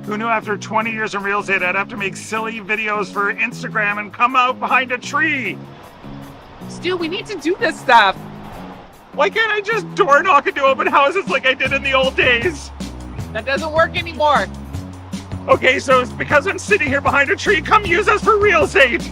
Who knew after 20 years in real estate I'd have to make silly videos for Instagram and come out behind a tree? Stu, we need to do this stuff. Why can't I just door knock into open houses like I did in the old days? That doesn't work anymore. Okay, so it's because I'm sitting here behind a tree. Come use us for real estate.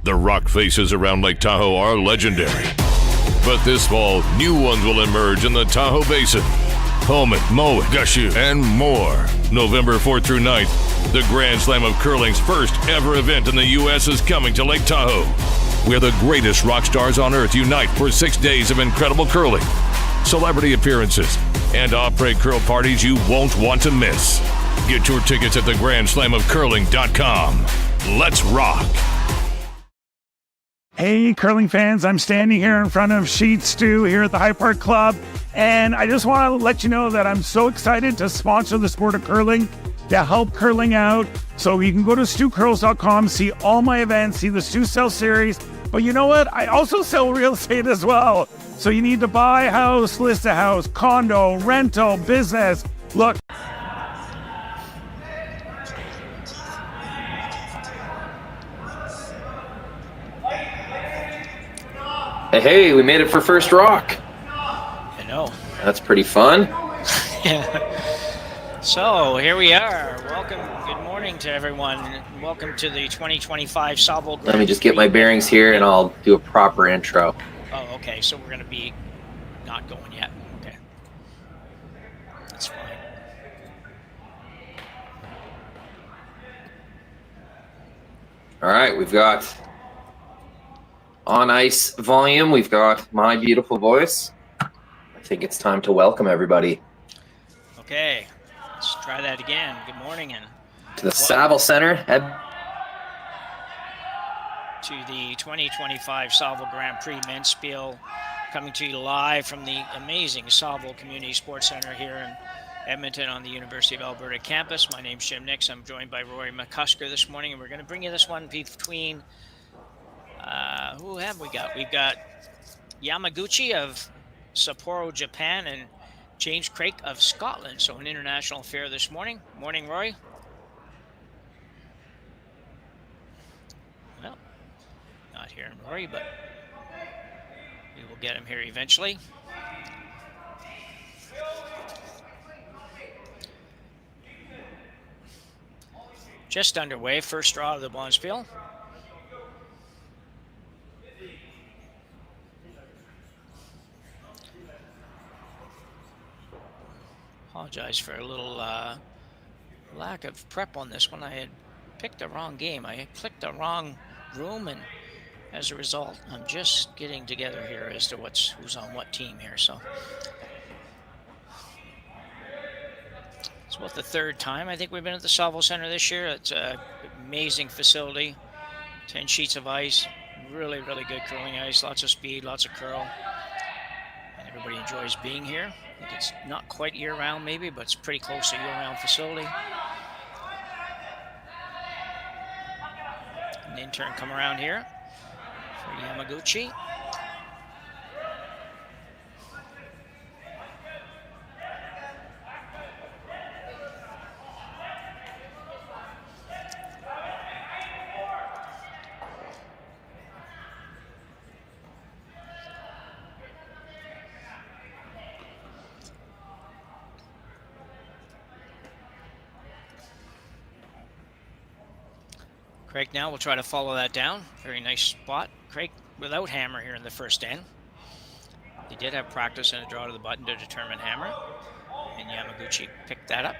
The rock faces around Lake Tahoe are legendary. But this fall, new ones will emerge in the Tahoe Basin. Homan, Moen, Gushu, and more. November 4th through 9th, the Grand Slam of Curling's first ever event in the U.S. is coming to Lake Tahoe, where the greatest rock stars on earth unite for 6 days of incredible curling, celebrity appearances, and après curl parties you won't want to miss. Get your tickets at theGrandSlamOfCurling.com. Let's rock! Hey, curling fans, I'm standing here in front of Sheet Stew here at the High Park Club, and I just want to let you know that I'm so excited to sponsor the sport of curling, to help curling out. So you can go to stewcurls.com, see all my events, see the Stew Sell series, but you know what? I also sell real estate as well. So you need to buy a house, list a house, condo, rental, business. Look. Hey, we made it for first rock. I know. That's pretty fun. Yeah. So here we are. Welcome. Good morning to everyone. Welcome to the 2025 Saville. Let me just get my bearings here and I'll do a proper intro. Oh, okay. So we're going to be not going yet. Okay. That's fine. All right, we've got on ice volume. We've got my beautiful voice. I think it's time to welcome everybody. Okay, let's try that again. Good morning and to the Saville Center. To the 2025 Saville Grand Prix Men's Spiel, coming to you live from the amazing Saville Community Sports Center here in Edmonton on the University of Alberta campus. My name's Jim Nix. I'm joined by Rory McCusker this morning, and we're going to bring you this one between who have we got? We've got Yamaguchi of Sapporo, Japan, and James Craik of Scotland. So an international affair this morning. Morning, Rory. Well, not hearing Rory, but we will get him here eventually. Just underway, first draw of the Bonspiel. Apologize for a little lack of prep on this one. I had picked the wrong game. I clicked the wrong room, and as a result, I'm just getting together here as to who's on what team here. So it's about the third time I think we've been at the Saville Center this year. It's an amazing facility, 10 sheets of ice, really, really good curling ice, lots of speed, lots of curl, and everybody enjoys being here. I think it's not quite year-round maybe, but it's pretty close to year-round facility. An intern come around here for Yamaguchi. Craik now will try to follow that down. Very nice spot. Craik without hammer here in the first end. He did have practice and a draw to the button to determine hammer. And Yamaguchi picked that up.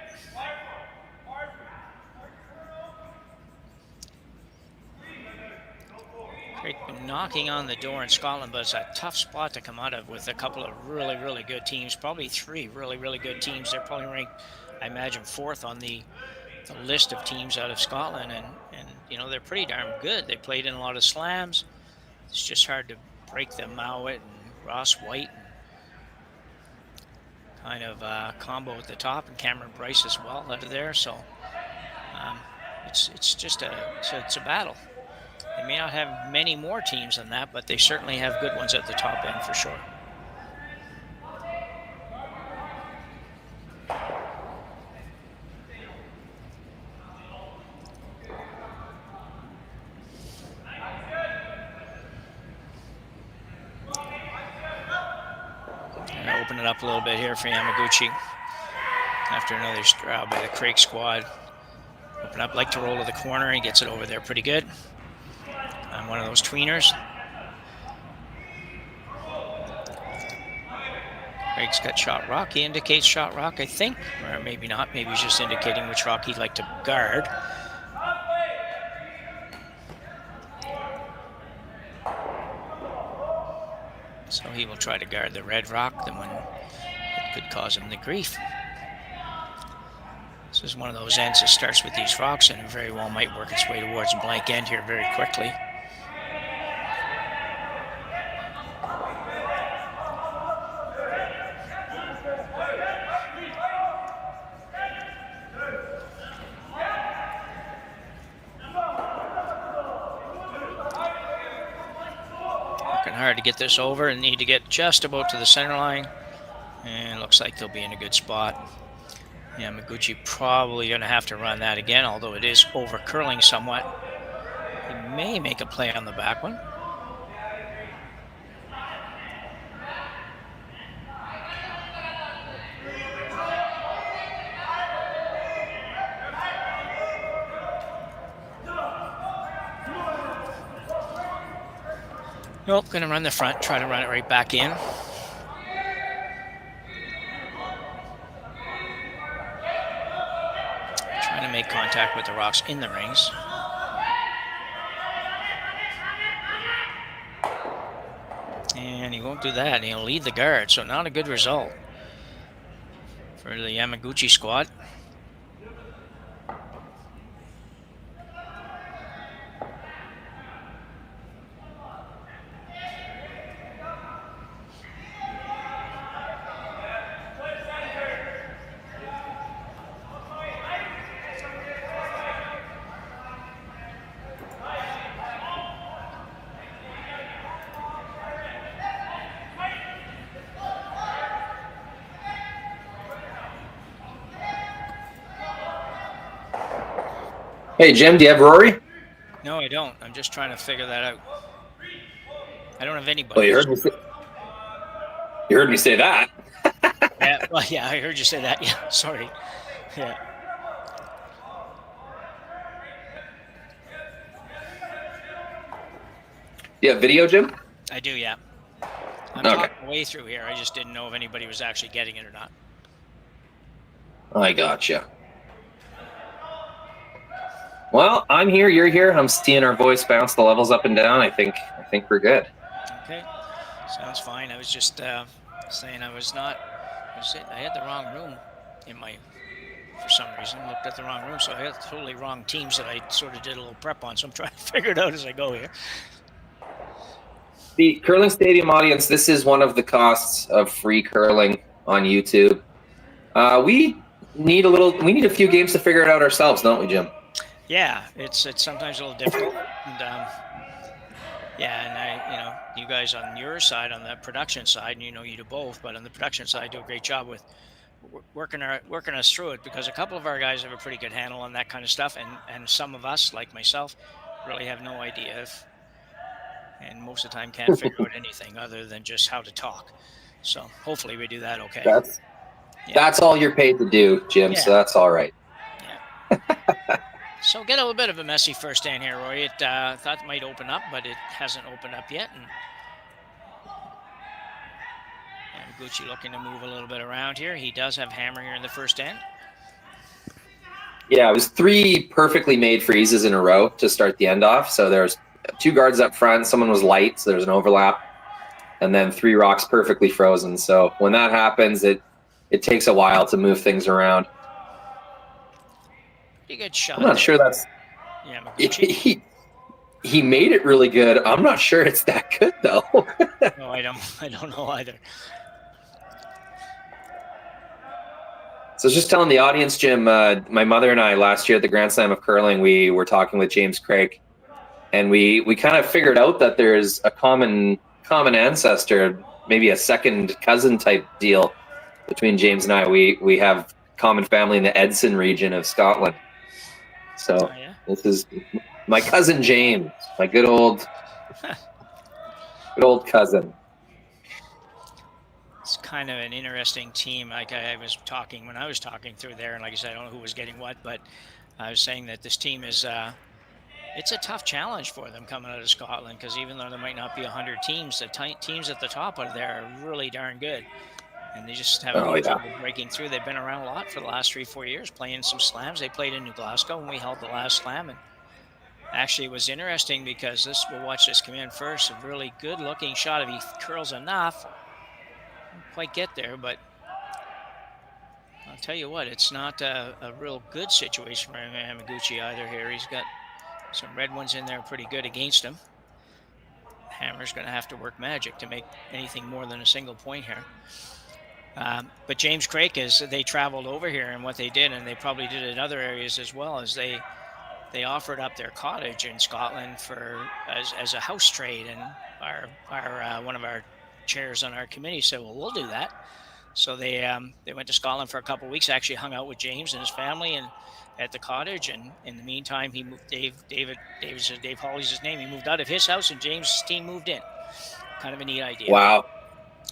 Craik been knocking on the door in Scotland, but it's a tough spot to come out of with a couple of really, really good teams. Probably 3 really, really good teams. They're probably ranked, I imagine, 4th on the list of teams out of Scotland, and they're pretty darn good. They played in a lot of slams. It's just hard to break them. Mowat and Ross White, and kind of combo at the top, and Cameron Bryce as well out of there. So it's just it's a battle. They may not have many more teams than that, but they certainly have good ones at the top end for sure. Open it up a little bit here for Yamaguchi after another straw by the Craik squad. Open up, like to roll to the corner. He gets it over there pretty good on one of those tweeners. Craig's got shot rock. He indicates shot rock, I think, or maybe not. Maybe he's just indicating which rock he'd like to guard. So he will try to guard the red rock, the one that could cause him the grief. This is one of those ends that starts with these rocks, and it very well might work its way towards a blank end here very quickly. Hard to get this over and need to get just about to the center line, and looks like they'll be in a good spot. Yamaguchi probably going to have to run that again, although it is over curling somewhat. He may make a play on the back one. Nope, going to run the front, try to run it right back in. Trying to make contact with the rocks in the rings. And he won't do that. He'll lead the guard, so not a good result for the Yamaguchi squad. Hey, Jim, do you have Rory? No, I don't. I'm just trying to figure that out. I don't have anybody. Well, you heard me say that. Yeah, well, yeah, I heard you say that. Yeah, sorry. Yeah. You have video, Jim? I do, yeah. I'm Okay. talking way through here. I just didn't know if anybody was actually getting it or not. I gotcha. Well, I'm here, you're here. I'm seeing our voice bounce the levels up and down. I think we're good. Okay, sounds fine. I was just saying I had the wrong room in my, for some reason, looked at the wrong room. So I had totally wrong teams that I sort of did a little prep on. So I'm trying to figure it out as I go here. The Curling Stadium audience, this is one of the costs of free curling on YouTube. We need a few games to figure it out ourselves, don't we, Jim? Yeah, it's sometimes a little difficult, and you guys on your side, on the production side, and you do both, but on the production side, do a great job with working us through it, because a couple of our guys have a pretty good handle on that kind of stuff, and some of us, like myself, really have no idea and most of the time can't figure out anything other than just how to talk. So hopefully we do that okay. That's all you're paid to do, Jim. Yeah. So that's all right. Yeah. So get a little bit of a messy first stand here, Roy. It thought it might open up, but it hasn't opened up yet. And Gucci looking to move a little bit around here. He does have hammer here in the first end. Yeah, it was 3 perfectly made freezes in a row to start the end off. So there's 2 guards up front. Someone was light, so there's an overlap, and then 3 rocks perfectly frozen. So when that happens, it takes a while to move things around. Pretty good shot. I'm not sure that's. Yamaguchi. He made it really good. I'm not sure it's that good though. No, I don't know either. So I was just telling the audience, Jim, my mother and I last year at the Grand Slam of Curling, we were talking with James Craik, and we kind of figured out that there's a common ancestor, maybe a second cousin type deal between James and I. We have common family in the Edson region of Scotland. So This is my cousin James, my good old cousin. It's kind of an interesting team. Like I was talking when I was talking through there, and like I said, I don't know who was getting what, but I was saying that this team is it's a tough challenge for them coming out of Scotland, because even though there might not be 100 teams, the teams at the top out there are really darn good, and they just haven't trouble breaking through. They've been around a lot for the last 3-4 years, playing some slams. They played in New Glasgow when we held the last slam, and actually it was interesting because we'll watch this come in first. A really good looking shot. If he curls enough, quite get there, but I'll tell you what, it's not a real good situation for Yamaguchi either here. He's got some red ones in there pretty good against him. Hammer's going to have to work magic to make anything more than a single point here. But James Craik, they traveled over here, and what they did, and they probably did it in other areas as well, is they offered up their cottage in Scotland as a house trade, and our one of our chairs on our committee said, well, we'll do that. So they went to Scotland for a couple of weeks, actually hung out with James and his family and at the cottage, and in the meantime he moved. Dave Hawley's his name. He moved out of his house and James' team moved in. Kind of a neat idea. Wow.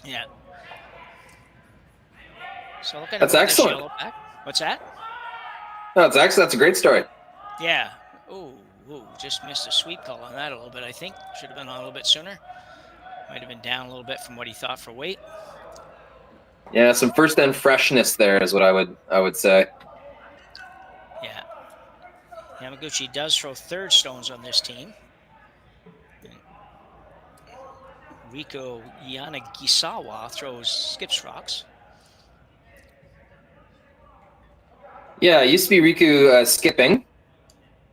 Yeah. So looking that's at excellent. Yellow back. What's that? No, that's excellent. That's a great story. Yeah. Ooh, just missed a sweep call on that a little bit. I think should have been on a little bit sooner. Might have been down a little bit from what he thought for weight. Yeah, some first end freshness there is what I would say. Yeah. Yamaguchi does throw third stones on this team. Rico Yanagisawa throws skips rocks. Yeah, it used to be Riku skipping,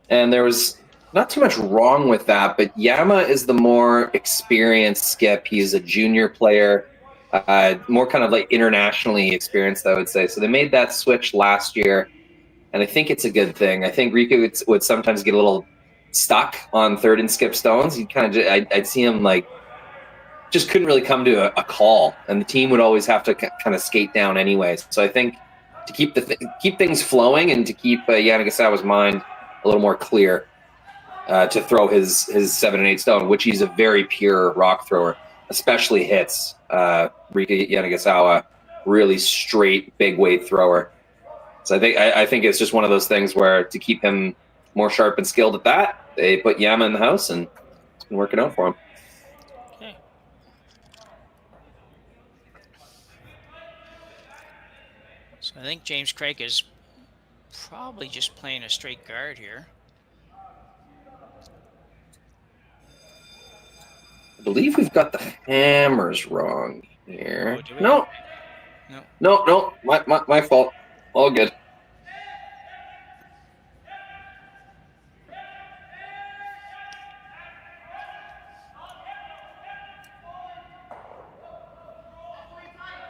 and there was not too much wrong with that, but Yama is the more experienced skip. He's a junior player, more kind of like internationally experienced, I would say. So they made that switch last year, and I think it's a good thing. I think Riku would sometimes get a little stuck on third and skip stones. He'd kind of, I'd see him like, just couldn't really come to a call, and the team would always have to kind of skate down anyways. So I think to keep things flowing and to keep Yanagisawa's mind a little more clear, to throw his 7 and 8 stone, which he's a very pure rock thrower, especially hits. Riku Yanagisawa, really straight big weight thrower. So I think it's just one of those things where to keep him more sharp and skilled at that, they put Yama in the house, and it's been working out for him. Okay. So I think James Craik is probably just playing a straight guard here. I believe we've got the hammers wrong here. Oh, No, my fault. All good.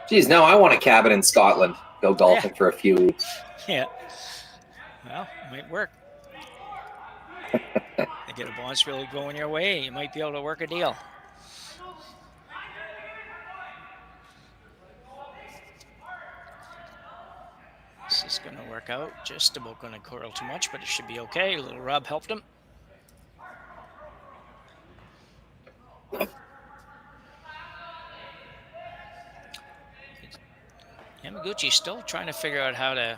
Geez, now I want a cabin in Scotland. Go golfing for a few weeks. Yeah. Well, it might work. They get a bonus really going your way, you might be able to work a deal. This is going to work out. Just about going to curl too much, but it should be okay. A little rub helped him. Yamaguchi's still trying to figure out how to...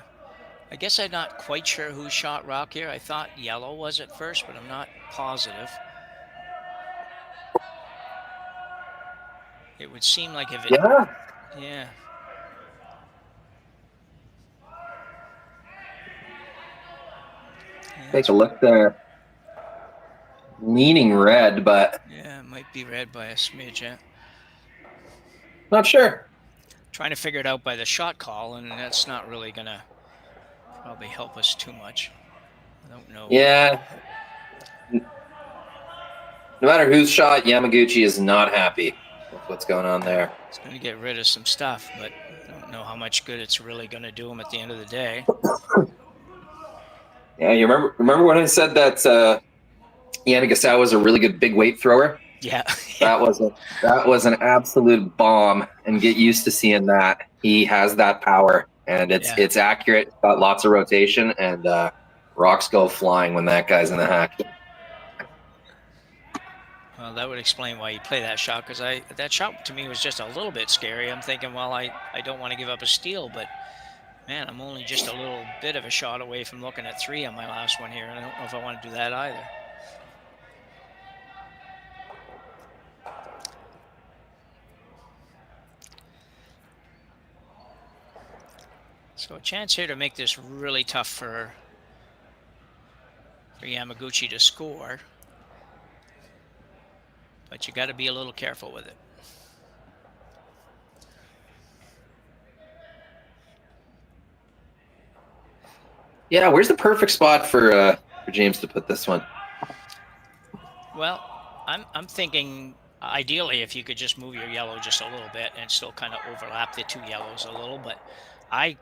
I guess I'm not quite sure who shot rock here. I thought yellow was at first, but I'm not positive. It would seem like if it... Yeah. Take a look there. leaning red, but Yeah, it might be red by a smidge, yeah. not sure. Trying to figure it out by the shot call, and that's not really going to probably help us too much. I don't know. Yeah. No matter whose shot, Yamaguchi is not happy with what's going on there. It's going to get rid of some stuff, but I don't know how much good it's really going to do him at the end of the day. Yeah, you remember when I said that Karuizawa was a really good big weight thrower? Yeah. That was an absolute bomb, and get used to seeing that. He has that power, and it's accurate. It's got lots of rotation, and rocks go flying when that guy's in the hack. Well, that would explain why you play that shot, because that shot to me was just a little bit scary. I'm thinking, well, I don't want to give up a steal, but man, I'm only just a little bit of a shot away from looking at 3 on my last one here, and I don't know if I want to do that either. So a chance here to make this really tough for Yamaguchi to score. But you got to be a little careful with it. Yeah, where's the perfect spot for James to put this one? Well, I'm thinking ideally if you could just move your yellow just a little bit and still kind of overlap the 2 yellows a little, but I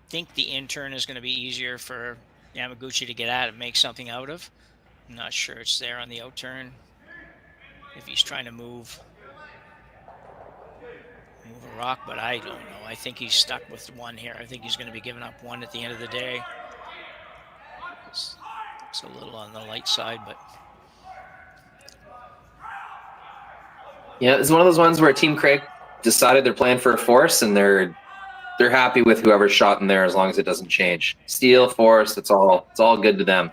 think the in-turn is going to be easier for Yamaguchi to get at and make something out of. I'm not sure it's there on the out-turn. If he's trying to move a rock, but I don't know. I think he's stuck with 1 here. I think he's going to be giving up 1 at the end of the day. It's a little on the light side, but yeah, it's one of those ones where Team Craik decided they're playing for a force, and they're happy with whoever's shot in there as long as it doesn't change. Steal, force, it's all good to them.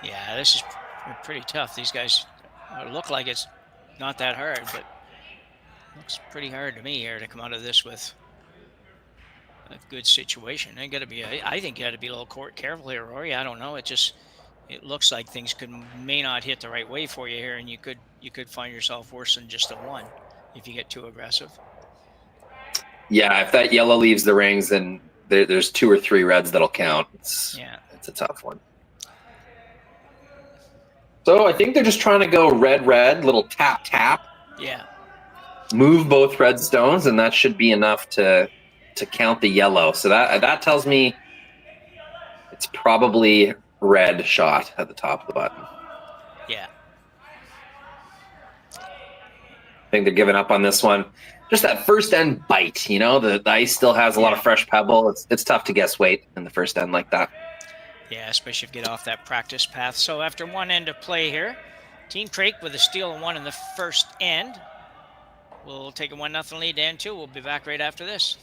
yeah, this is pretty tough. These guys look like it's not that hard, but it looks pretty hard to me here to come out of this with a good situation. I think you got to be a little careful here, Rory. I don't know. It looks like things may not hit the right way for you here, and you could find yourself worse than just a 1 if you get too aggressive. Yeah, if that yellow leaves the rings, then there's 2 or 3 reds that'll count. It's a tough one. So I think they're just trying to go red, little tap. Yeah. Move both red stones, and that should be enough to count the yellow. So that tells me it's probably red shot at the top of the button. Yeah. I think they're giving up on this one. Just that first end bite, the ice still has a lot of fresh pebble. It's tough to guess weight in the first end like that. Yeah, especially if you get off that practice path. So after 1 end of play here, Team Craik with a steal and 1 in the first end. We'll take a 1-0 lead to end 2. We'll be back right after this.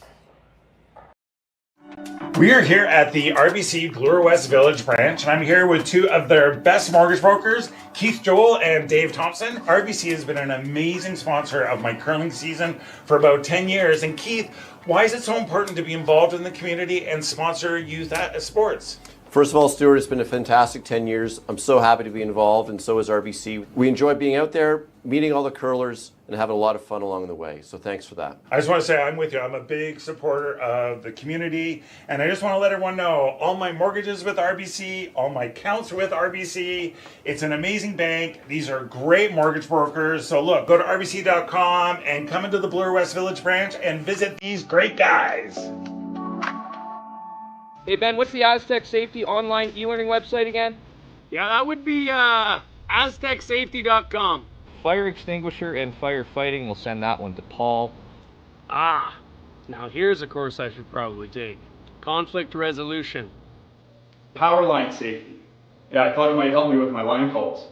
We are here at the RBC Bloor West Village branch, and I'm here with 2 of their best mortgage brokers, Keith Joel and Dave Thompson. RBC has been an amazing sponsor of my curling season for about 10 years. And Keith, why is it so important to be involved in the community and sponsor youth sports? First of all, Stuart, it's been a fantastic 10 years. I'm so happy to be involved, and so is RBC. We enjoy being out there, meeting all the curlers, and having a lot of fun along the way. So thanks for that. I just want to say I'm with you. I'm a big supporter of the community, and I just want to let everyone know all my mortgages with RBC, all my accounts with RBC. It's an amazing bank. These are great mortgage brokers. So look, go to rbc.com and come into the Bloor West Village branch and visit these great guys. Hey Ben, what's the Aztec Safety online e-learning website again? Yeah, that would be aztecsafety.com. Fire extinguisher and firefighting, we'll send that one to Paul. Ah, now here's a course I should probably take. Conflict resolution. Power line safety. Yeah, I thought it might help me with my line calls.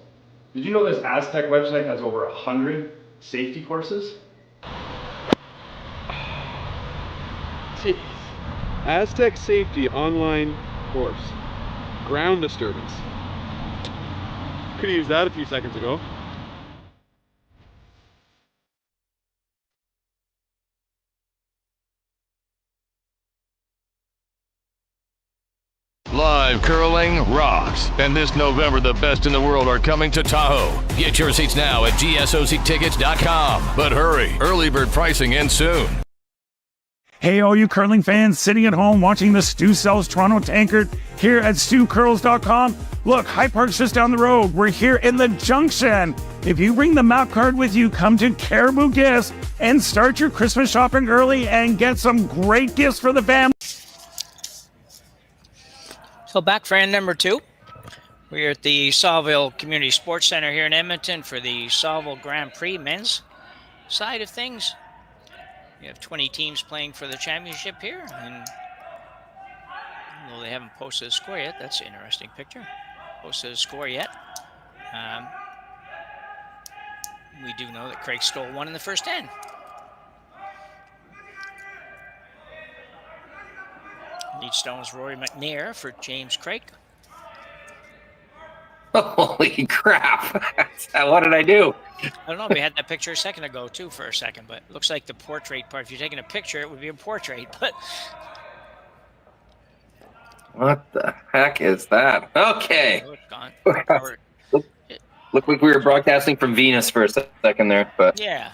Did you know this Aztec website has over 100 safety courses? Jeez. Aztec Safety online course. Ground disturbance. Could have used that a few seconds ago. Live curling rocks. And this November, the best in the world are coming to Tahoe. Get your seats now at gsoctickets.com. But hurry, early bird pricing ends soon. Hey, all you curling fans sitting at home watching the Stu Sells Toronto Tankard here at StuCurls.com. Look, High Park's just down the road. We're here in the Junction. If you bring the map card with you, come to Caribou Gifts and start your Christmas shopping early and get some great gifts for the family. So back for end number 2. We're at the Saville Community Sports Center here in Edmonton for the Saville Grand Prix men's side of things. We have 20 teams playing for the championship here, and although they haven't posted a score yet, that's an interesting picture. Posted a score yet. We do know that Craik stole one in the first end. Lead stones Rory McNair for James Craik. Holy crap. What did I do? I don't know, we had that picture a second ago too for a second, but it looks like the portrait part. If you're taking a picture, it would be a portrait, but... What the heck is that? Okay. Oh, it's gone. Looked like we were broadcasting from Venus for a second there, but... Yeah,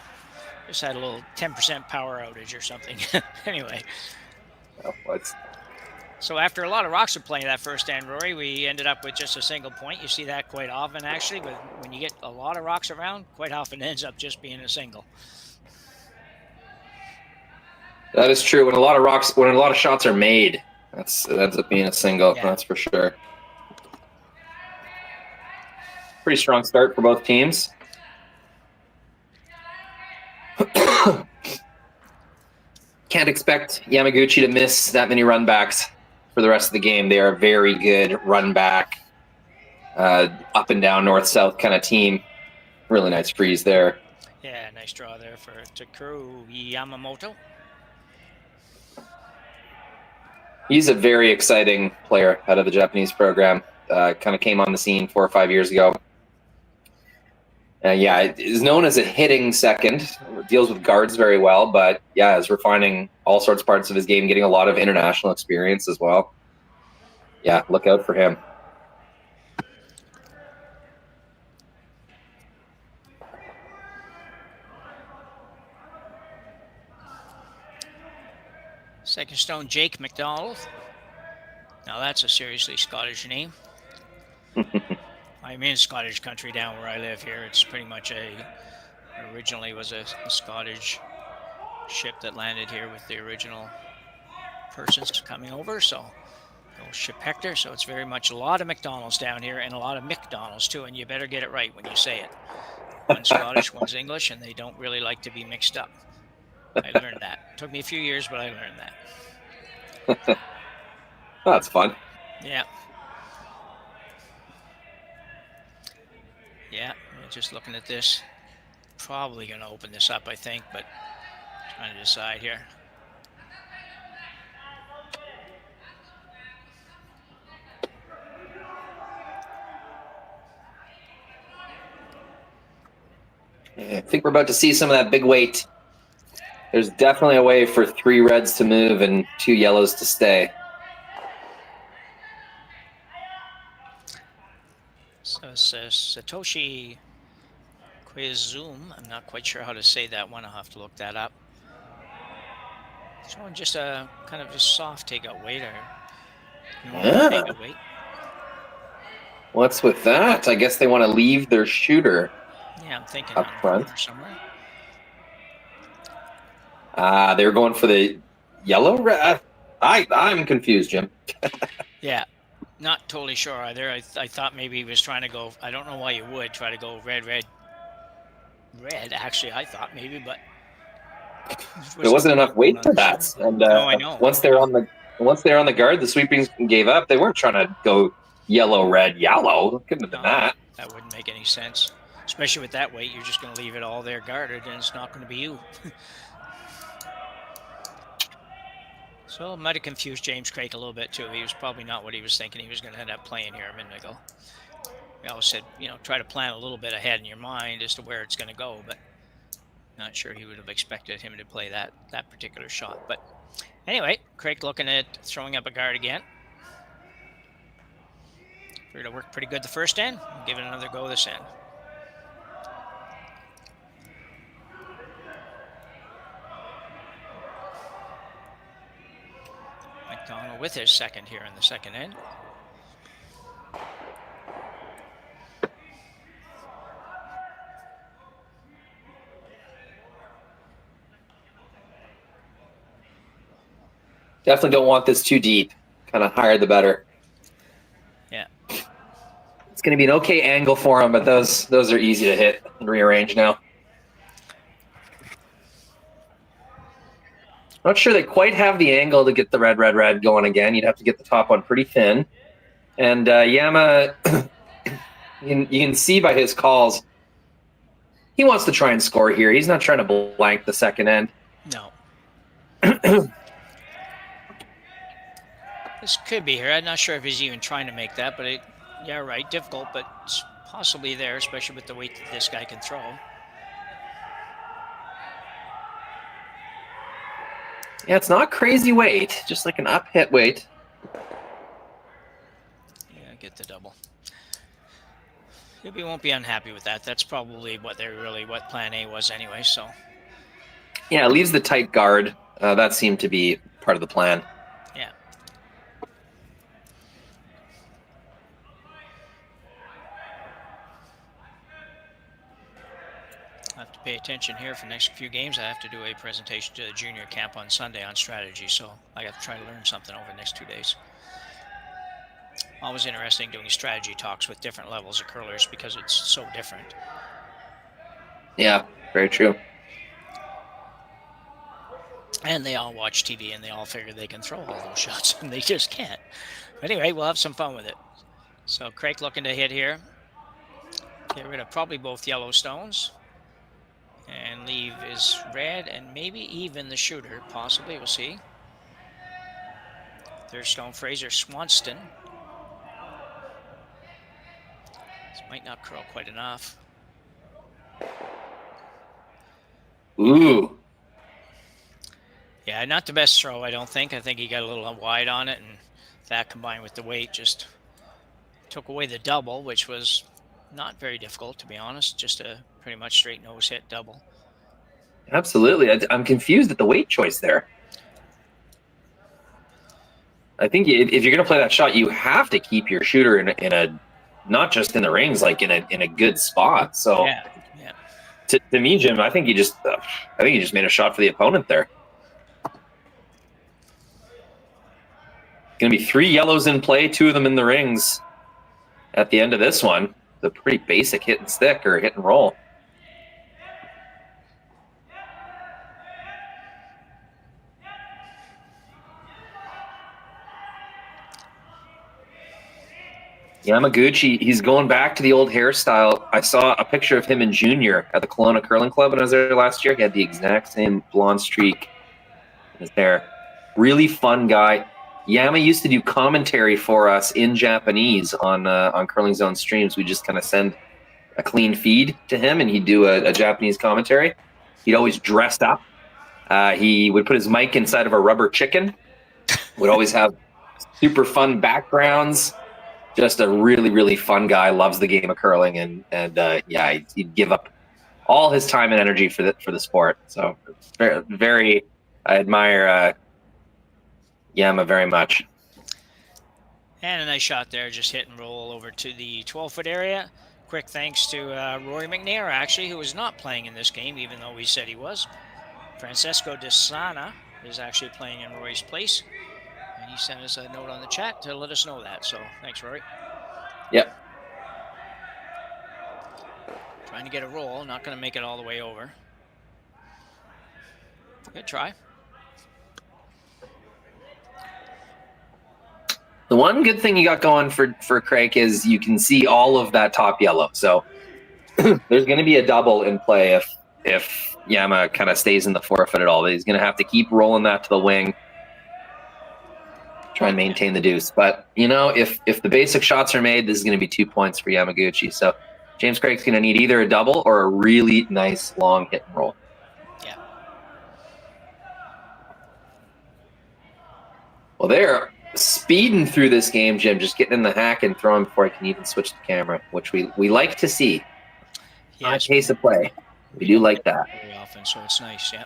just had a little 10% power outage or something. Anyway. Oh, what's... So after a lot of rocks were playing that first end, Rory, we ended up with just a single point. You see that quite often, actually, but when you get a lot of rocks around, quite often it ends up just being a single. That is true. When a lot of shots are made, it ends up being a single. Yeah. That's for sure. Pretty strong start for both teams. Can't expect Yamaguchi to miss that many run backs for the rest of the game. They are a very good run back, up and down, north-south kind of team. Really nice freeze there. Yeah, nice draw there for Tsuyoshi Yamaguchi. He's a very exciting player out of the Japanese program. Kind of came on the scene 4 or 5 years ago. Yeah, is known as a hitting second. Deals with guards very well, but yeah, is refining all sorts of parts of his game, getting a lot of international experience as well. Yeah, look out for him. Second stone, Jake McDonald. Now that's a seriously Scottish name. I'm in Scottish country down where I live here. It's pretty much originally was a Scottish ship that landed here with the original persons coming over. So ship Hector. So it's very much a lot of McDonald's down here and a lot of McDonald's too. And you better get it right when you say it. One's Scottish, one's English, and they don't really like to be mixed up. I learned that. It took me a few years, but I learned that. Oh, that's fun. Yeah. Yeah, just looking at this. Probably going to open this up, I think, but trying to decide here. Yeah, I think we're about to see some of that big weight. There's definitely a way for 3 reds to move and 2 yellows to stay. So Satoshi Koizumi, I'm not quite sure how to say that one. I'll have to look that up. Showing just a kind of just soft takeout weight or takeout weight. What's with that? I guess they want to leave their shooter. Yeah, I'm thinking up front somewhere. They were going for the yellow red. I'm confused, Jim. Yeah. Not totally sure either. I thought maybe he was trying to go, I don't know why you would try to go red, actually, I thought maybe, but... There wasn't enough weight for that. And no, I know. Once they're on the guard, the sweepings gave up. They weren't trying to go yellow, red, yellow. Couldn't have done that. That wouldn't make any sense. Especially with that weight, you're just going to leave it all there guarded, and it's not going to be you. So it might have confused James Craik a little bit too. He was probably not what he was thinking he was going to end up playing here a minute ago. We always said, try to plan a little bit ahead in your mind as to where it's going to go, but not sure he would have expected him to play that particular shot. But anyway, Craik looking at throwing up a guard again. Figured it worked pretty good the first end. Give it another go this end. McDonald with his second here in the second end. Definitely don't want this too deep. Kind of higher the better. Yeah. It's going to be an okay angle for him, but those are easy to hit and rearrange now. Not sure they quite have the angle to get the red going again. You'd have to get the top one pretty thin. And Yama, you can see by his calls, he wants to try and score here. He's not trying to blank the second end. No. This could be here. I'm not sure if he's even trying to make that, but yeah, right. Difficult, but it's possibly there, especially with the weight that this guy can throw. Yeah, it's not crazy weight, just like an up hit weight. Yeah, get the double. He won't be unhappy with that. That's probably what plan A was anyway, so. Yeah, it leaves the tight guard. That seemed to be part of the plan. Yeah. I have to pay attention here for the next few games. I have to do a presentation to the junior camp on Sunday on strategy, so I got to try to learn something over the next 2 days. Always interesting doing strategy talks with different levels of curlers because it's so different. Yeah, very true. And they all watch TV and they all figure they can throw all those shots, and they just can't. But anyway, we'll have some fun with it. So Craik looking to hit here. Get rid of probably both yellow stones. And leave his red and maybe even the shooter, possibly. We'll see. Third stone, Fraser Swanston. This might not curl quite enough. Ooh. Yeah, not the best throw, I don't think. I think he got a little wide on it, and that combined with the weight just took away the double, which was not very difficult, to be honest. Just a pretty much straight nose hit double. Absolutely. I'm confused at the weight choice there. I think if you're going to play that shot, you have to keep your shooter in a not just in the rings, like in a good spot. So yeah. To me, Jim, I think he just made a shot for the opponent there. Going to be 3 yellows in play, 2 of them in the rings at the end of this one. It's a pretty basic hit and stick or hit and roll. Yamaguchi, he's going back to the old hairstyle. I saw a picture of him in junior at the Kelowna Curling Club when I was there last year. He had the exact same blonde streak in his hair. Really fun guy. Yama used to do commentary for us in Japanese on Curling Zone streams. We just kind of send a clean feed to him, and he'd do a Japanese commentary. He'd always dressed up. He would put his mic inside of a rubber chicken. Would always have super fun backgrounds. Just a really, really fun guy. Loves the game of curling, and yeah, he'd give up all his time and energy for the sport. So very, very I admire Yama very much. And a nice shot there, just hit and roll over to the 12-foot area. Quick thanks to Rory McNair, actually, who was not playing in this game, even though we said he was. Francesco De Sana is actually playing in Rory's place. And he sent us a note on the chat to let us know that. So thanks, Rory. Yep. Trying to get a roll, not going to make it all the way over. Good try. The one good thing you got going for Craik is you can see all of that top yellow. So there's going to be a double in play if Yama kind of stays in the forefoot at all. He's going to have to keep rolling that to the wing. Try and maintain the deuce. But, you know, if the basic shots are made, this is going to be 2 points for Yamaguchi. So James Craik's going to need either a double or a really nice long hit and roll. Yeah. Well, there, speeding through this game, Jim, just getting in the hack and throwing before I can even switch the camera, which we like to see. Yes, Pace of play. We do like that. very often, so it's nice, yeah.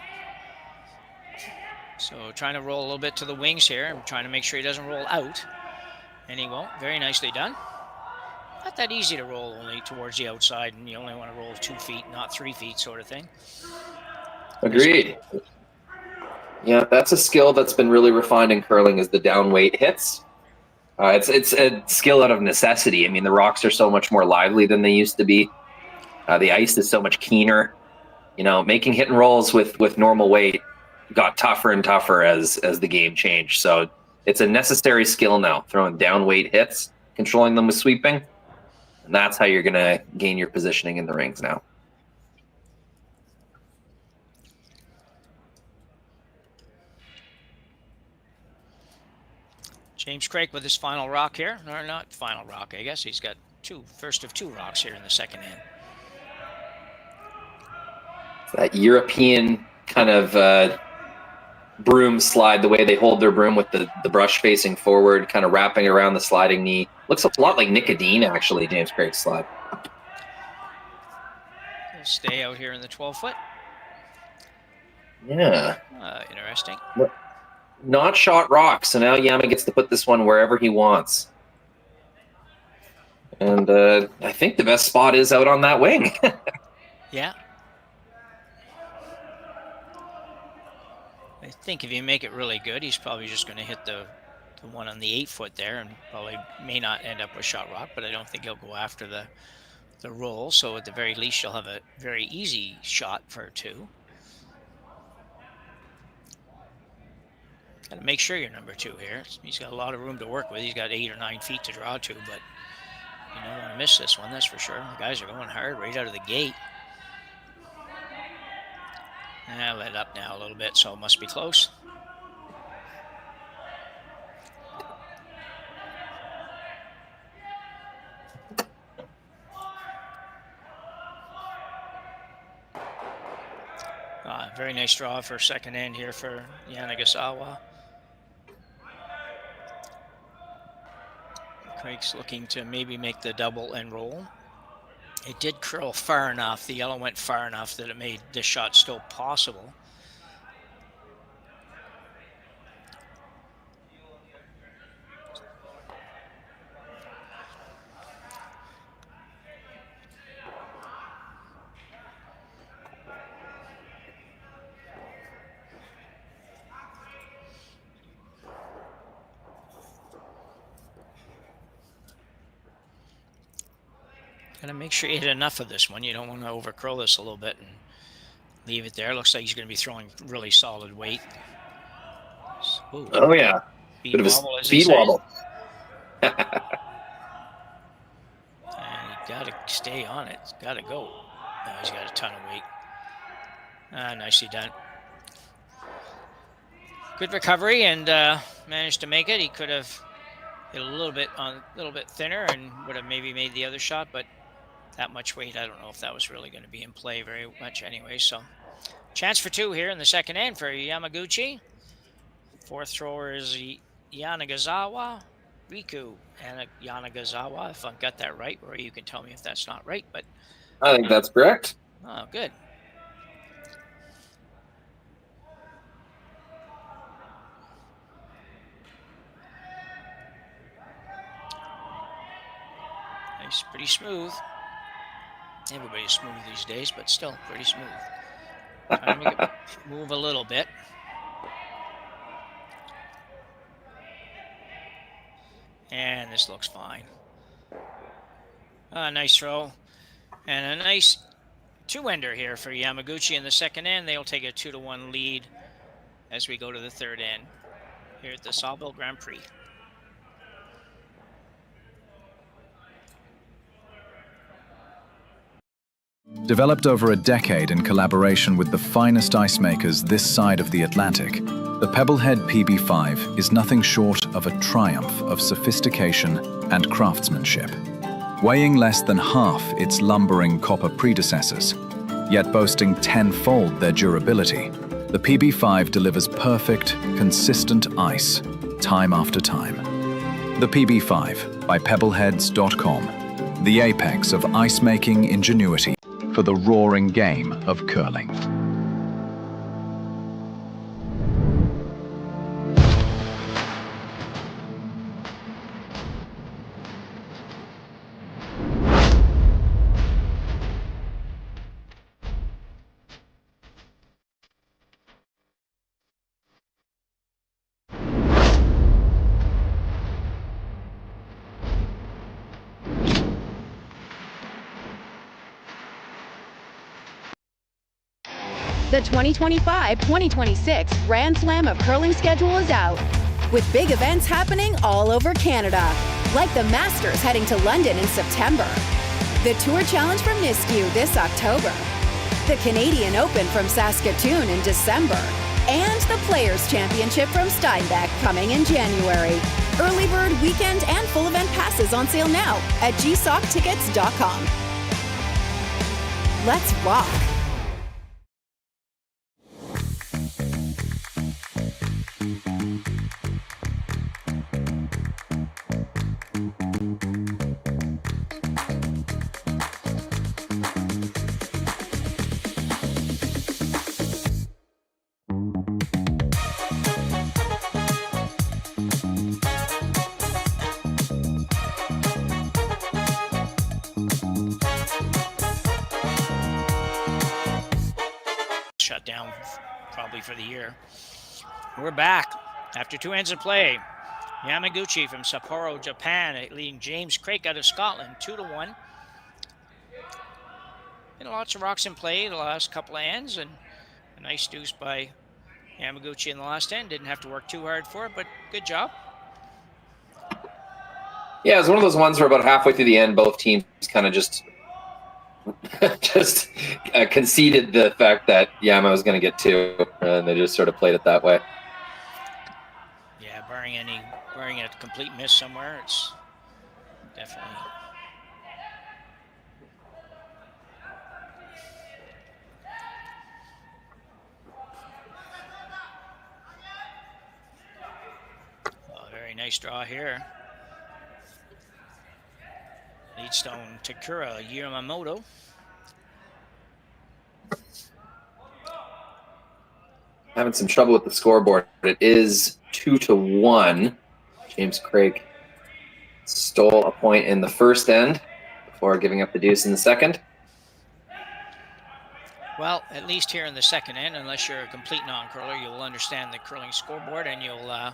So trying to roll a little bit to the wings here. I'm trying to make sure he doesn't roll out. And he won't. Very nicely done. Not that easy to roll only towards the outside, and you only want to roll 2 feet, not 3 feet sort of thing. Agreed. Yeah, that's a skill that's been really refined in curling is the down weight hits. It's a skill out of necessity. I mean, the rocks are so much more lively than they used to be. The ice is so much keener. You know, making hit and rolls with normal weight got tougher and tougher as the game changed. So it's a necessary skill now, throwing down weight hits, controlling them with sweeping. And that's how you're going to gain your positioning in the rings now. James Craik with his final rock here. Or not final rock, I guess. He's got first of 2 rocks here in the second end. That European kind of broom slide, the way they hold their broom with the brush facing forward, kind of wrapping around the sliding knee. Looks a lot like Nicodine, actually, James Craik's slide. He'll stay out here in the 12-foot. Yeah. Interesting. Not shot rock, so now Yama gets to put this one wherever he wants. And I think the best spot is out on that wing. Yeah. I think if you make it really good, he's probably just going to hit the one on the 8-foot there, and probably may not end up with shot rock, but I don't think he'll go after the roll. So at the very least, you'll have a very easy shot for 2. Got to make sure you're number 2 here. He's got a lot of room to work with. He's got 8 or 9 feet to draw to, but you don't want to miss this one, that's for sure. The guys are going hard right out of the gate. I let up now a little bit, so it must be close. Very nice draw for second end here for Yamaguchi. Craig's looking to maybe make the double and roll. It did curl far enough, the yellow went far enough that it made this shot still possible. Gotta make sure you hit enough of this one. You don't want to over curl this a little bit and leave it there. Looks like he's going to be throwing really solid weight. Ooh. Oh yeah, bit of a speed wobble. And you gotta stay on it. It's gotta go. Oh, he's got a ton of weight. Nicely done. Good recovery and managed to make it. He could have hit a little bit thinner and would have maybe made the other shot, but that much weight, I don't know if that was really going to be in play very much anyway. So chance for 2 here in the second end for Yamaguchi. 4th thrower is Yanagisawa. Riku and Yanagisawa, if I've got that right, or you can tell me if that's not right, but I think that's correct. Oh, good. Nice, pretty smooth. Everybody's smooth these days, but still pretty smooth. Trying to make it move a little bit. And this looks fine. Nice throw. And a nice 2-ender here for Yamaguchi in the second end. They'll take a 2-1 lead as we go to the third end here at the Saville Grand Prix. Developed over a decade in collaboration with the finest ice makers this side of the Atlantic, the Pebblehead PB5 is nothing short of a triumph of sophistication and craftsmanship. Weighing less than half its lumbering copper predecessors, yet boasting 10-fold their durability, the PB5 delivers perfect, consistent ice time after time. The PB5 by pebbleheads.com, the apex of ice-making ingenuity for the roaring game of curling. The 2025-2026 Grand Slam of Curling schedule is out, with big events happening all over Canada, like the Masters heading to London in September, the Tour Challenge from Nisku this October, the Canadian Open from Saskatoon in December, and the Players' Championship from Steinbach coming in January. Early bird weekend and full event passes on sale now at gsoctickets.com. Let's rock! Shut down probably for the year. We're back after 2 ends of play. Yamaguchi from Sapporo, Japan, leading James Craik out of Scotland 2-1. And lots of rocks in play the last couple of ends, and a nice deuce by Yamaguchi in the last end. Didn't have to work too hard for it, but good job. Yeah, it was one of those ones where about halfway through the end, both teams kind of just conceded the fact that Yama was going to get 2, and they just sort of played it that way. Yeah, barring a complete miss somewhere, it's definitely. Oh, very nice draw here. Leadstone Takura Yamamoto. Having some trouble with the scoreboard. It is 2-1. James Craik stole a point in the first end before giving up the deuce in the second. Well, at least here in the second end, unless you're a complete non-curler, you'll understand the curling scoreboard and you'll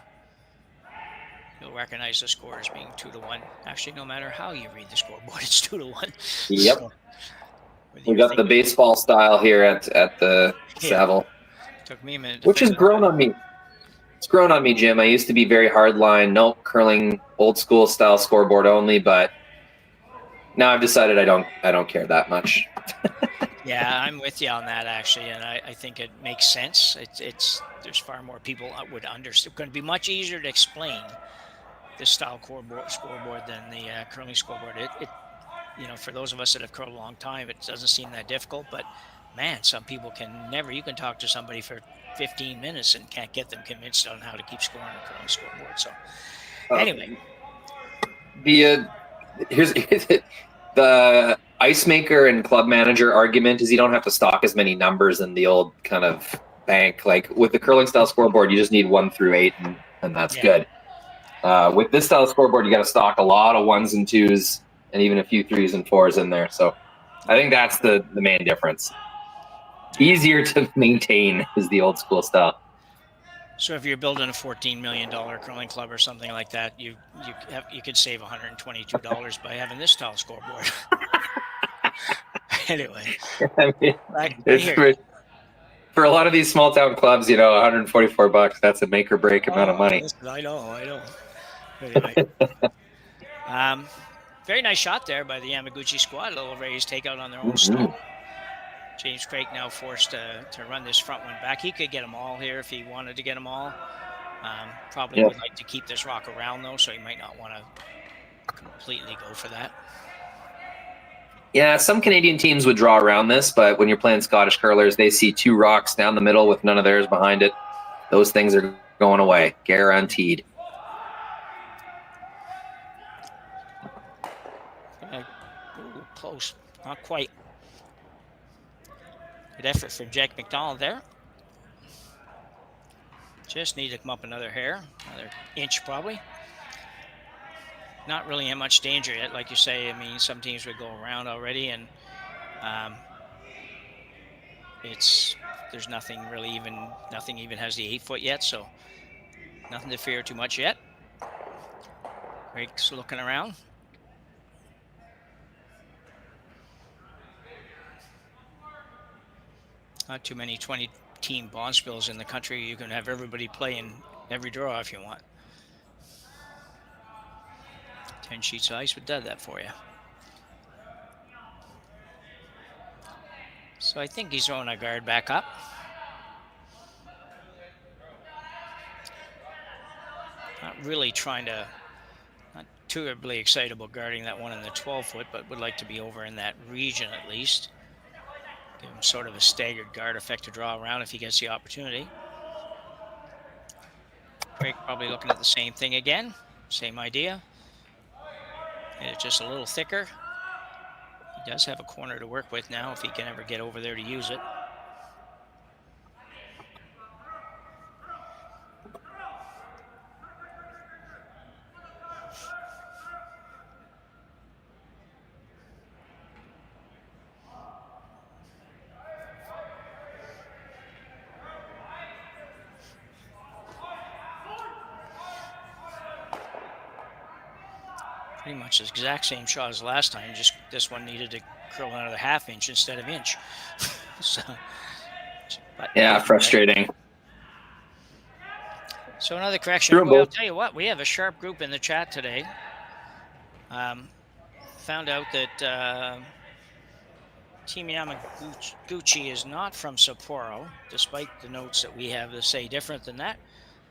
recognize the score as being 2-1. Actually, no matter how you read the scoreboard, it's 2-1. Yep. So, we got the baseball style here at the Saville. Took me a minute. Which has grown on me. It's grown on me, Jim. I used to be very hardline, no curling, old school style scoreboard only, but now I've decided I don't care that much. Yeah, I'm with you on that actually, and I think it makes sense. It's there's far more people that would understand. It's going to be much easier to explain this style scoreboard than the curling scoreboard. It for those of us that have curled a long time, it doesn't seem that difficult, but man, some people can never. You can talk to somebody for 15 minutes and can't get them convinced on how to keep scoring a curling scoreboard. So, anyway, here's the ice maker and club manager argument is you don't have to stock as many numbers in the old kind of bank. Like with the curling style scoreboard, you just need 1 through 8, and that's good. With this style scoreboard, you got to stock a lot of 1s and 2s, and even a few 3s and 4s in there. So, I think that's the main difference. Easier to maintain is the old school style. So if you're building a $14 million curling club or something like that, you could save $122 by having this style scoreboard. Anyway, I mean, for a lot of these small town clubs, $144, that's a make or break amount of money. Listen, I know. Anyway, very nice shot there by the Yamaguchi squad. A little raised takeout on their own stop. James Craik now forced to run this front one back. He could get them all here if he wanted to get them all. Probably would like to keep this rock around, though, so he might not want to completely go for that. Yeah, some Canadian teams would draw around this, but when you're playing Scottish curlers, they see 2 rocks down the middle with none of theirs behind it. Those things are going away, guaranteed. Not quite. Good effort from Jack McDonald there. Just need to come up another hair, another inch probably. Not really in much danger yet, like you say. I mean, some teams would go around already, and there's nothing really even, nothing even has the 8 foot yet, so nothing to fear too much yet. Craik's looking around. Not too many 20-team bonspils in the country. You can have everybody play in every draw if you want. 10 sheets of ice would do that for you. So I think he's throwing a guard back up. Not really trying to, not terribly excited about guarding that one in the 12 foot, but would like to be over in that region at least. Give him sort of a staggered guard effect to draw around if he gets the opportunity. Craik probably looking at the same thing again. Same idea. It's just a little thicker. He does have a corner to work with now if he can ever get over there to use it. Pretty much the exact same shot as last time, just this one needed to curl another ½ inch instead of inch. So, yeah, frustrating. So another correction. Well, I'll tell you what, we have a sharp group in the chat today. Found out that Team Yamaguchi is not from Sapporo, despite the notes that we have that say different than that.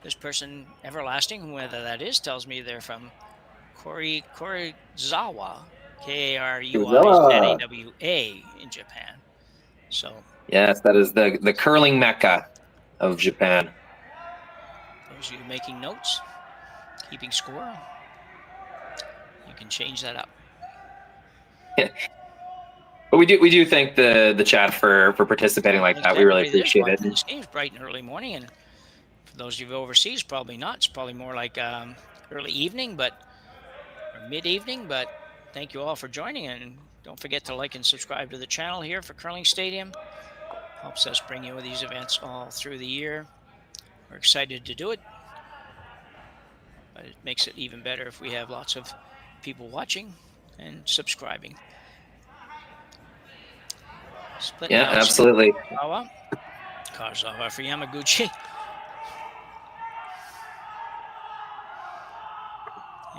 This person, Everlasting, whoever that is, tells me they're from Karuizawa, Karuizawa in Japan. So yes, that is the curling mecca of Japan. Those of you making notes, keeping score, you can change that up. But we do thank the chat for participating like that. We really appreciate it. This game's bright and early morning, and for those of you overseas, probably not. It's probably more like early evening, or mid-evening. But thank you all for joining, and don't forget to like and subscribe to the channel here for Curling Stadium. Helps us bring you these events all through the year. We're excited to do it, but it makes it even better if we have lots of people watching and subscribing. Yeah, absolutely. Karuizawa for Yamaguchi.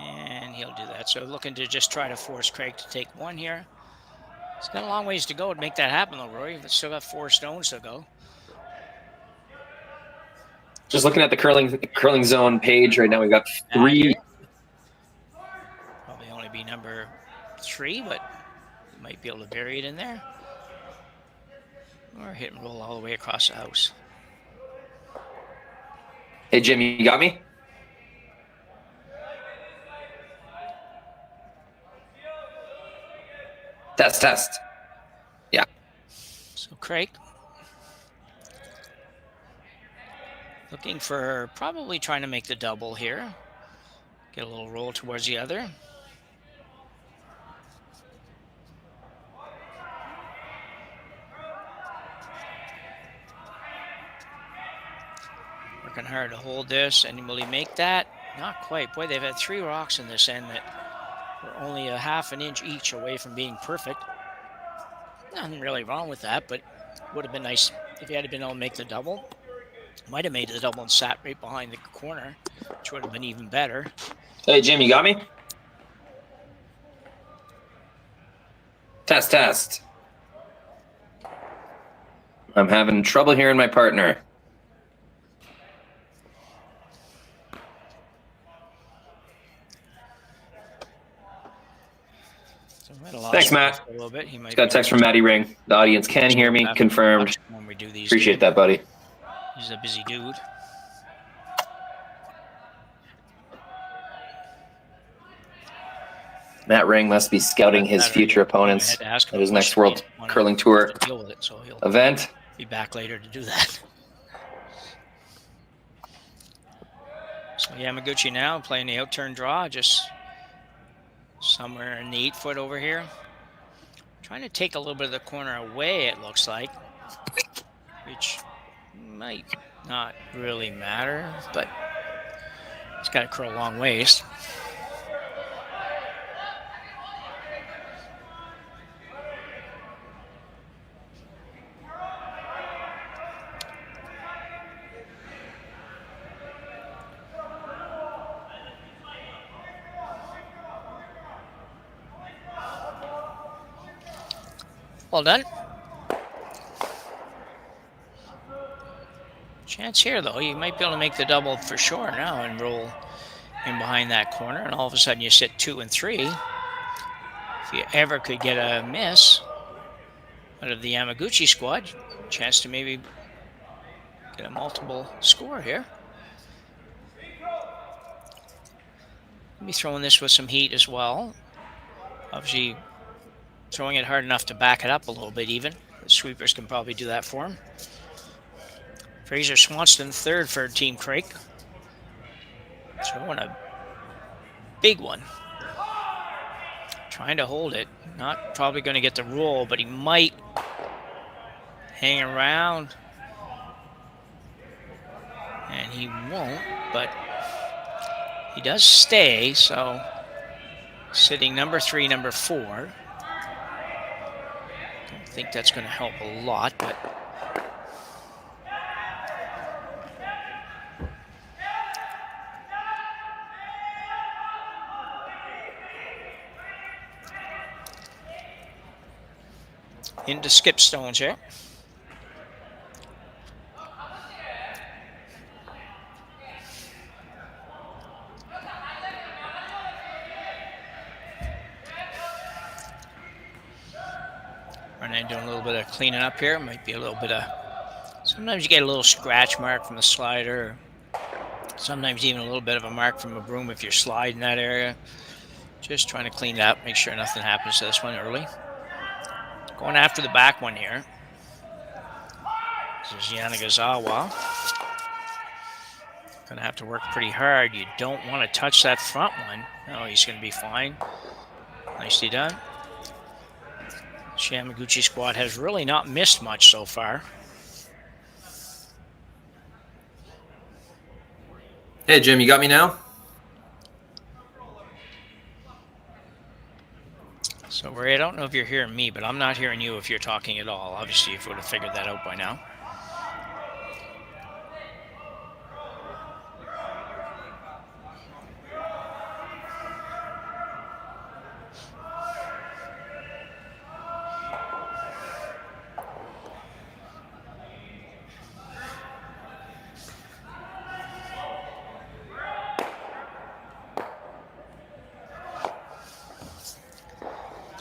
And he'll do that. So looking to just try to force Craik to take one here. He's got a long ways to go to make that happen, though, Rory. He's still got 4 stones to go. Just looking at the curling zone page right now, we've got 3. Probably only be number 3, but you might be able to bury it in there. Or hit and roll all the way across the house. Hey, Jim, you got me? Test. Yeah. So Craik looking for probably trying to make the double here. Get a little roll towards the other. Working hard to hold this, and will he make that? Not quite. Boy, they've had 3 rocks in this end that were only a ½ an inch each away from being perfect. Nothing really wrong with that, but would have been nice if he had been able to make the double. Might have made the double and sat right behind the corner, which would have been even better. Hey, Jim, you got me? Test. I'm having trouble hearing my partner. Thanks, Matt. A little bit. He might got a text from Matty Ring. The audience can hear me. Confirmed. When we do these Appreciate that, buddy. He's a busy dude. Matt Ring must be scouting his future opponents at his next World Curling Tour deal with it, so he'll event. be back later to do that. So Yamaguchi now playing the out-turn draw, just somewhere in the 8 foot over here. Trying to take a little bit of the corner away, it looks like, which might not really matter, but it's got to curl long ways. Well done. Chance here, though. You might be able to make the double for sure now and roll in behind that corner, and all of a sudden you sit 2 and 3. If you ever could get a miss out of the Yamaguchi squad, chance to maybe get a multiple score here. Maybe throwing this with some heat as well. Obviously, throwing it hard enough to back it up a little bit even. The sweepers can probably do that for him. Fraser Swanston third for Team Craik. Throwing a big one. Trying to hold it. Not probably going to get the roll, but he might hang around. And he won't, but he does stay, so sitting number 3, number 4. I think that's going to help a lot, but into skip stones here. Running, doing a little bit of cleaning up here. Might be a little bit of, sometimes you get a little scratch mark from the slider. Sometimes even a little bit of a mark from a broom if you're sliding that area. Just trying to clean it up, make sure nothing happens to this one early. Going after the back one here. This is Karuizawa. Gonna have to work pretty hard. You don't want to touch that front one. No, he's gonna be fine. Nicely done. Yamaguchi squad has really not missed much so far. Hey, Jim, you got me now? So, Ray, I don't know if you're hearing me, but I'm not hearing you if you're talking at all. Obviously, you would have figured that out by now.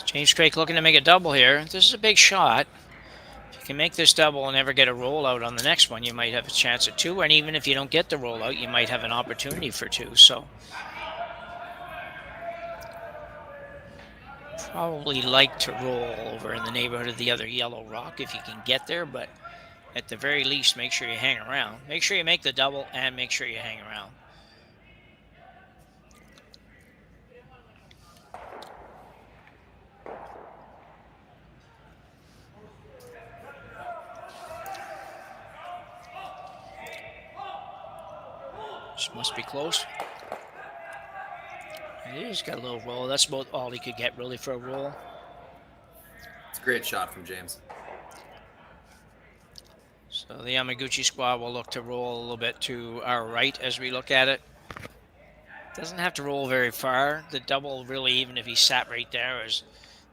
James Craik looking to make a double here. This is a big shot. If you can make this double and never get a rollout on the next one, you might have a chance at 2. And even if you don't get the rollout, you might have an opportunity for 2. So probably like to roll over in the neighborhood of the other yellow rock if you can get there. But at the very least, make sure you hang around. Make sure you make the double and make sure you hang around. This must be close. He's got a little roll. That's about all he could get really for a roll. It's a great shot from James. So the Yamaguchi squad will look to roll a little bit to our right as we look at it. Doesn't have to roll very far. The double really, even if he sat right there,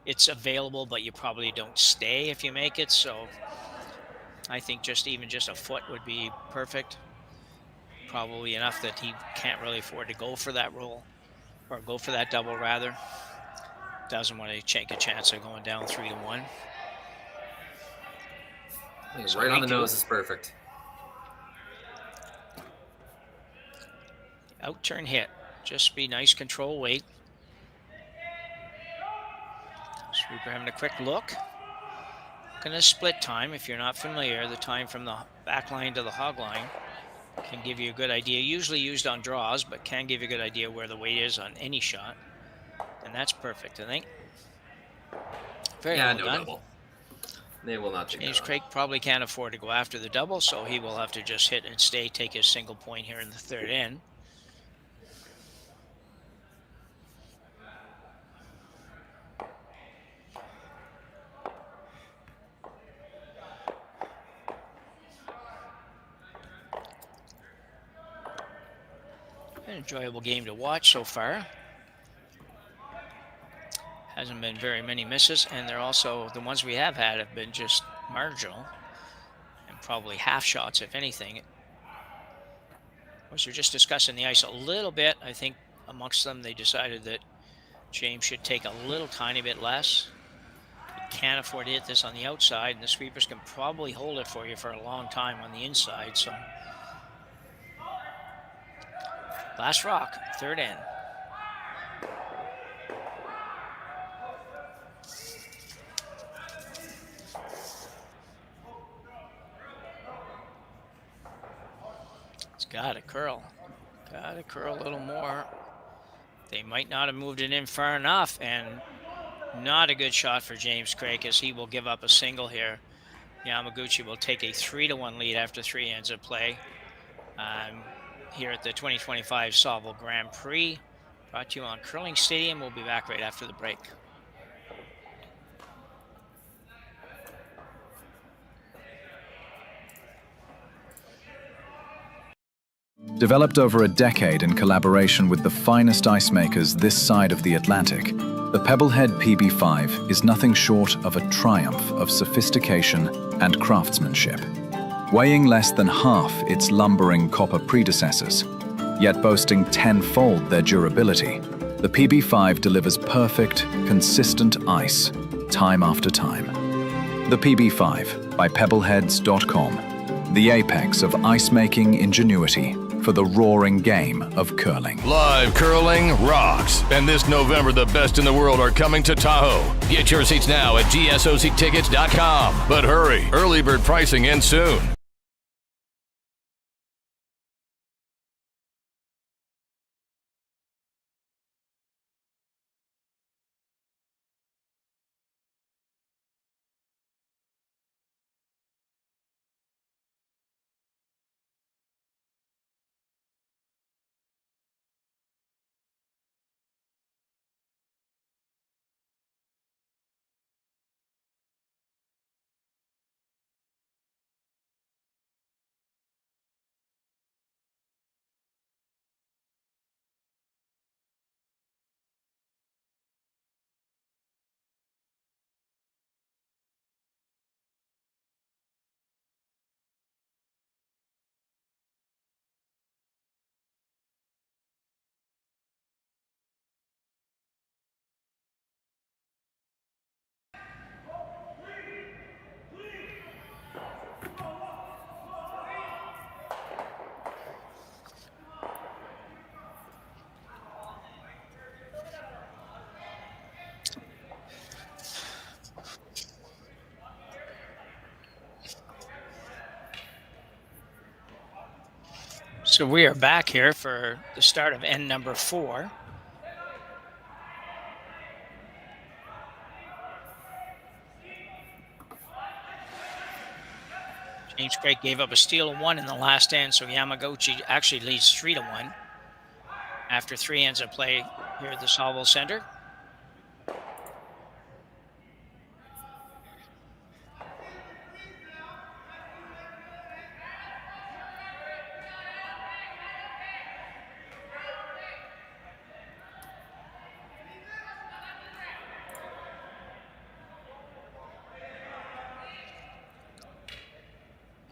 it's available, but you probably don't stay if you make it. So I think just a foot would be perfect. Probably enough that he can't really afford to go for that roll, or go for that double rather. Doesn't want to take a chance of going down 3-1. So right on the nose is perfect. Out turn hit. Just be nice control weight. Sweeper having a quick look. Going to split time. If you're not familiar, the time from the back line to the hog line can give you a good idea. Usually used on draws, but can give you a good idea where the weight is on any shot. And that's perfect, I think. Very well no done. double. They will not take James that. Craik probably can't afford to go after the double, so he will have to just hit and stay, take his single point here in the third end. An enjoyable game to watch so far. Hasn't been very many misses, and they're also, the ones we have had have been just marginal and probably half shots, if anything. Of course, they're just discussing the ice a little bit. I think amongst them, they decided that James should take a little tiny bit less. He can't afford to hit this on the outside, and the sweepers can probably hold it for you for a long time on the inside, so. Last rock, third end. It's got to curl. Got to curl a little more. They might not have moved it in far enough, and not a good shot for James Craik, as he will give up a single here. Yamaguchi will take a 3-1 lead after 3 ends of play. Here at the 2025 Saville Grand Prix, brought to you on Curling Stadium. We'll be back right after the break. Developed over a decade in collaboration with the finest ice makers this side of the Atlantic, the Pebblehead PB5 is nothing short of a triumph of sophistication and craftsmanship. Weighing less than half its lumbering copper predecessors, yet boasting tenfold their durability, the PB5 delivers perfect, consistent ice, time after time. The PB5 by Pebbleheads.com, the apex of ice-making ingenuity for the roaring game of curling. Live curling rocks. And this November, the best in the world are coming to Tahoe. Get your seats now at gsoctickets.com. But hurry, early bird pricing ends soon. So we are back here for the start of end number 4. James Craik gave up a steal of 1 in the last end, so Yamaguchi actually leads 3-1 after 3 ends of play here at the Saville Center.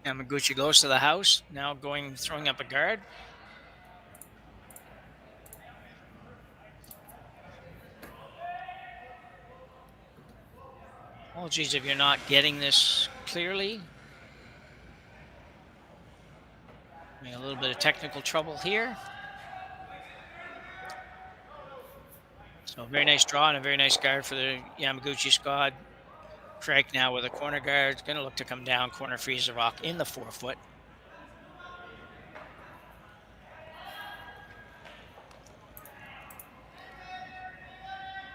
Yamaguchi goes to the house, now throwing up a guard. Apologies if you're not getting this clearly. Having a little bit of technical trouble here. So very nice draw and a very nice guard for the Yamaguchi squad. Craik now with a corner guard. Going to look to come down. Corner freeze the rock in the 4-foot.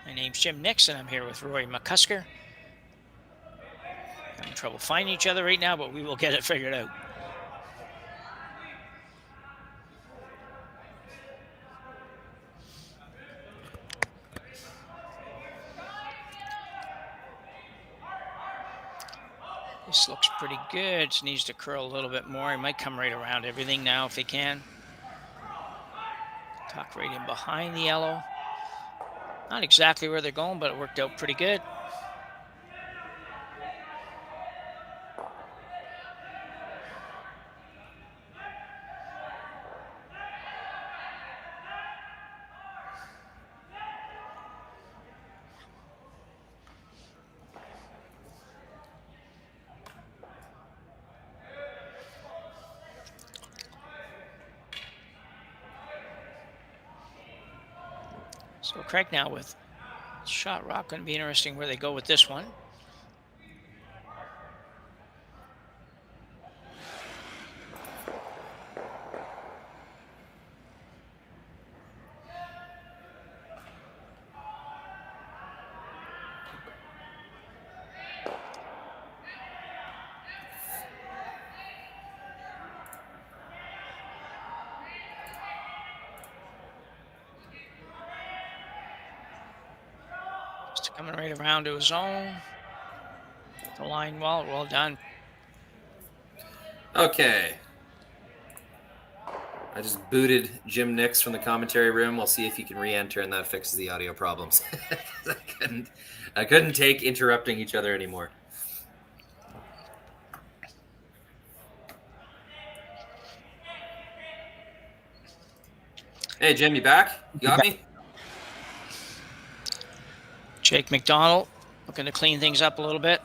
My name's Jim Nix, and I'm here with Rory McCusker. Having trouble finding each other right now, but we will get it figured out. This looks pretty good. Just needs to curl a little bit more. He might come right around everything now if he can. Tuck right in behind the yellow. Not exactly where they're going, but it worked out pretty good. So Craik now with shot rock. Going to be interesting where they go with this one. Coming right around to his zone. The line well done. Okay. I just booted Jim Nix from the commentary room. We'll see if he can re-enter, and that fixes the audio problems. I couldn't take interrupting each other anymore. Hey, Jim, you back? You got me? Jake McDonald looking to clean things up a little bit.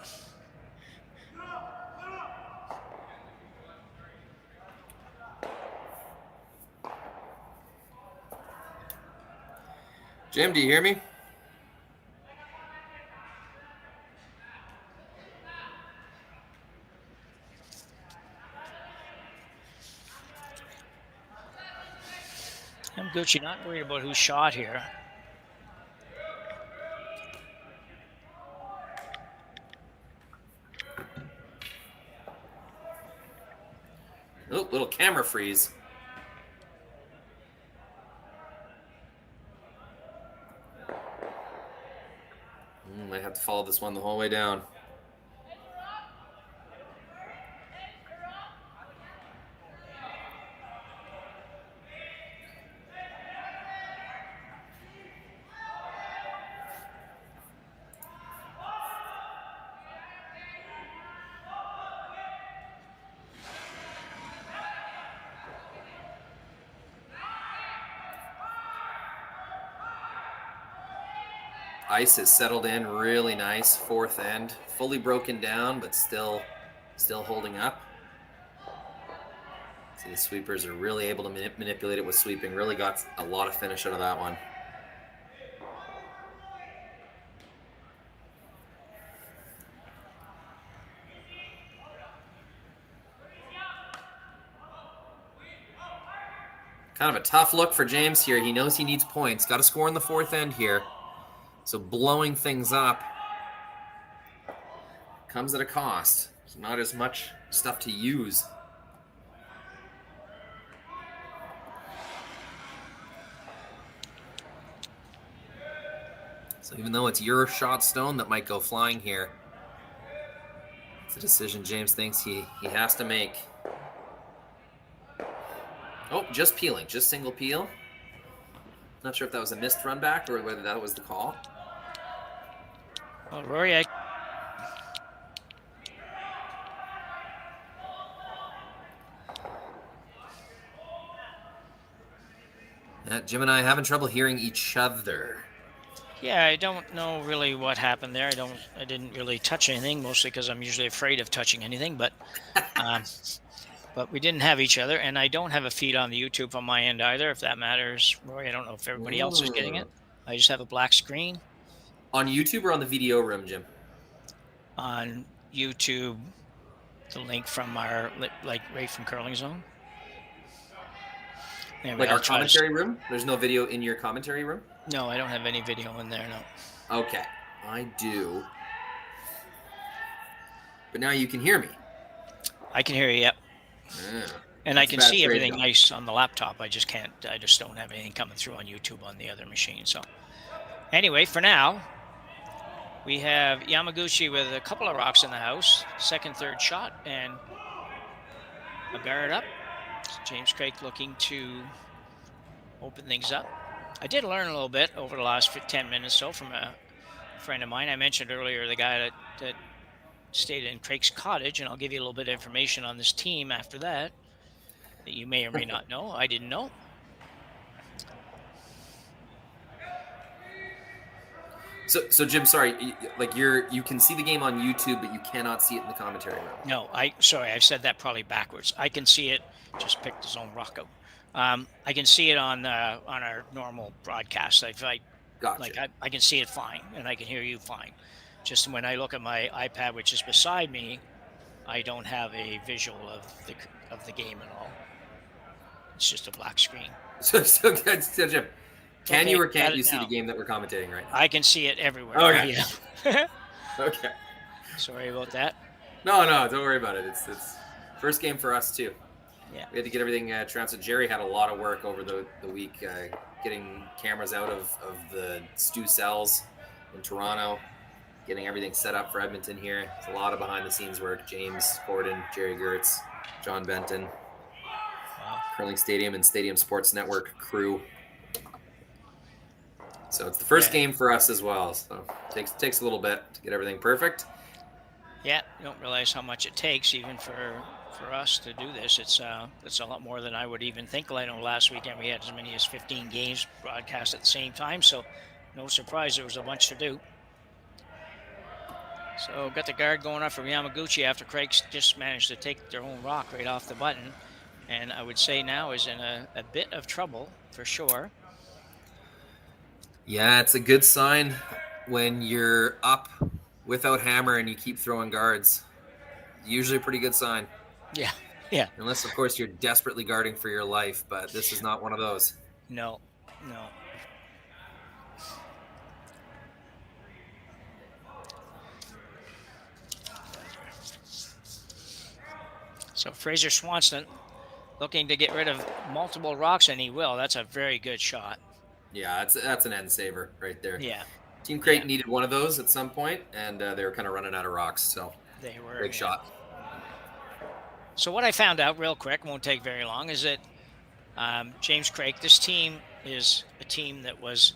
Jim, do you hear me? Yamaguchi not worried about who's shot here. Oh, little camera freeze. Might have to follow this one the whole way down. Ice has settled in really nice. Fourth end, fully broken down, but still holding up. See, the sweepers are really able to manipulate it with sweeping. Really got a lot of finish out of that one. Kind of a tough look for James here. He knows he needs points. Got to score in the fourth end here. So blowing things up comes at a cost. There's not as much stuff to use. So even though it's your shot stone that might go flying here, it's a decision James thinks he has to make. Oh, just peeling, just single peel. Not sure if that was a missed run back or whether that was the call. Well, Rory, Jim and I having trouble hearing each other. Yeah, I don't know really what happened there. I didn't really touch anything, mostly because I'm usually afraid of touching anything. But, but we didn't have each other, and I don't have a feed on the YouTube on my end either. If that matters, Roy, I don't know if everybody else is getting it. I just have a black screen. On YouTube or on the video room, Jim? On YouTube, the link from our, like right from Curling Zone. Anyway, Like I'll our try to- commentary room? There's no video in your commentary room? No, I don't have any video in there, no. Okay, I do. But now you can hear me. I can hear you, yep. Yeah. And I That's can a bad see trade, everything though. nice on the laptop. I just don't have anything coming through on YouTube on the other machine. So anyway, for now, we have Yamaguchi with a couple of rocks in the house. Second, third shot, and a guard up. James Craik looking to open things up. I did learn a little bit over the last 10 minutes so from a friend of mine. I mentioned earlier the guy that stayed in Craik's cottage, and I'll give you a little bit of information on this team after that you may or may not know. I didn't know. So Jim, sorry, like you can see the game on YouTube, but you cannot see it in the commentary room. No, sorry, I said that probably backwards. I can see it. Just picked his own rock out. I can see it on our normal broadcast. Gotcha. I can see it fine, and I can hear you fine. Just when I look at my iPad, which is beside me, I don't have a visual of the game at all. It's just a black screen. So Jim, can you or can't you see now. the game that we're commentating right now? I can see it everywhere. Okay. Yeah. Okay. Sorry about that. No, don't worry about it. It's first game for us too. Yeah. We had to get everything translated. Jerry had a lot of work over the week getting cameras out of the Stu cells in Toronto, getting everything set up for Edmonton here. It's a lot of behind the scenes work. James Gordon, Jerry Gertz, John Benton, Curling Stadium and Stadium Sports Network crew. So it's the first game for us as well. So it takes a little bit to get everything perfect. Yeah, you don't realize how much it takes even for us to do this. It's a lot more than I would even think. I know last weekend we had as many as 15 games broadcast at the same time, so no surprise there was a bunch to do. So got the guard going up from Yamaguchi after Craik's just managed to take their own rock right off the button, and I would say now is in a bit of trouble for sure. Yeah, it's a good sign when you're up without hammer and you keep throwing guards. Usually a pretty good sign. Yeah. Unless, of course, you're desperately guarding for your life, but this is not one of those. No. So Fraser Swanson looking to get rid of multiple rocks, and he will. That's a very good shot. Yeah, that's an end saver right there. Yeah. Team Craik needed one of those at some point, and they were kind of running out of rocks, so they were big shot. So what I found out real quick, won't take very long, is that James Craik, this team is a team that was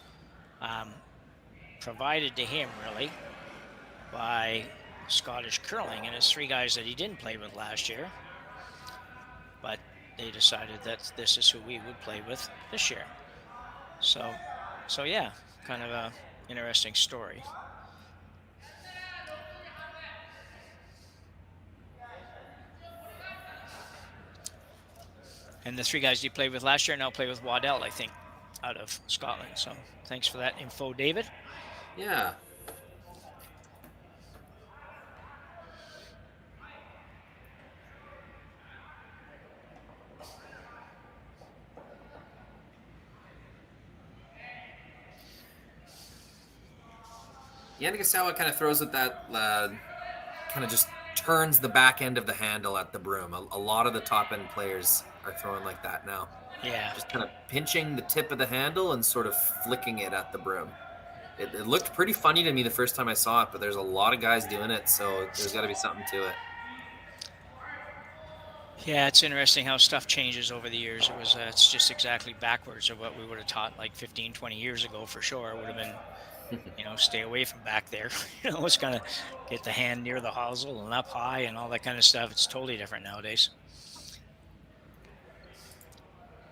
provided to him, really, by Scottish Curling, and it's three guys that he didn't play with last year, but they decided that this is who we would play with this year. So yeah, kind of a interesting story. And the three guys he played with last year now play with Waddell, I think, out of Scotland. So thanks for that info, David. Yeah. Karuizawa kind of throws it that kind of just turns the back end of the handle at the broom. A lot of the top end players are throwing like that now. Yeah. Just kind of pinching the tip of the handle and sort of flicking it at the broom. It looked pretty funny to me the first time I saw it, but there's a lot of guys doing it, so there's got to be something to it. Yeah, it's interesting how stuff changes over the years. It's just exactly backwards of what we would have taught like 15, 20 years ago for sure. It would have been, stay away from back there. It's kind of get the hand near the hosel and up high and all that kind of stuff. It's totally different nowadays.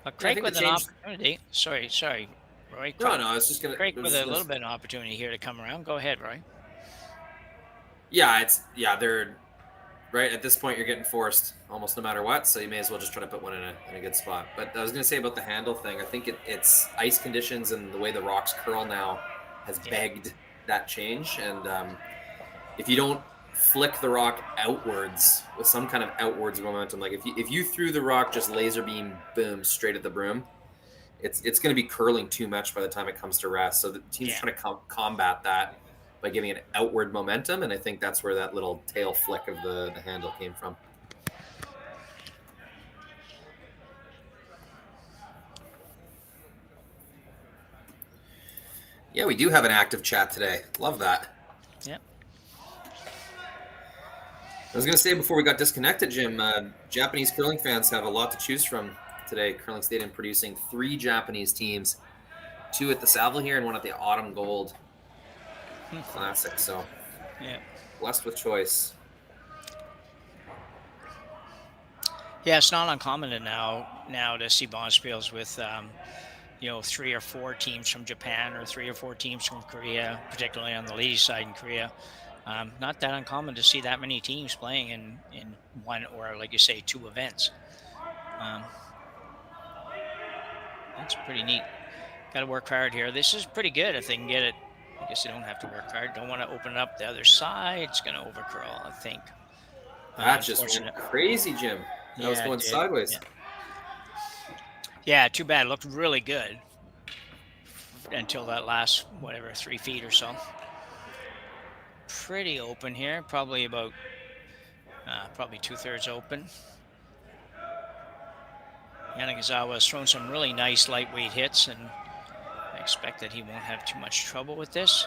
But Craik with an opportunity. Sorry, Roy. No, I was just going to... Craik with a little bit of opportunity here to come around. Go ahead, Roy. Yeah, they're right? At this point, you're getting forced almost no matter what, so you may as well just try to put one in a good spot. But I was going to say about the handle thing, I think it's ice conditions and the way the rocks curl now has begged that change. And if you don't flick the rock outwards with some kind of outwards momentum, like if you threw the rock just laser beam, boom, straight at the broom, it's going to be curling too much by the time it comes to rest. So the team's trying to combat that by giving it outward momentum, and I think that's where that little tail flick of the handle came from. Yeah, we do have an active chat today. Love that. Yep. I was going to say before we got disconnected, Jim, Japanese curling fans have a lot to choose from today. Curling Stadium producing 3 Japanese teams, 2 at the Saville here and 1 at the Autumn Gold Classic. So, blessed with choice. Yeah, it's not uncommon now to see bonspiels with 3 or 4 teams from Japan or 3 or 4 teams from Korea, particularly on the ladies' side in Korea. Not that uncommon to see that many teams playing in one or, like you say, 2 events. That's pretty neat. Got to work hard here. This is pretty good if they can get it. I guess they don't have to work hard. Don't want to open it up the other side. It's going to overcurl, I think. That just went crazy, Jim. That was going sideways. Yeah, too bad. It looked really good until that last, 3 feet or so. Pretty open here. Probably about, probably 2/3 open. Karuizawa has thrown some really nice lightweight hits, and I expect that he won't have too much trouble with this.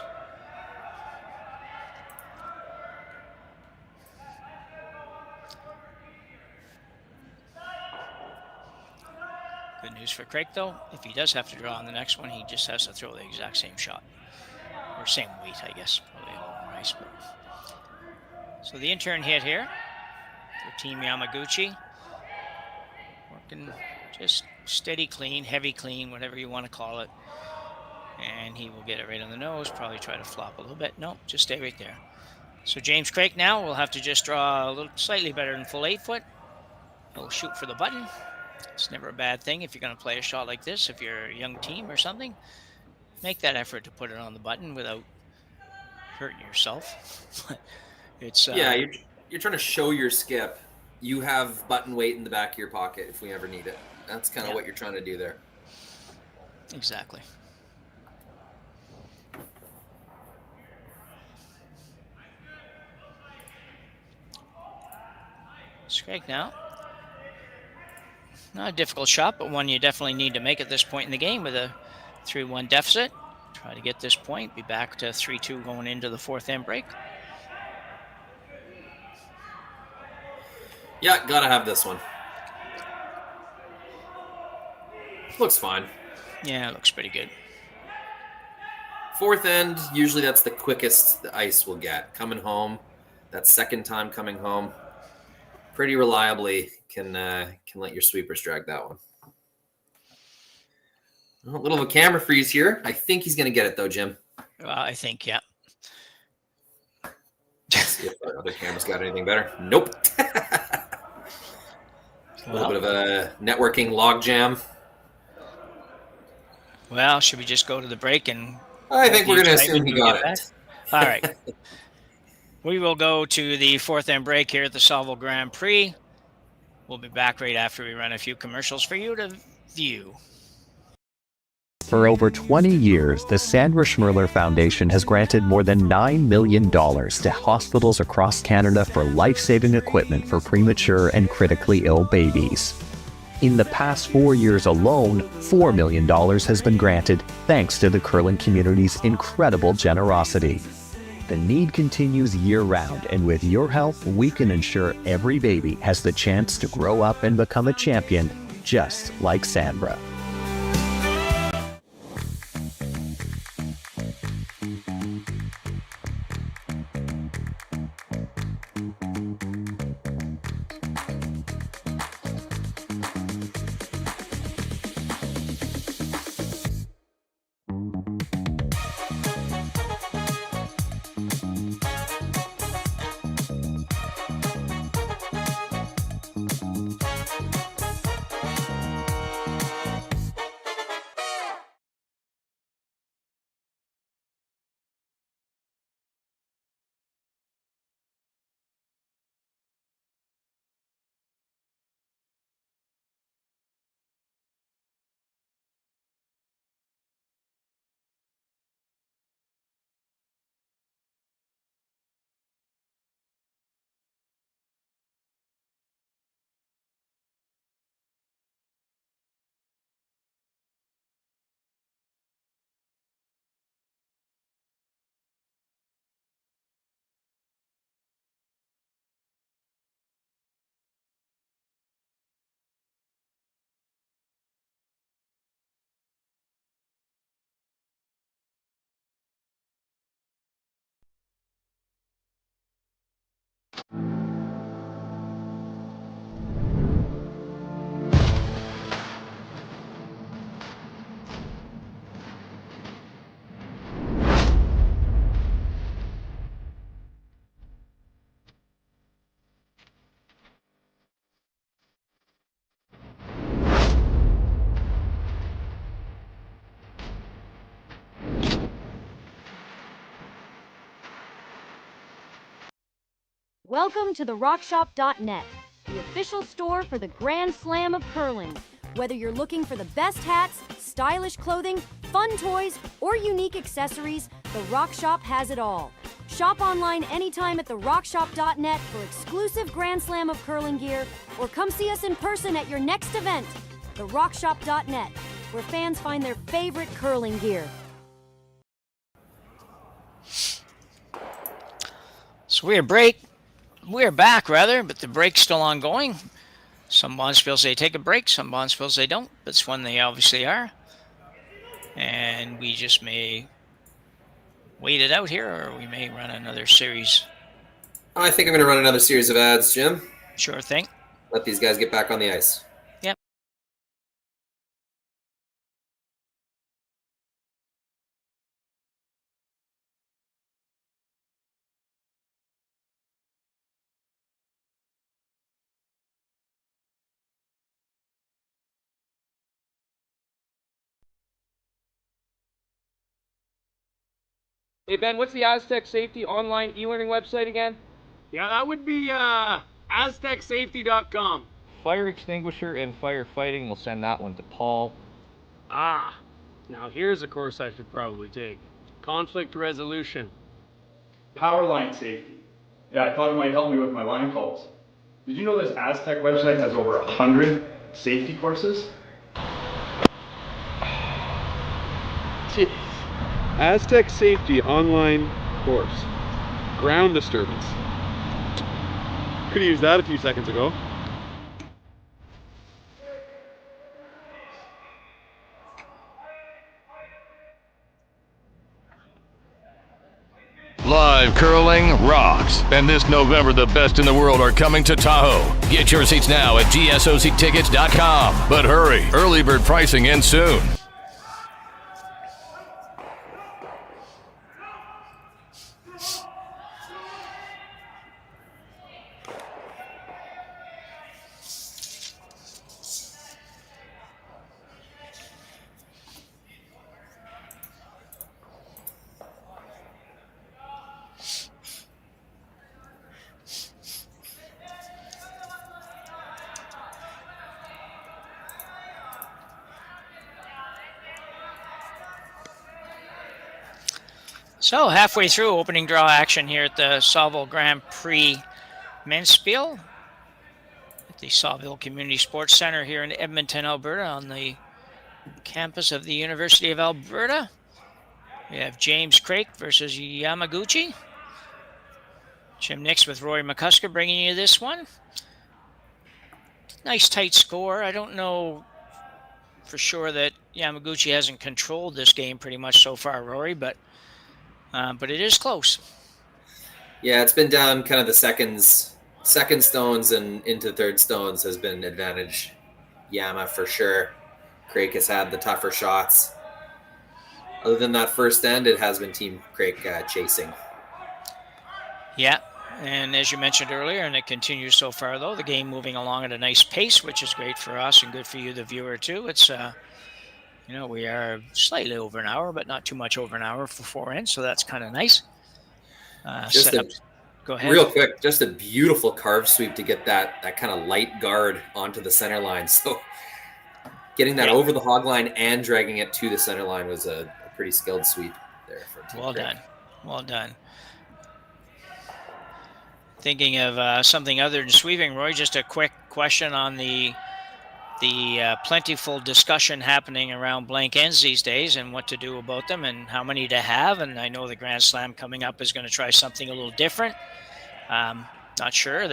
Good news for Craik, though. If he does have to draw on the next one, he just has to throw the exact same shot. Or same weight, I guess. Probably a little more ice. But... So the intern hit here for Team Yamaguchi. Working just steady clean, heavy clean, whatever you want to call it. And he will get it right on the nose, probably try to flop a little bit. No, just stay right there. So James Craik now will have to just draw a little slightly better than full 8 foot. He'll shoot for the button. It's never a bad thing if you're going to play a shot like this. If you're a young team or something, make that effort to put it on the button without hurting yourself. It's yeah, you're trying to show your skip. You have button weight in the back of your pocket if we ever need it. That's kind of what you're trying to do there. Exactly. Craik now. Not a difficult shot, but one you definitely need to make at this point in the game with a 3-1 deficit. Try to get this point, be back to 3-2 going into the 4th end break. Yeah, gotta have this one. Looks fine. Yeah, it looks pretty good. 4th end, usually that's the quickest the ice will get. Coming home, that second time coming home, pretty reliably can let your sweepers drag that one. A little of a camera freeze here. I think he's going to get it, though, Jim. I think, yeah. Let's see if our other camera's got anything better. Nope. A little bit of a networking log jam. Well, should we just go to the break and... I think we're going to assume he got it. All right. We will go to the 4th end break here at the Saville Grand Prix. We'll be back right after we run a few commercials for you to view. For over 20 years, the Sandra Schmirler Foundation has granted more than $9 million to hospitals across Canada for life-saving equipment for premature and critically ill babies. In the past 4 years alone, $4 million has been granted thanks to the curling community's incredible generosity. The need continues year-round, and with your help, we can ensure every baby has the chance to grow up and become a champion, just like Sandra. Welcome to the RockShop.net, the official store for the Grand Slam of curling. Whether you're looking for the best hats, stylish clothing, fun toys, or unique accessories, the Rock Shop has it all. Shop online anytime at the RockShop.net for exclusive Grand Slam of curling gear, or come see us in person at your next event. The RockShop.net, where fans find their favorite curling gear. So we're back, but the break's still ongoing. Some bonspiels they take a break, some bonspiels they don't. That's when they obviously are. And we just may wait it out here, or we may run another series. I think I'm going to run another series of ads, Jim. Sure thing. Let these guys get back on the ice. Yep. Hey Ben, what's the Aztec Safety online e-learning website again? Yeah, that would be aztecsafety.com. Fire extinguisher and firefighting, we'll send that one to Paul. Now here's a course I should probably take. Conflict resolution. Power line safety. Yeah, I thought it might help me with my line calls. Did you know this Aztec website has over 100 safety courses? Jeez. Aztec Safety online course. Ground disturbance. Could have used that a few seconds ago. Live curling rocks. And this November, the best in the world are coming to Tahoe. Get your seats now at gsoctickets.com. But hurry, early bird pricing ends soon. So halfway through opening draw action here at the Saville Grand Prix men's spiel at the Saville Community Sports Center here in Edmonton, Alberta, on the campus of the University of Alberta. We have James Craik versus Yamaguchi. Jim Nix with Rory McCusker bringing you this one. Nice tight score. I don't know for sure that Yamaguchi hasn't controlled this game pretty much so far, Rory, but it is close. Yeah, it's been down kind of the second stones and into third stones has been advantage Yama for sure. Craik has had the tougher shots. Other than that first end, it has been Team Craik chasing. Yeah, and as you mentioned earlier, and it continues so far, though, the game moving along at a nice pace, which is great for us and good for you, the viewer, too. It's we are slightly over an hour, but not too much over an hour for four ends, so that's kind of nice. Go ahead. Real quick, just a beautiful carve sweep to get that kind of light guard onto the center line. So getting that over the hog line and dragging it to the center line was a pretty skilled sweep there. Well done. Well done. Thinking of something other than sweeping, Roy, just a quick question on the plentiful discussion happening around blank ends these days and what to do about them and how many to have. And I know the Grand Slam coming up is going to try something a little different. Not sure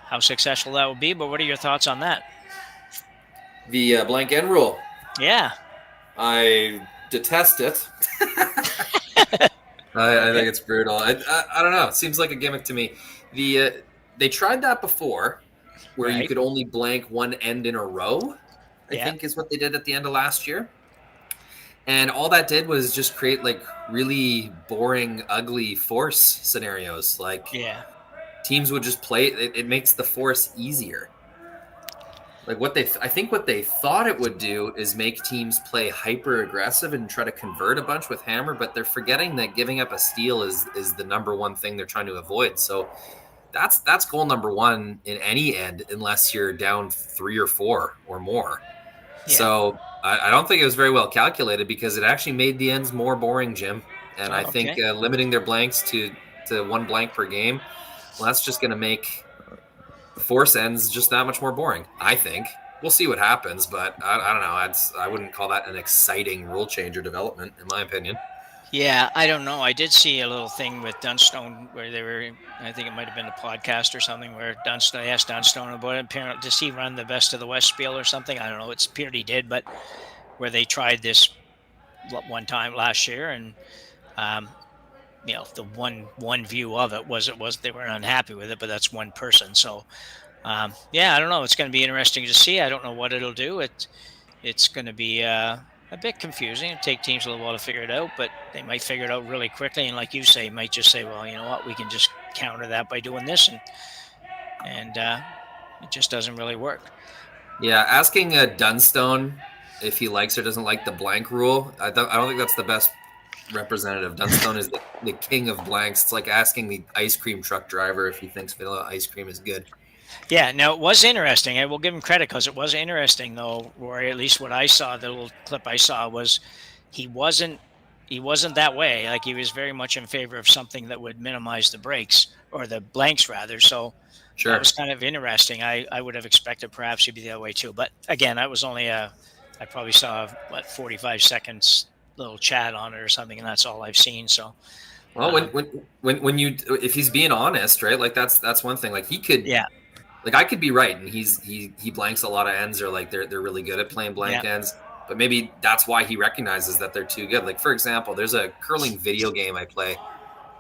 how successful that will be, but what are your thoughts on that? The blank end rule. Yeah. I detest it. I think it's brutal. I don't know. It seems like a gimmick to me. They tried that before, where you could only blank one end in a row, I think is what they did at the end of last year. And all that did was just create like really boring, ugly force scenarios. Like teams would just play, it makes the force easier. Like I think what they thought it would do is make teams play hyper aggressive and try to convert a bunch with hammer, but they're forgetting that giving up a steal is the number one thing they're trying to avoid. So that's goal number one in any end, unless you're down 3 or 4 or more. Yeah. So I don't think it was very well calculated, because it actually made the ends more boring, Jim. And I think limiting their blanks to 1 blank per game, well, that's just going to make the force ends just that much more boring, I think. We'll see what happens, but I don't know. I wouldn't call that an exciting rule change or development, in my opinion. Yeah, I don't know. I did see a little thing with Dunstone where they were, I think it might have been a podcast or something, where Dunstone, I asked Dunstone about it. Apparently, does he run the Best of the West spiel or something? I don't know. It appeared he did, but where they tried this one time last year, and the one view of it was they weren't unhappy with it, but that's one person. So I don't know. It's going to be interesting to see. I don't know what it'll do. It's going to be a bit confusing. It'll take teams a little while to figure it out, but they might figure it out really quickly. And like you say, might just say, well, you know what, we can just counter that by doing this, and it just doesn't really work. Yeah, asking Dunstone if he likes or doesn't like the blank rule, I don't think that's the best representative. Dunstone is the king of blanks. It's like asking the ice cream truck driver if he thinks vanilla ice cream is good. Yeah, now it was interesting. I will give him credit because it was interesting, though, Rory. At least what I saw, the little clip I saw, was he wasn't that way. Like, he was very much in favor of something that would minimize the breaks, or the blanks rather. So sure, that was kind of interesting. I would have expected perhaps he'd be the other way too. But again, that was only I probably saw 45 seconds little chat on it or something, and that's all I've seen. So. Well, when you, if he's being honest, right? Like that's one thing. Like he could, like I could be right, and he blanks a lot of ends, or like they're really good at playing blank ends. But maybe that's why he recognizes that they're too good. Like, for example, there's a curling video game I play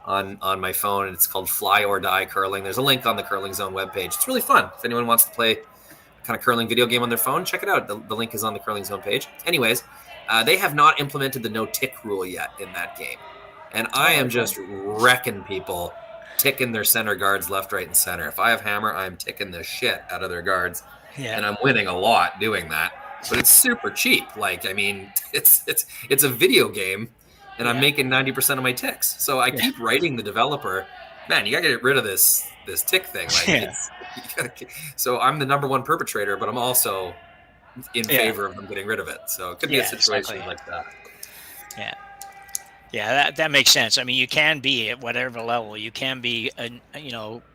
on my phone, and it's called Fly or Die Curling. There's a link on the Curling Zone webpage. It's really fun. If anyone wants to play kind of curling video game on their phone, check it out. The link is on the Curling Zone page. Anyways, they have not implemented the no tick rule yet in that game. And I am just wrecking people, ticking their center guards left, right, and center. If I have hammer, I'm ticking the shit out of their guards. Yeah. And I'm winning a lot doing that. But it's super cheap. Like, I mean, it's a video game, and I'm making 90% of my ticks. So I keep writing the developer, man, you got to get rid of this tick thing. Like, so I'm the number one perpetrator, but I'm also in favor of them getting rid of it. So it could be a situation like that. Yeah. Yeah, that makes sense. I mean, you can be at whatever level. You can be,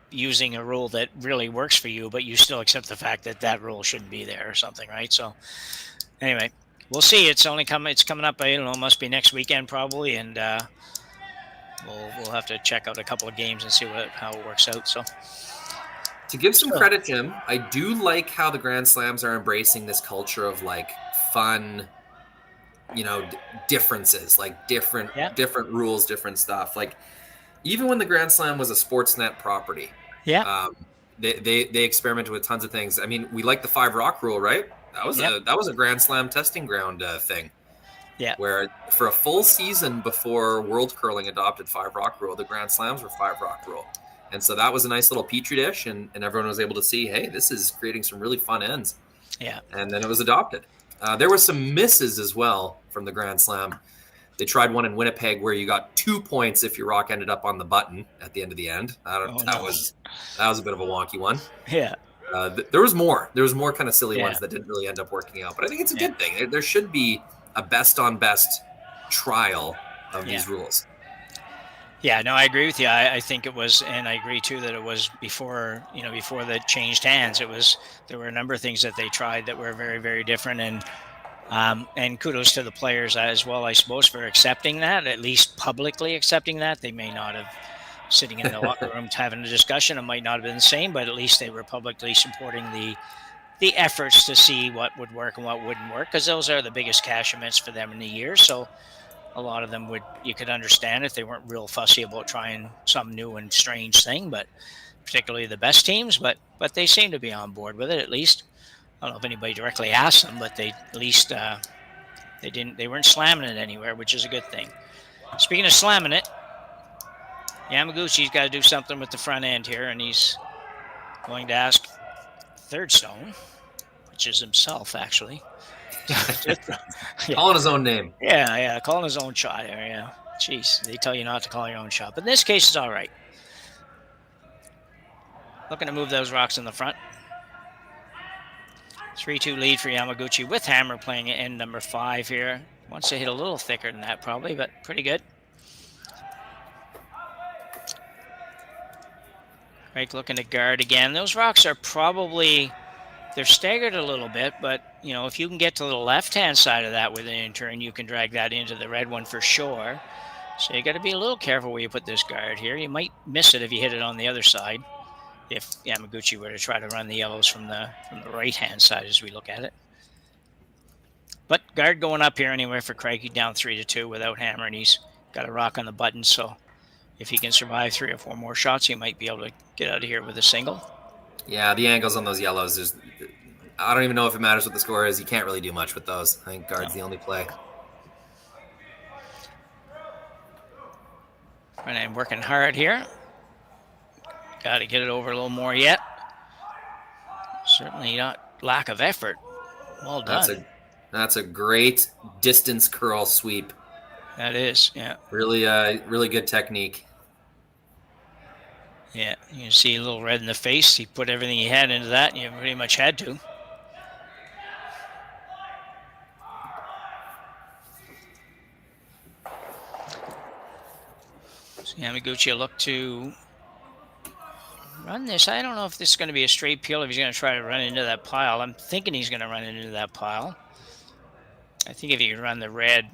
using a rule that really works for you, but you still accept the fact that rule shouldn't be there or something, right? So, anyway, we'll see. It's coming up. I don't know. It must be next weekend probably, and we'll have to check out a couple of games and see how it works out. So, to give some credit, Jim, I do like how the Grand Slams are embracing this culture of like fun, differences, like different rules, different stuff. Like even when the Grand Slam was a Sportsnet property, they experimented with tons of things. I mean, we like the 5 rock rule, right? That was a Grand Slam testing ground thing. Yeah. Where for a full season before World Curling adopted 5 rock rule, the Grand Slams were 5 rock rule. And so that was a nice little petri dish, and everyone was able to see, hey, this is creating some really fun ends. Yeah. And then it was adopted. There were some misses as well from the Grand Slam. They tried one in Winnipeg where you got 2 points if your rock ended up on the button at the end of the end. That was a bit of a wonky one. Yeah. There was more. There was more kind of silly ones that didn't really end up working out. But I think it's a good thing. There should be a best on best trial of these rules. Yeah, no, I agree with you. I think it was, and I agree too that it was before they changed hands. There were a number of things that they tried that were very, very different, and kudos to the players as well, I suppose, for accepting that, at least publicly accepting that. They may not have sitting in the locker room having a discussion. It might not have been the same, but at least they were publicly supporting the efforts to see what would work and what wouldn't work, because those are the biggest cash events for them in the year. So a lot of them you could understand if they weren't real fussy about trying some new and strange thing, but particularly the best teams, but they seem to be on board with it, at least. I don't know if anybody directly asked them, but they at least they weren't slamming it anywhere, which is a good thing. Speaking of slamming it, Yamaguchi's got to do something with the front end here, and he's going to ask Third Stone, which is himself actually. Calling his own name. Yeah, calling his own shot there, yeah. Jeez, they tell you not to call your own shot. But in this case, it's all right. looking to move those rocks in the front. 3-2 lead for Yamaguchi with Hammer playing at end number 5 here. Wants to hit a little thicker than that probably, but pretty good. Craik looking to guard again. Those rocks are probably, they're staggered a little bit, but you know, if you can get to the left-hand side of that with an in-turn, you can drag that into the red one for sure. So you got to be a little careful where you put this guard here. You might miss it if you hit it on the other side, if Yamaguchi were to try to run the yellows from the right-hand side as we look at it. But guard going up here anyway for Craik. He's down 3-2 without Hammer, and he's got a rock on the button. So if he can survive 3 or 4 more shots, he might be able to get out of here with a single. Yeah, the angles on those yellows, I don't even know if it matters what the score is. You can't really do much with those. I think guard's the only play. And I'm working hard here. Got to get it over a little more yet. Certainly not lack of effort. Well done. That's a great distance curl sweep. That is, yeah. Really, really good technique. Yeah, you can see a little red in the face. He put everything he had into that, and you pretty much had to. So Yamaguchi will look to run this. I don't know if this is going to be a straight peel, if he's going to try to run into that pile. I'm thinking he's going to run into that pile. I think if you can run the red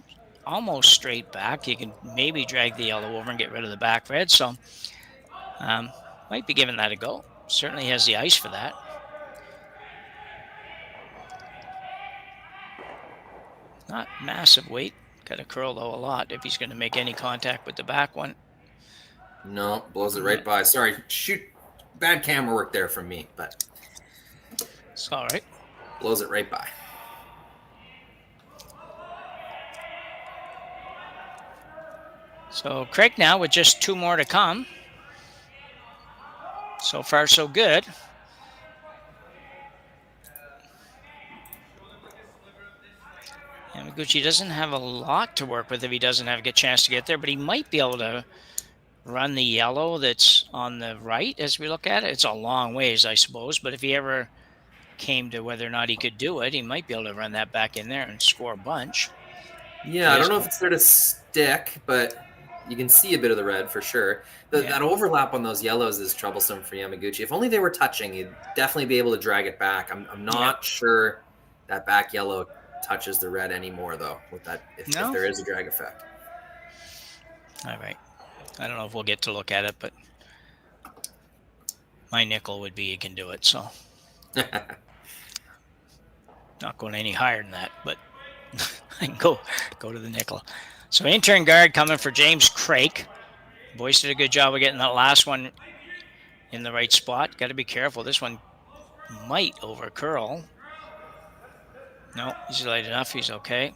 almost straight back, you can maybe drag the yellow over and get rid of the back red. So might be giving that a go. Certainly has the ice for that. Not massive weight. Got to curl though a lot if he's going to make any contact with the back one. No, blows it right by. Sorry, shoot. Bad camera work there from me, but it's all right. Blows it right by. So Craik now with just 2 more to come. So far, so good. Yamaguchi doesn't have a lot to work with if he doesn't have a good chance to get there, but he might be able to run the yellow that's on the right as we look at it. It's a long ways, I suppose, but if he ever came to whether or not he could do it, he might be able to run that back in there and score a bunch. Yeah, I don't know if it's there to stick, but you can see a bit of the red for sure. That overlap on those yellows is troublesome for Yamaguchi. If only they were touching, you'd definitely be able to drag it back. I'm not sure that back yellow touches the red anymore, though, with that if there is a drag effect. All right. I don't know if we'll get to look at it, but my nickel would be you can do it, so. Not going any higher than that, but I can go to the nickel. So intern guard coming for James Craik. Boys did a good job of getting that last one in the right spot. Got to be careful. This one might over curl. No, he's light enough. He's okay.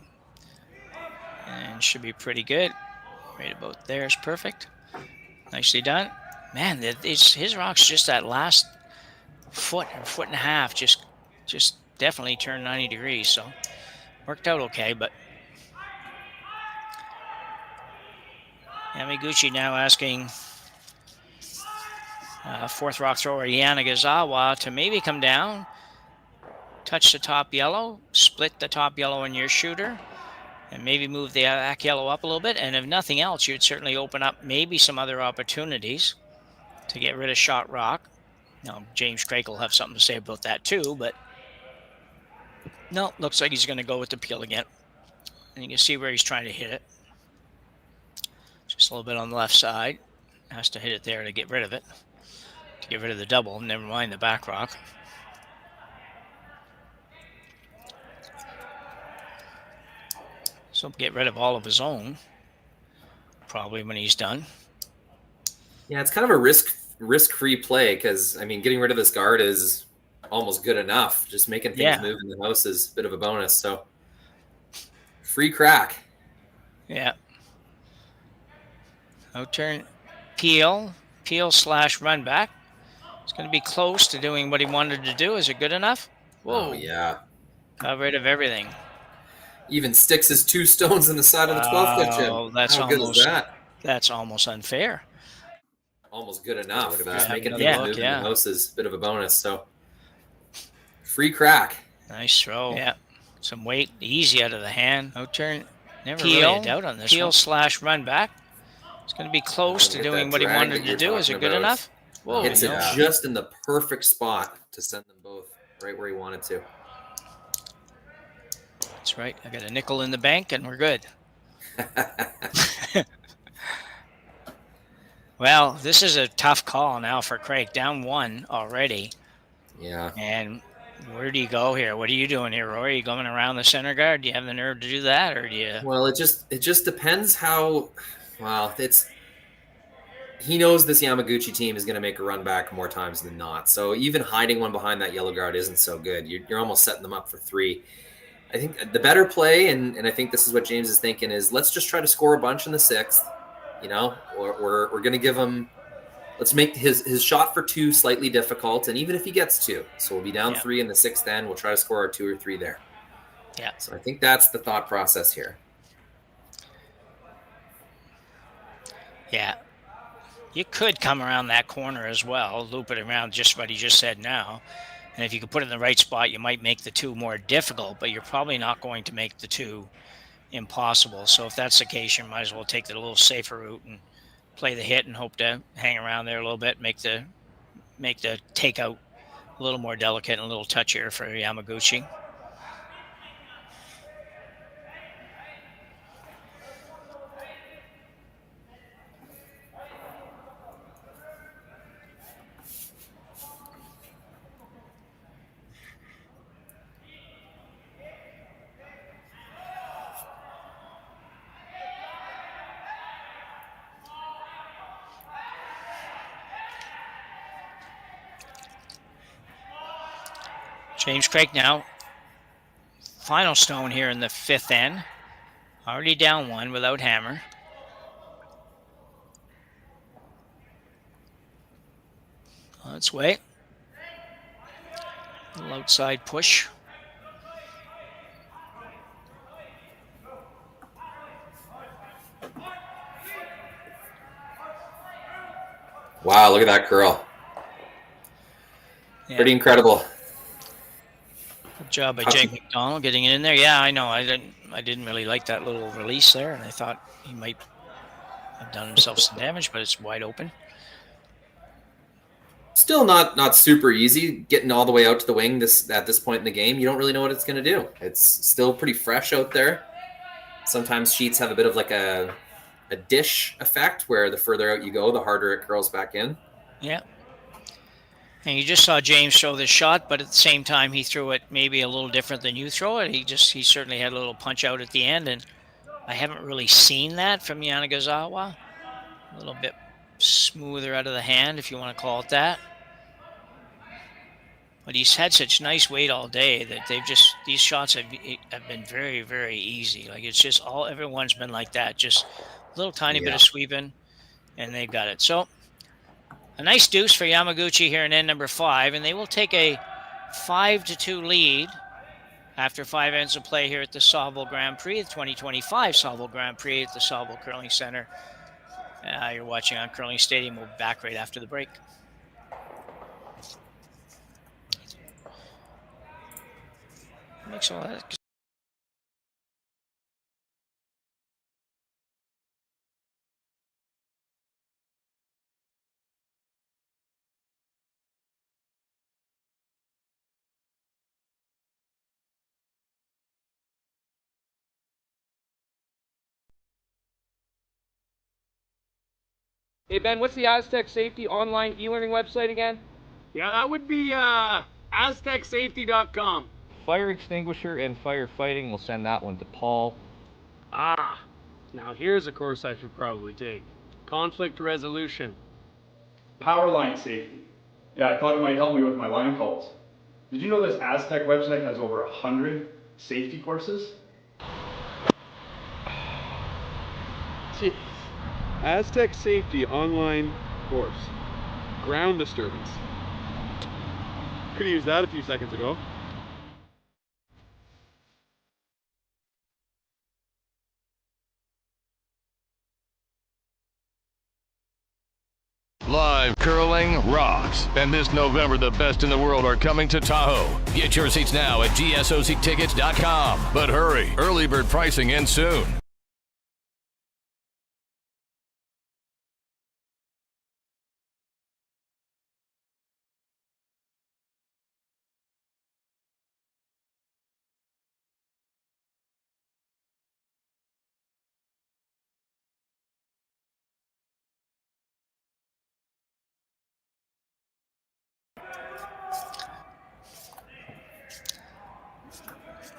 And should be pretty good. Right about there is perfect. Nicely done. Man, his rock's just that last foot or foot and a half just definitely turned 90 degrees. So worked out okay, but Yamaguchi now asking 4th rock thrower Karuizawa to maybe come down, touch the top yellow, split the top yellow in your shooter, and maybe move the back yellow up a little bit. And if nothing else, you'd certainly open up maybe some other opportunities to get rid of shot rock. Now, James Craik will have something to say about that too, but no, looks like he's going to go with the peel again. And you can see where he's trying to hit it. Just a little bit on the left side. Has to hit it there to get rid of it. To get rid of the double, never mind the back rock. So get rid of all of his own, probably when he's done. Yeah, it's kind of a risk-free play because, I mean, getting rid of this guard is almost good enough. Just making things move in the house is a bit of a bonus. So free crack. Yeah. Out-turn peel / run back. It's going to be close to doing what he wanted to do. Is it good enough? Whoa. Oh, yeah. Got rid of everything. Even sticks his 2 stones in the side of the 12-foot chip. Oh, that's How good is that? That's almost unfair. almost good enough. Look at Just that. making Have things another move look, in yeah. the house is a bit of a bonus. So free crack. Nice throw. Yeah. Some weight, easy out of the hand. No turn. Never Peel. really a doubt on this Peel one. / run back. It's going to be close to Get doing that what he drag wanted that to you're do. Is talking it good about. enough? Whoa, Hits it no. just in the perfect spot to send them both right where he wanted to. That's right. I got a nickel in the bank and we're good. Well, this is a tough call now for Craik. Down 1 already. Yeah. And where do you go here? What are you doing here, Roy? Are you going around the center guard? Do you have the nerve to do that, or do you? Well, it just depends how. Well, he knows this Yamaguchi team is going to make a run back more times than not. So even hiding one behind that yellow guard isn't so good. You're almost setting them up for 3. I think the better play, and I think this is what James is thinking, is let's just try to score a bunch in the 6th. Or we're going to give him. Let's make his shot for 2 slightly difficult, and even if he gets 2, so we'll be down 3 in the 6th end. We'll try to score our 2 or 3 there. Yeah. So I think that's the thought process here. Yeah. You could come around that corner as well, loop it around just what he just said now. And if you could put it in the right spot, you might make the 2 more difficult, but you're probably not going to make the 2 impossible. So if that's the case, you might as well take the little safer route and play the hit and hope to hang around there a little bit, make the takeout a little more delicate and a little touchier for Yamaguchi. James Craik now. Final stone here in the 5th end. Already down 1 without hammer. Let's wait. A little outside push. Wow, look at that curl. Yeah. Pretty incredible. Good job by Jake McDonald getting it in there. Yeah, I know. I didn't really like that little release there, and I thought he might have done himself some damage, but it's wide open. Still not super easy getting all the way out to the wing at this point in the game. You don't really know what it's going to do. It's still pretty fresh out there. Sometimes sheets have a bit of like a dish effect where the further out you go, the harder it curls back in. Yeah. And you just saw James throw this shot, but at the same time, he threw it maybe a little different than you throw it. He certainly had a little punch out at the end, and I haven't really seen that from Karuizawa. A little bit smoother out of the hand, if you want to call it that. But he's had such nice weight all day that these shots have been very, very easy. Like it's just everyone's been like that, just a little tiny bit of sweeping, and they've got it. So a nice deuce for Yamaguchi here in end number 5, and they will take a 5-2 lead after 5 ends of play here at the Saville Grand Prix, the 2025 Saville Grand Prix at the Saville Curling Center. You're watching on Curling Stadium. We'll be back right after the break. Makes all that. Hey Ben, what's the Aztec Safety online e-learning website again? Yeah, that would be aztecsafety.com. Fire extinguisher and firefighting, we'll send that one to Paul. Ah, now here's a course I should probably take. Conflict resolution. Power line safety. Yeah, I thought it might help me with my line calls. Did you know this Aztec website has over 100 safety courses? Jeez. Aztec Safety online course. Ground disturbance. Could have used that a few seconds ago. Live curling rocks. And this November, the best in the world are coming to Tahoe. Get your seats now at gsoctickets.com. But hurry, early bird pricing ends soon.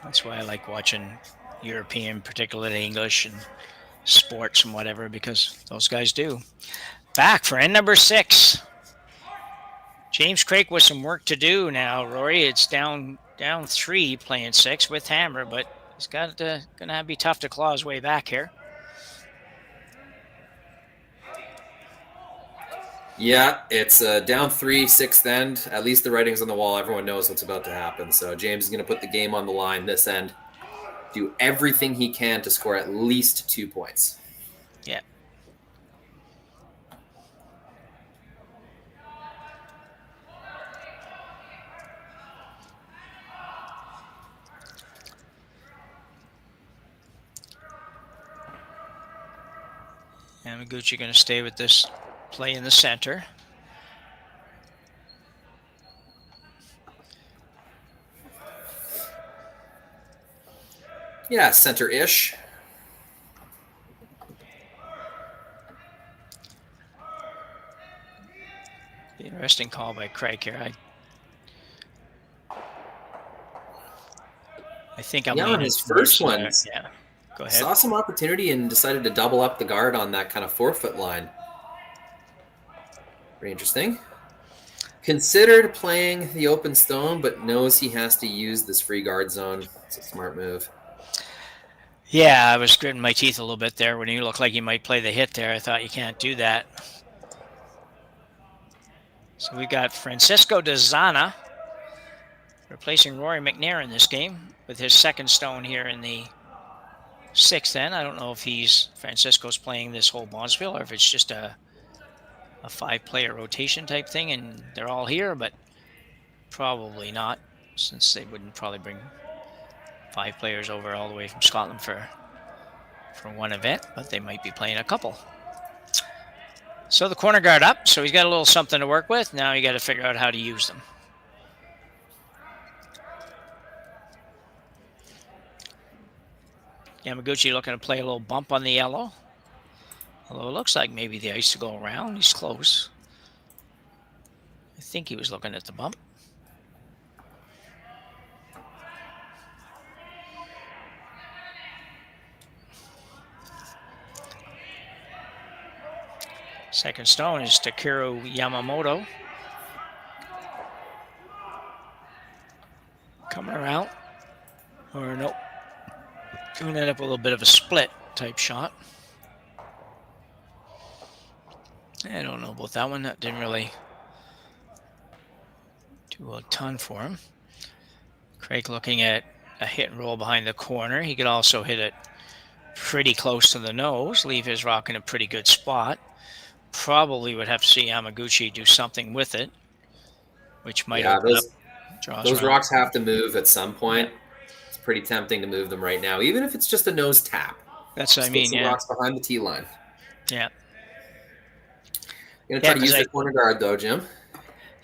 That's why I like watching European, particularly English and sports and whatever, because those guys do. Back for end number 6. James Craik with some work to do now, Rory. It's down 3 playing 6 with hammer, but he's got gonna be tough to claw his way back here. Yeah, it's down 3, 6th end. At least the writing's on the wall. Everyone knows what's about to happen. So James is going to put the game on the line this end. Do everything he can to score at least 2 points. Yeah. Yamaguchi going to stay with this play in the center. Yeah, center-ish. Interesting call by Craik here. I think I'm on his first one. Yeah, go ahead. Saw some opportunity and decided to double up the guard on that kind of 4-foot line. Pretty interesting. Considered playing the open stone, but knows he has to use this free guard zone. It's a smart move. Yeah, I was gritting my teeth a little bit there when you looked like you might play the hit there. I thought you can't do that. So we got Francisco de Zana replacing Rory McNair in this game with his second stone here in the 6th end. I don't know if Francisco's playing this whole bonspiel or if it's just a 5-player rotation type thing and they're all here, but probably not, since they wouldn't probably bring 5 players over all the way from Scotland for one event, but they might be playing a couple. So the corner guard up, so he's got a little something to work with. Now you got to figure out how to use them. Yamaguchi looking to play a little bump on the yellow. Although it looks like maybe the ice to go around. He's close. I think he was looking at the bump. Second stone is Takeru Yamamoto. Coming around. Or nope. Going to end up with a little bit of a split type shot. I don't know about that one. That didn't really do a ton for him. Craik looking at a hit and roll behind the corner. He could also hit it pretty close to the nose, leave his rock in a pretty good spot. Probably would have to see Yamaguchi do something with it, which might open up draws. Those rocks have to move at some point. It's pretty tempting to move them right now, even if it's just a nose tap. That's what I mean, yeah. Rocks behind the tee line. Yeah. You're going to try to use the corner guard, though, Jim?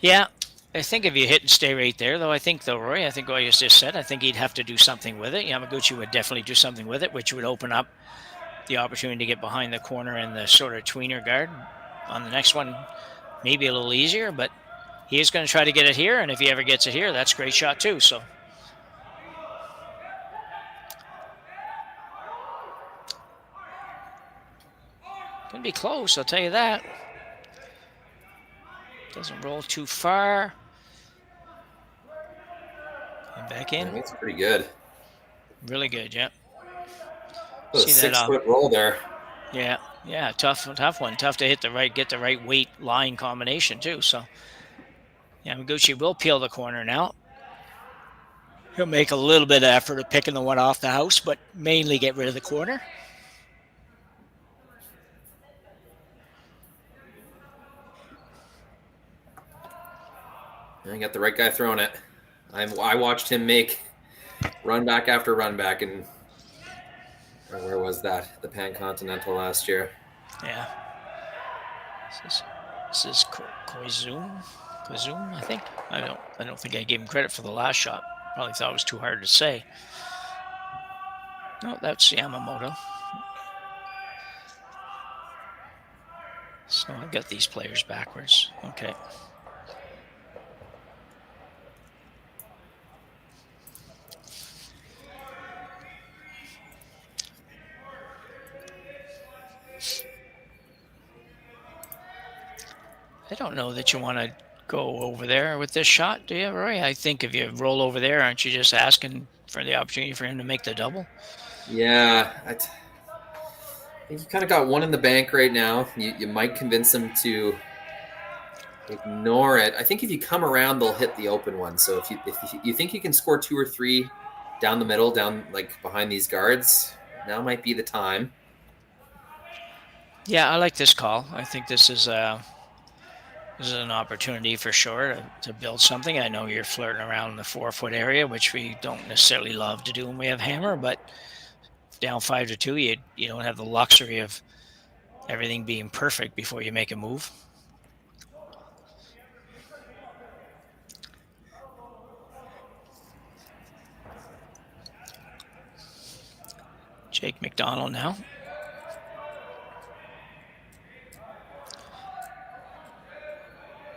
Yeah. I think if you hit and stay right there, though, Rory, I think what you just said, I think he'd have to do something with it. Yamaguchi would definitely do something with it, which would open up the opportunity to get behind the corner and the sort of tweener guard. On the next one, maybe a little easier, but he is going to try to get it here, and if he ever gets it here, that's a great shot too. So going to be close, I'll tell you that. Doesn't roll too far. And back in. That's pretty good. Really good, yeah. See that 6-foot roll there. Yeah, tough one. Tough to get the right weight line combination too. So Yamaguchi will peel the corner now. He'll make a little bit of effort of picking the one off the house, but mainly get rid of the corner. I got the right guy throwing it. I watched him make run back after run back, and where was that? The Pan Continental last year. Yeah. This is Koizum, I think. I don't think I gave him credit for the last shot. Probably thought it was too hard to say. No, that's Yamamoto. So I've got these players backwards. Okay. I don't know that you want to go over there with this shot, do you, Roy? I think if you roll over there, aren't you just asking for the opportunity for him to make the double? Yeah, I think you kind of got one in the bank right now. You might convince him to ignore it. I think if you come around, they'll hit the open one. So if you think you can score 2 or 3 down the middle, down like behind these guards, now might be the time. Yeah, I like this call. I think this is an opportunity for sure to build something. I know you're flirting around in the 4-foot area, which we don't necessarily love to do when we have hammer, but down 5-2, you don't have the luxury of everything being perfect before you make a move. Jake McDonald now.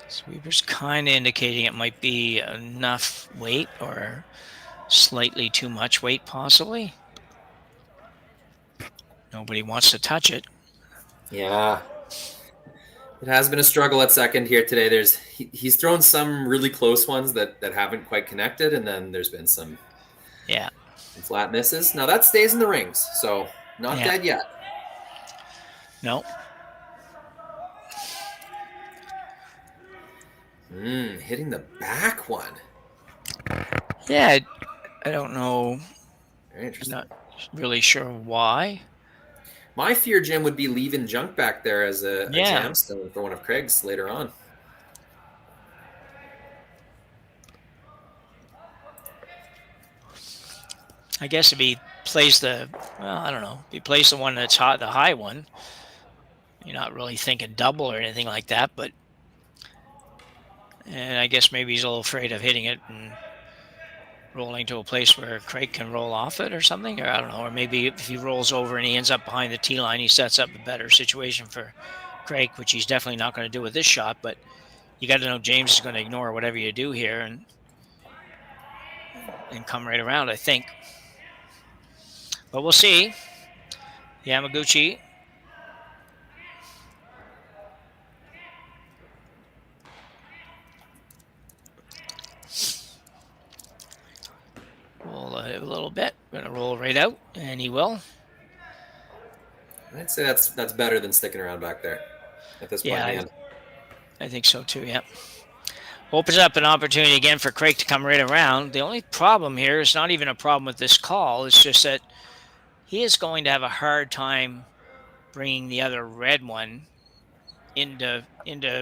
Sweeper's kind of indicating it might be enough weight or slightly too much weight, possibly. Nobody wants to touch it. Yeah. It has been a struggle at second here today. He's thrown some really close ones that haven't quite connected, and then there's been some flat misses. Now that stays in the rings, so not dead yet. No. Hitting the back one. Yeah, I don't know. Very interesting. I'm not really sure why. My fear, Jim, would be leaving junk back there as a jamstone for one of Craig's later on. I guess if he plays I don't know. If he plays the one that's hot, the high one, you're not really thinking double or anything like that, and I guess maybe he's a little afraid of hitting it and rolling to a place where Craik can roll off it or something, or I don't know, or maybe if he rolls over and he ends up behind the tee line, he sets up a better situation for Craik, which he's definitely not going to do with this shot, but you got to know James is going to ignore whatever you do here and come right around, I think. But we'll see. Yamaguchi. Roll a little bit. Going to roll right out, and he will. I'd say that's better than sticking around back there at this point. Yeah, I think so too. Yeah. Opens up an opportunity again for Craik to come right around. The only problem here is not even a problem with this call. It's just that he is going to have a hard time bringing the other red one into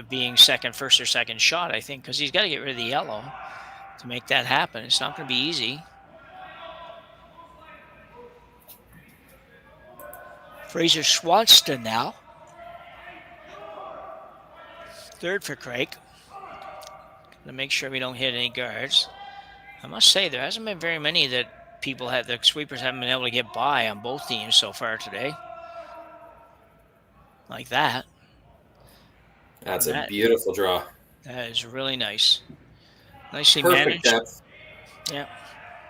being first or second shot, I think, because he's got to get rid of the yellow to make that happen. It's not going to be easy. Fraser Swanston now. Third for Craik. To make sure we don't hit any guards. I must say, there hasn't been very many that the sweepers haven't been able to get by on both teams so far today. Like that. That's a beautiful draw. That is really nice. Nicely Perfect managed. depth. Yeah.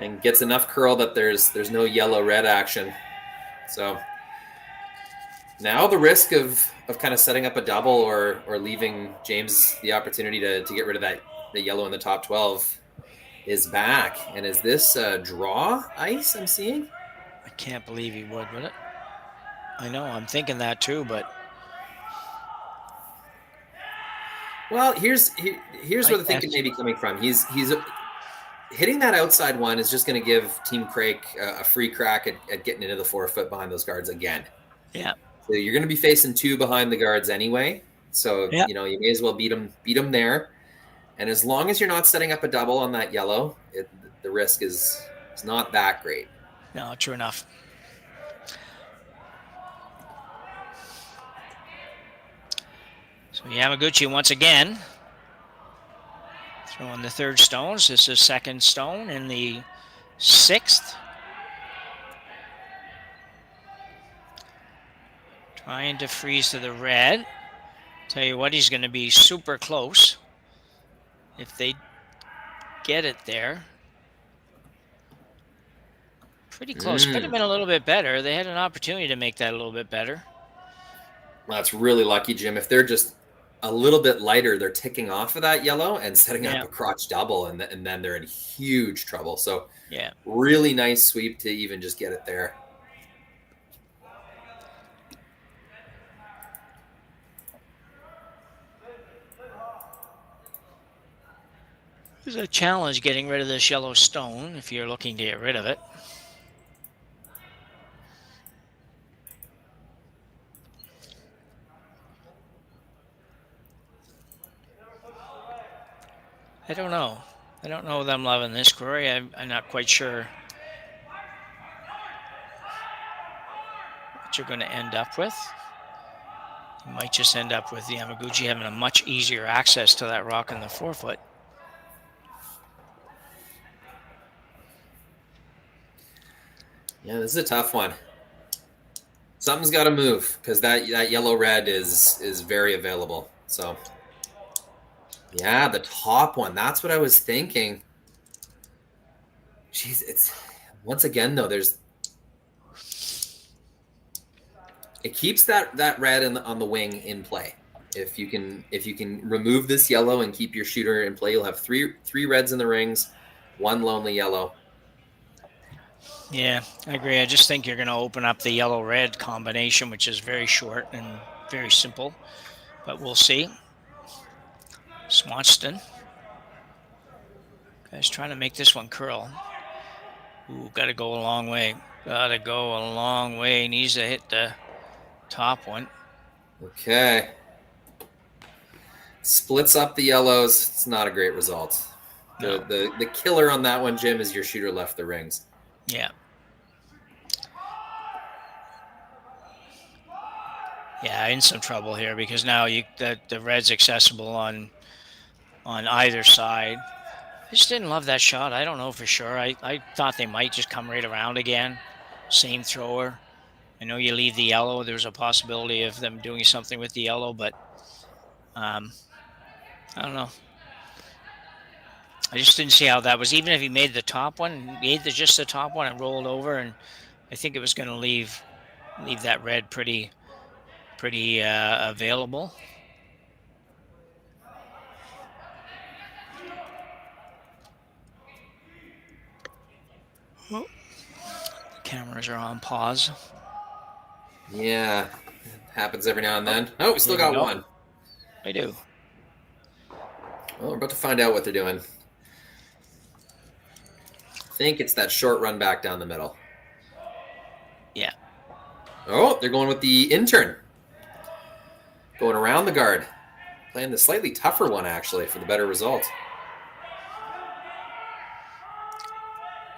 And gets enough curl that there's no yellow-red action. So now the risk of kind of setting up a double or leaving James the opportunity to get rid of the yellow in the top 12 is back. And is this draw ice I'm seeing? I can't believe he would it? I know, I'm thinking that too, but... Well, here's where the thinking may be coming from. He's hitting that outside one is just going to give Team Craik a free crack at getting into the 4-foot behind those guards again. Yeah. So you're going to be facing 2 behind the guards anyway. So, you may as well beat them there. And as long as you're not setting up a double on that yellow, the risk is not that great. No, true enough. So Yamaguchi once again throwing the third stones. This is second stone in the sixth. Trying to freeze to the red. Tell you what, he's going to be super close if they get it there. Pretty close. Could have been a little bit better. They had an opportunity to make that a little bit better. Well, that's really lucky, Jim. If they're just a little bit lighter, they're ticking off of that yellow and setting up a crotch double, and then they're in huge trouble. So yeah, really nice sweep to even just get it there. There's a challenge getting rid of this yellow stone if you're looking to get rid of it. I don't know. I don't know that I'm loving this query. I'm not quite sure what you're going to end up with. You might just end up with Yamaguchi having a much easier access to that rock in the 4-foot. Yeah, this is a tough one. Something's got to move because that yellow-red is very available. So, yeah, the top one. That's what I was thinking. Jeez, it's once again though. It keeps that red on the wing in play. If you can remove this yellow and keep your shooter in play, you'll have three reds in the rings, one lonely yellow. Yeah, I agree. I just think you're going to open up the yellow-red combination, which is very short and very simple. But we'll see. Swanston. Guy's trying to make this one curl. Ooh, got to go a long way. Got to go a long way. Needs to hit the top one. Okay. Splits up the yellows. It's not a great result. No. The killer on that one, Jim, is your shooter left the rings. Yeah. Yeah, in some trouble here because now the red's accessible on either side. I just didn't love that shot. I don't know for sure. I thought they might just come right around again. Same thrower. I know you leave the yellow. There's a possibility of them doing something with the yellow, but I don't know. I just didn't see how that was. Even if he made the top one, just the top one and rolled over, and I think it was going to leave that red pretty available. Oh. Cameras are on pause. Yeah, it happens every now and then. Oh, we still got one. I do. Well, we're about to find out what they're doing. I think it's that short run back down the middle. Yeah. Oh, they're going with the intern. Going around the guard. Playing the slightly tougher one, actually, for the better result.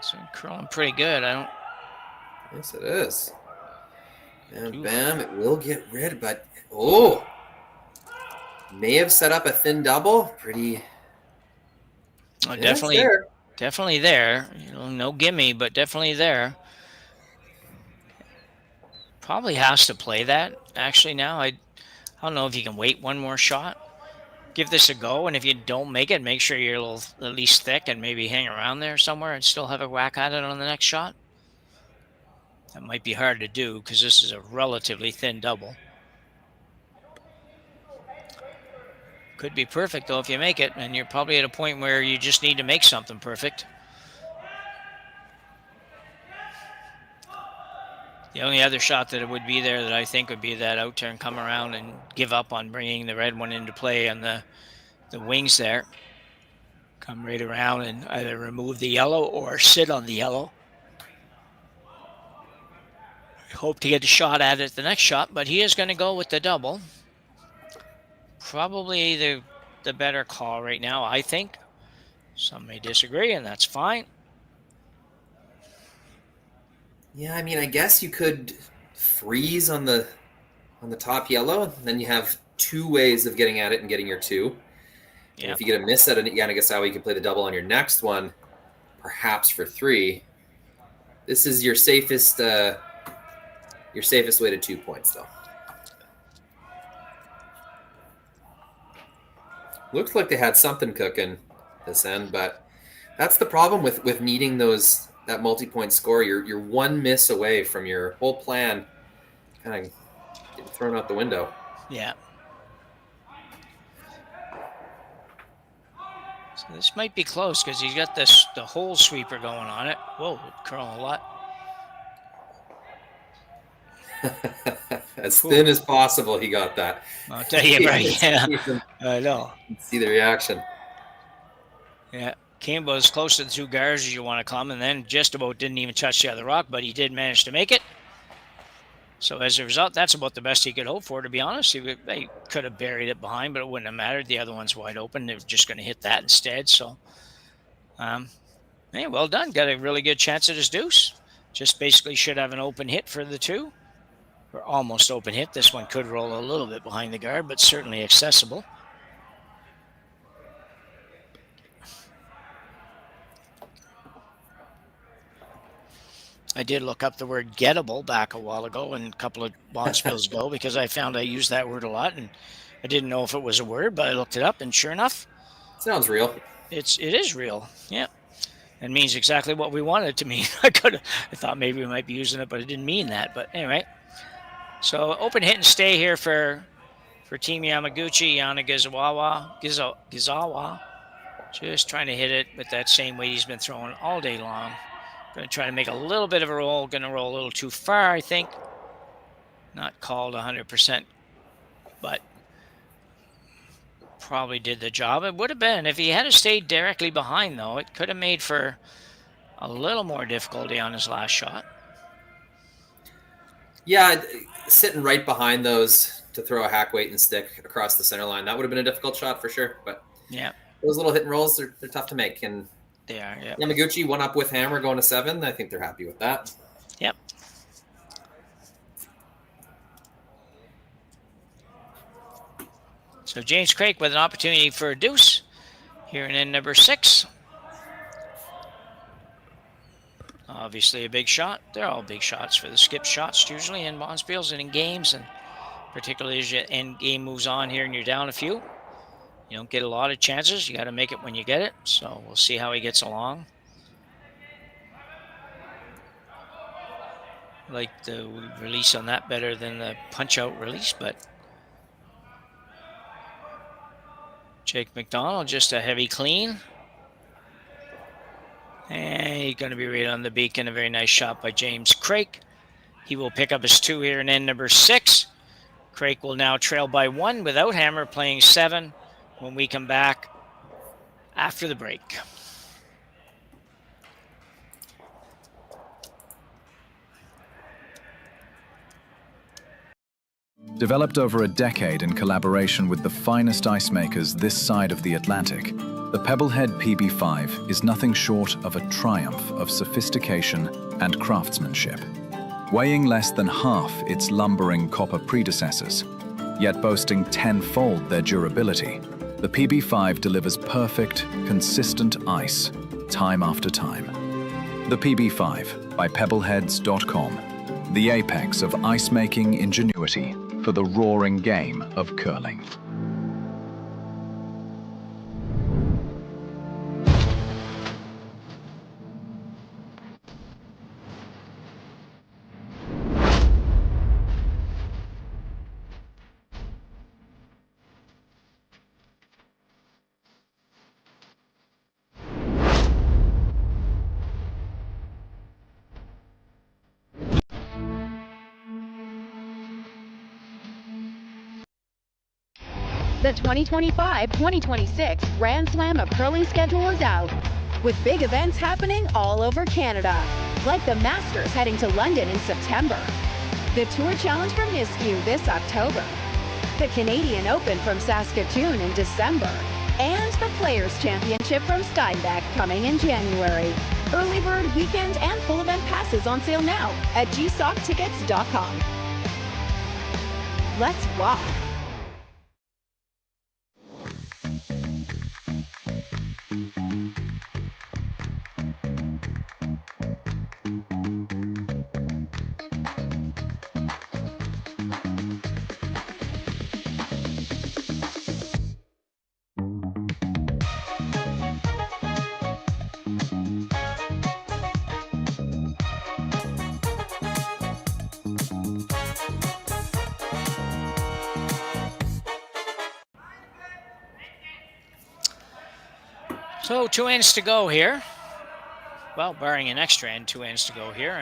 So curling pretty good. Yes, it is. And bam, it will get rid, but may have set up a thin double. Pretty. Oh, definitely there. No gimme, but definitely there. Probably has to play that actually now. I don't know if you can wait one more shot. Give this a go, and if you don't make it, make sure you're a little at least thick and maybe hang around there somewhere and still have a whack at it on the next shot. That might be hard to do because this is a relatively thin double. Could be perfect, though, if you make it, and you're probably at a point where you just need to make something perfect. The only other shot that it would be there that I think would be that out turn, come around and give up on bringing the red one into play on the wings there. Come right around and either remove the yellow or sit on the yellow. Hope to get a shot at it the next shot, but he is going to go with the double. Probably the the better call right now, I think. Some may disagree, and that's fine. Yeah, I mean, I guess you could freeze on the top yellow, and then you have two ways of getting at it and getting your two. Yeah. And if you get a miss at Yanagisawa, you can play the double on your next one, perhaps for 3. This is your safest way to 2 points, though. Looks like they had something cooking this end, but that's the problem with needing that multi-point score. You're one miss away from your whole plan kind of getting thrown out the window. Yeah. So this might be close because he's got the hole sweeper going on it. Whoa, curling a lot. As thin as possible, he got that. I'll tell you, right? Yeah, I know. See the reaction. Yeah, came about as close to the 2 guards as you want to come, and then just about didn't even touch the other rock, but he did manage to make it. So as a result, that's about the best he could hope for, to be honest. They could have buried it behind, but it wouldn't have mattered. The other one's wide open. They were just going to hit that instead. So, hey, well done. Got a really good chance at his deuce. Just basically should have an open hit for the 2. Or almost open hit. This one could roll a little bit behind the guard, but certainly accessible. I did look up the word gettable back a while ago and a couple of bond spills ago because I found I used that word a lot and I didn't know if it was a word, but I looked it up and sure enough, sounds real. It is real. Yeah. It means exactly what we wanted it to mean. I thought maybe we might be using it, but it didn't mean that. But anyway, so open hit and stay here for Team Yamaguchi. Gizawa, just trying to hit it with that same weight he's been throwing all day long. Going to try to make a little bit of a roll. Going to roll a little too far, I think. Not called 100%, but probably did the job. It would have been. If he had stayed directly behind, though, it could have made for a little more difficulty on his last shot. Yeah, sitting right behind those to throw a hack weight and stick across the center line, that would have been a difficult shot for sure. But yeah, those little hit and rolls, they're tough to make. And they are, yeah. Yamaguchi one up with hammer going to 7. I think they're happy with that. Yep. So James Craik with an opportunity for a deuce here in end number 6. Obviously a big shot. They're all big shots for the skip shots usually in bonspiels and in games, and particularly as your end game moves on here and you're down a few. You don't get a lot of chances. You got to make it when you get it. So we'll see how he gets along. Like the release on that better than the punch-out release, but Jake McDonald, just a heavy clean. And he's going to be right on the beacon. A very nice shot by James Craik. He will pick up his 2 here in end number 6. Craik will now trail by 1 without hammer, playing 7 when we come back after the break. Developed over a decade in collaboration with the finest ice makers this side of the Atlantic, the Pebblehead PB5 is nothing short of a triumph of sophistication and craftsmanship. Weighing less than half its lumbering copper predecessors, yet boasting 10-fold their durability, the PB5 delivers perfect, consistent ice, time after time. The PB5 by Pebbleheads.com, the apex of ice-making ingenuity for the roaring game of curling. The 2025-2026 Grand Slam of Curling schedule is out, with big events happening all over Canada, like the Masters heading to London in September, the Tour Challenge from Nisku this October, the Canadian Open from Saskatoon in December, for Players Championship from Steinbach coming in January. Early bird, weekend, and full event passes on sale now at gsocktickets.com. Let's walk. So 2 ends to go here. Well, barring an extra end, 2 ends to go here,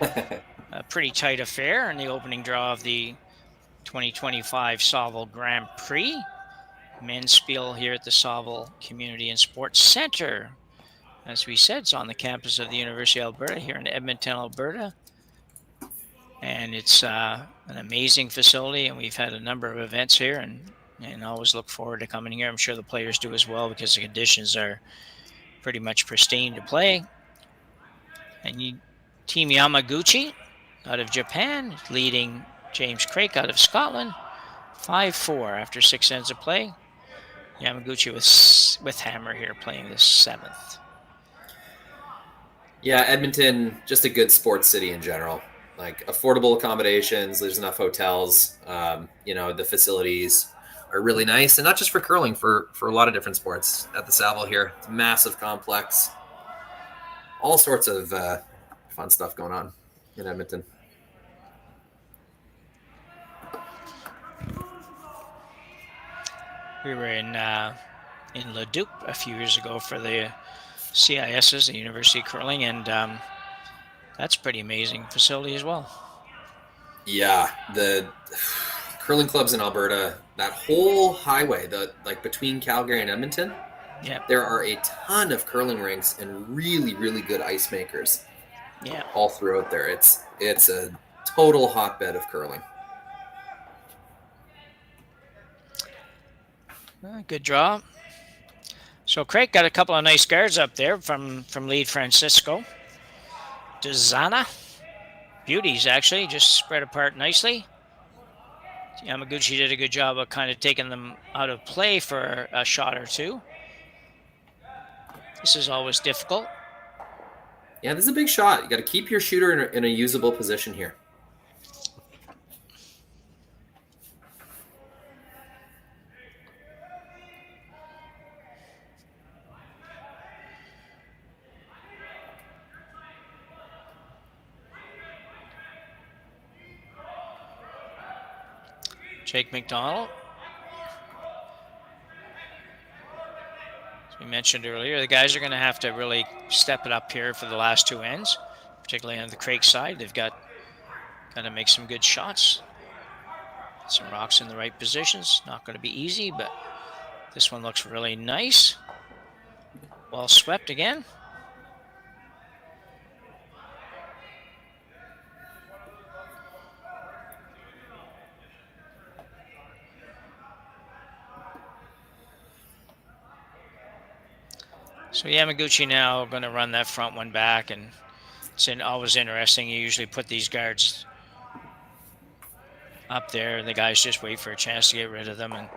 and a pretty tight affair in the opening draw of the 2025 Saville Grand Prix. Men's Spiel here at the Saville Community and Sports Center. As we said, it's on the campus of the University of Alberta here in Edmonton, Alberta. And it's an amazing facility, and we've had a number of events here, and always look forward to coming here. I'm sure the players do as well because the conditions are pretty much pristine to play. And Team Yamaguchi out of Japan leading James Craik out of Scotland 5-4 after 6 ends of play. Yamaguchi with Hammer here playing the 7th. Yeah, Edmonton, just a good sports city in general. Like affordable accommodations, there's enough hotels, the facilities are really nice, and not just for curling, for a lot of different sports at the Saville here. It's a massive complex. All sorts of fun stuff going on in Edmonton. We were in Leduc a few years ago for the CISs, the University of Curling, and that's a pretty amazing facility as well. Yeah, the curling clubs in Alberta, that whole highway, between Calgary and Edmonton, yeah, there are a ton of curling rinks and really, really good ice makers. Yeah, all throughout there. It's a total hotbed of curling. Good draw. So Craik got a couple of nice guards up there from lead Francisco. Dezana. Beauties, actually, just spread apart nicely. Yamaguchi did a good job of kind of taking them out of play for a shot or two. This is always difficult. Yeah, this is a big shot. You got to keep your shooter in a usable position here. Jake McDonald. As we mentioned earlier, the guys are going to have to really step it up here for the last 2 ends, particularly on the Craik side. They've got to make some good shots. Some rocks in the right positions. Not going to be easy, but this one looks really nice. Well swept again. So Yamaguchi now going to run that front one back, and it's always interesting. You usually put these guards up there, and the guys just wait for a chance to get rid of them. And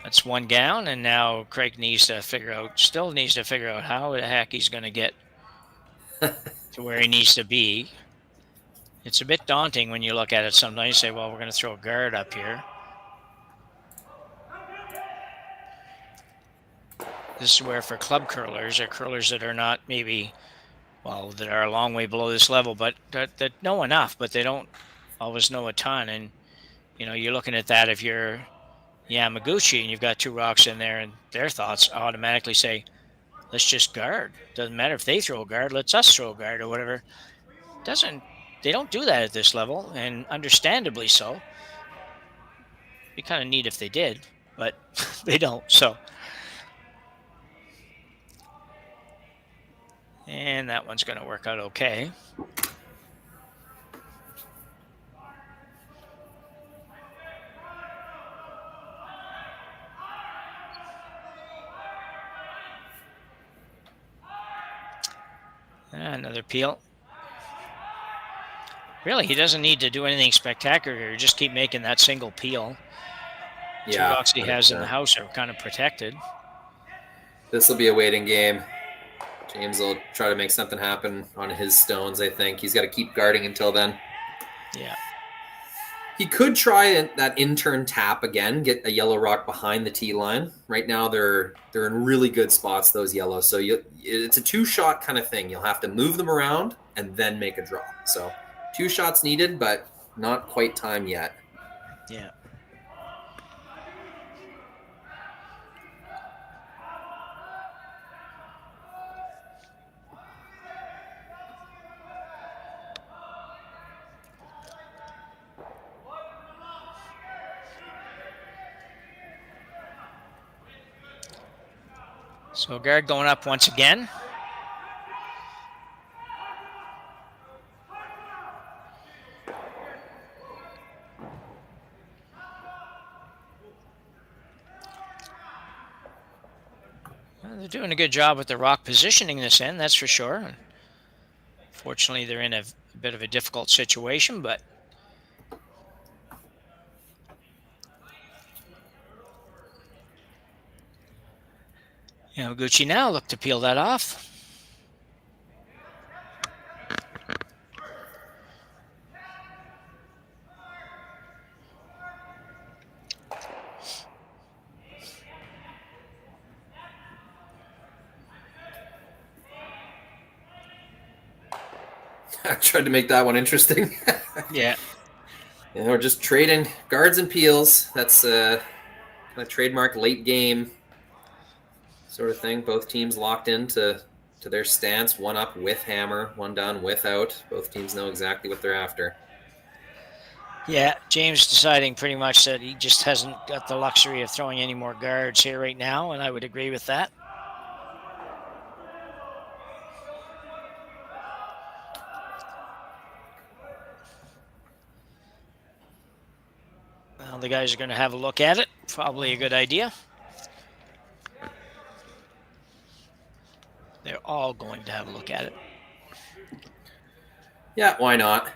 that's one down, and now Craig still needs to figure out how the heck he's going to get to where he needs to be. It's a bit daunting when you look at it sometimes. You say, well, we're going to throw a guard up here. This is where for club curlers, or curlers that are not maybe, that are a long way below this level, but that know enough, but they don't always know a ton. And, you're looking at that if you're Yamaguchi and you've got 2 rocks in there, and their thoughts automatically say, let's just guard. Doesn't matter if they throw a guard, let's us throw a guard or whatever. They don't do that at this level, and understandably so. It'd be kind of neat if they did, but they don't, so. And that one's going to work out okay. Another peel. Really, he doesn't need to do anything spectacular here. Just keep making that single peel. Yeah, Two rocks he has in the 100%. house are kind of protected. This will be a waiting game. James will try to make something happen on his stones, I think. He's got to keep guarding until then. Yeah. He could try that in-turn tap again, get a yellow rock behind the tee line. Right now, they're in really good spots, those yellows. So it's a two-shot kind of thing. You'll have to move them around and then make a draw. So 2 shots needed, but not quite time yet. Yeah. So guard going up once again. Well, they're doing a good job with the rock positioning this end, that's for sure. Fortunately, they're in a bit of a difficult situation, but Yamaguchi now look to peel that off. I tried to make that one interesting. Yeah. We're just trading guards and peels. That's kind of trademark late game sort of thing. Both teams locked into their stance. One up with hammer, one down without. Both teams know exactly what they're after. Yeah, James deciding pretty much that he just hasn't got the luxury of throwing any more guards here right now, and I would agree with that. Well, the guys are going to have a look at it. Probably a good idea. They're all going to have a look at it. Yeah, why not?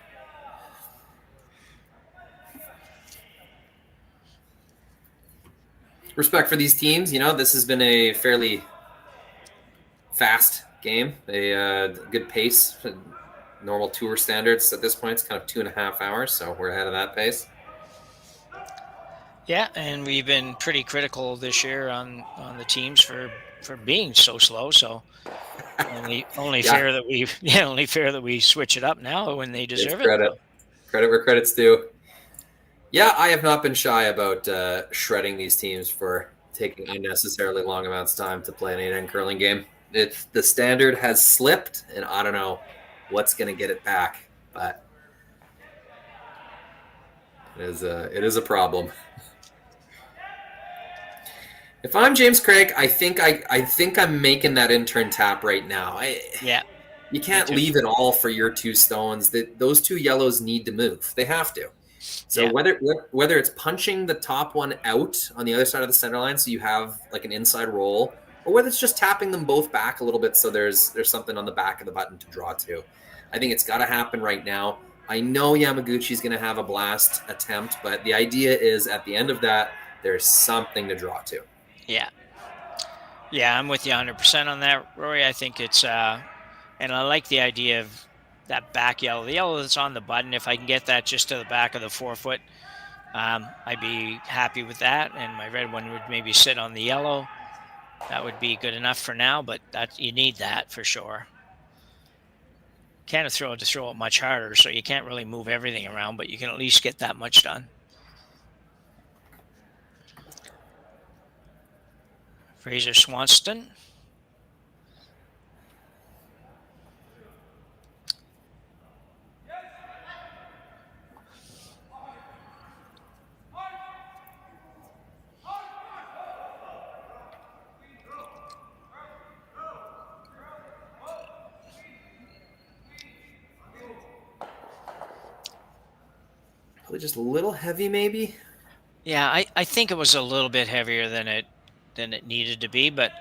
Respect for these teams. This has been a fairly fast game, a good pace, normal tour standards at this point. It's kind of 2.5 hours, so we're ahead of that pace. Yeah, and we've been pretty critical this year on the teams for being so slow. So only fair that we switch it up now when they deserve it. Credit where credit's due. Yeah, I have not been shy about shredding these teams for taking unnecessarily long amounts of time to play an 8-end curling game. The standard has slipped, and I don't know what's going to get it back, but it is a problem. If I'm James Craik, I think I'm making that in-turn tap right now. You can't leave it all for your 2 stones. Those 2 yellows need to move. They have to. So whether it's punching the top one out on the other side of the center line so you have like an inside roll, or whether it's just tapping them both back a little bit so there's something on the back of the button to draw to. I think it's got to happen right now. I know Yamaguchi's going to have a blast attempt, but the idea is at the end of that, there's something to draw to. Yeah, I'm with you 100% on that, Rory. I think it's, and I like the idea of that back yellow. The yellow that's on the button, if I can get that just to the back of the forefoot, I'd be happy with that. And my red one would maybe sit on the yellow. That would be good enough for now, but you need that for sure. Can't throw it much harder, so you can't really move everything around, but you can at least get that much done. Fraser Swanston. Probably just a little heavy, maybe. Yeah, I think it was a little bit heavier than it needed to be, but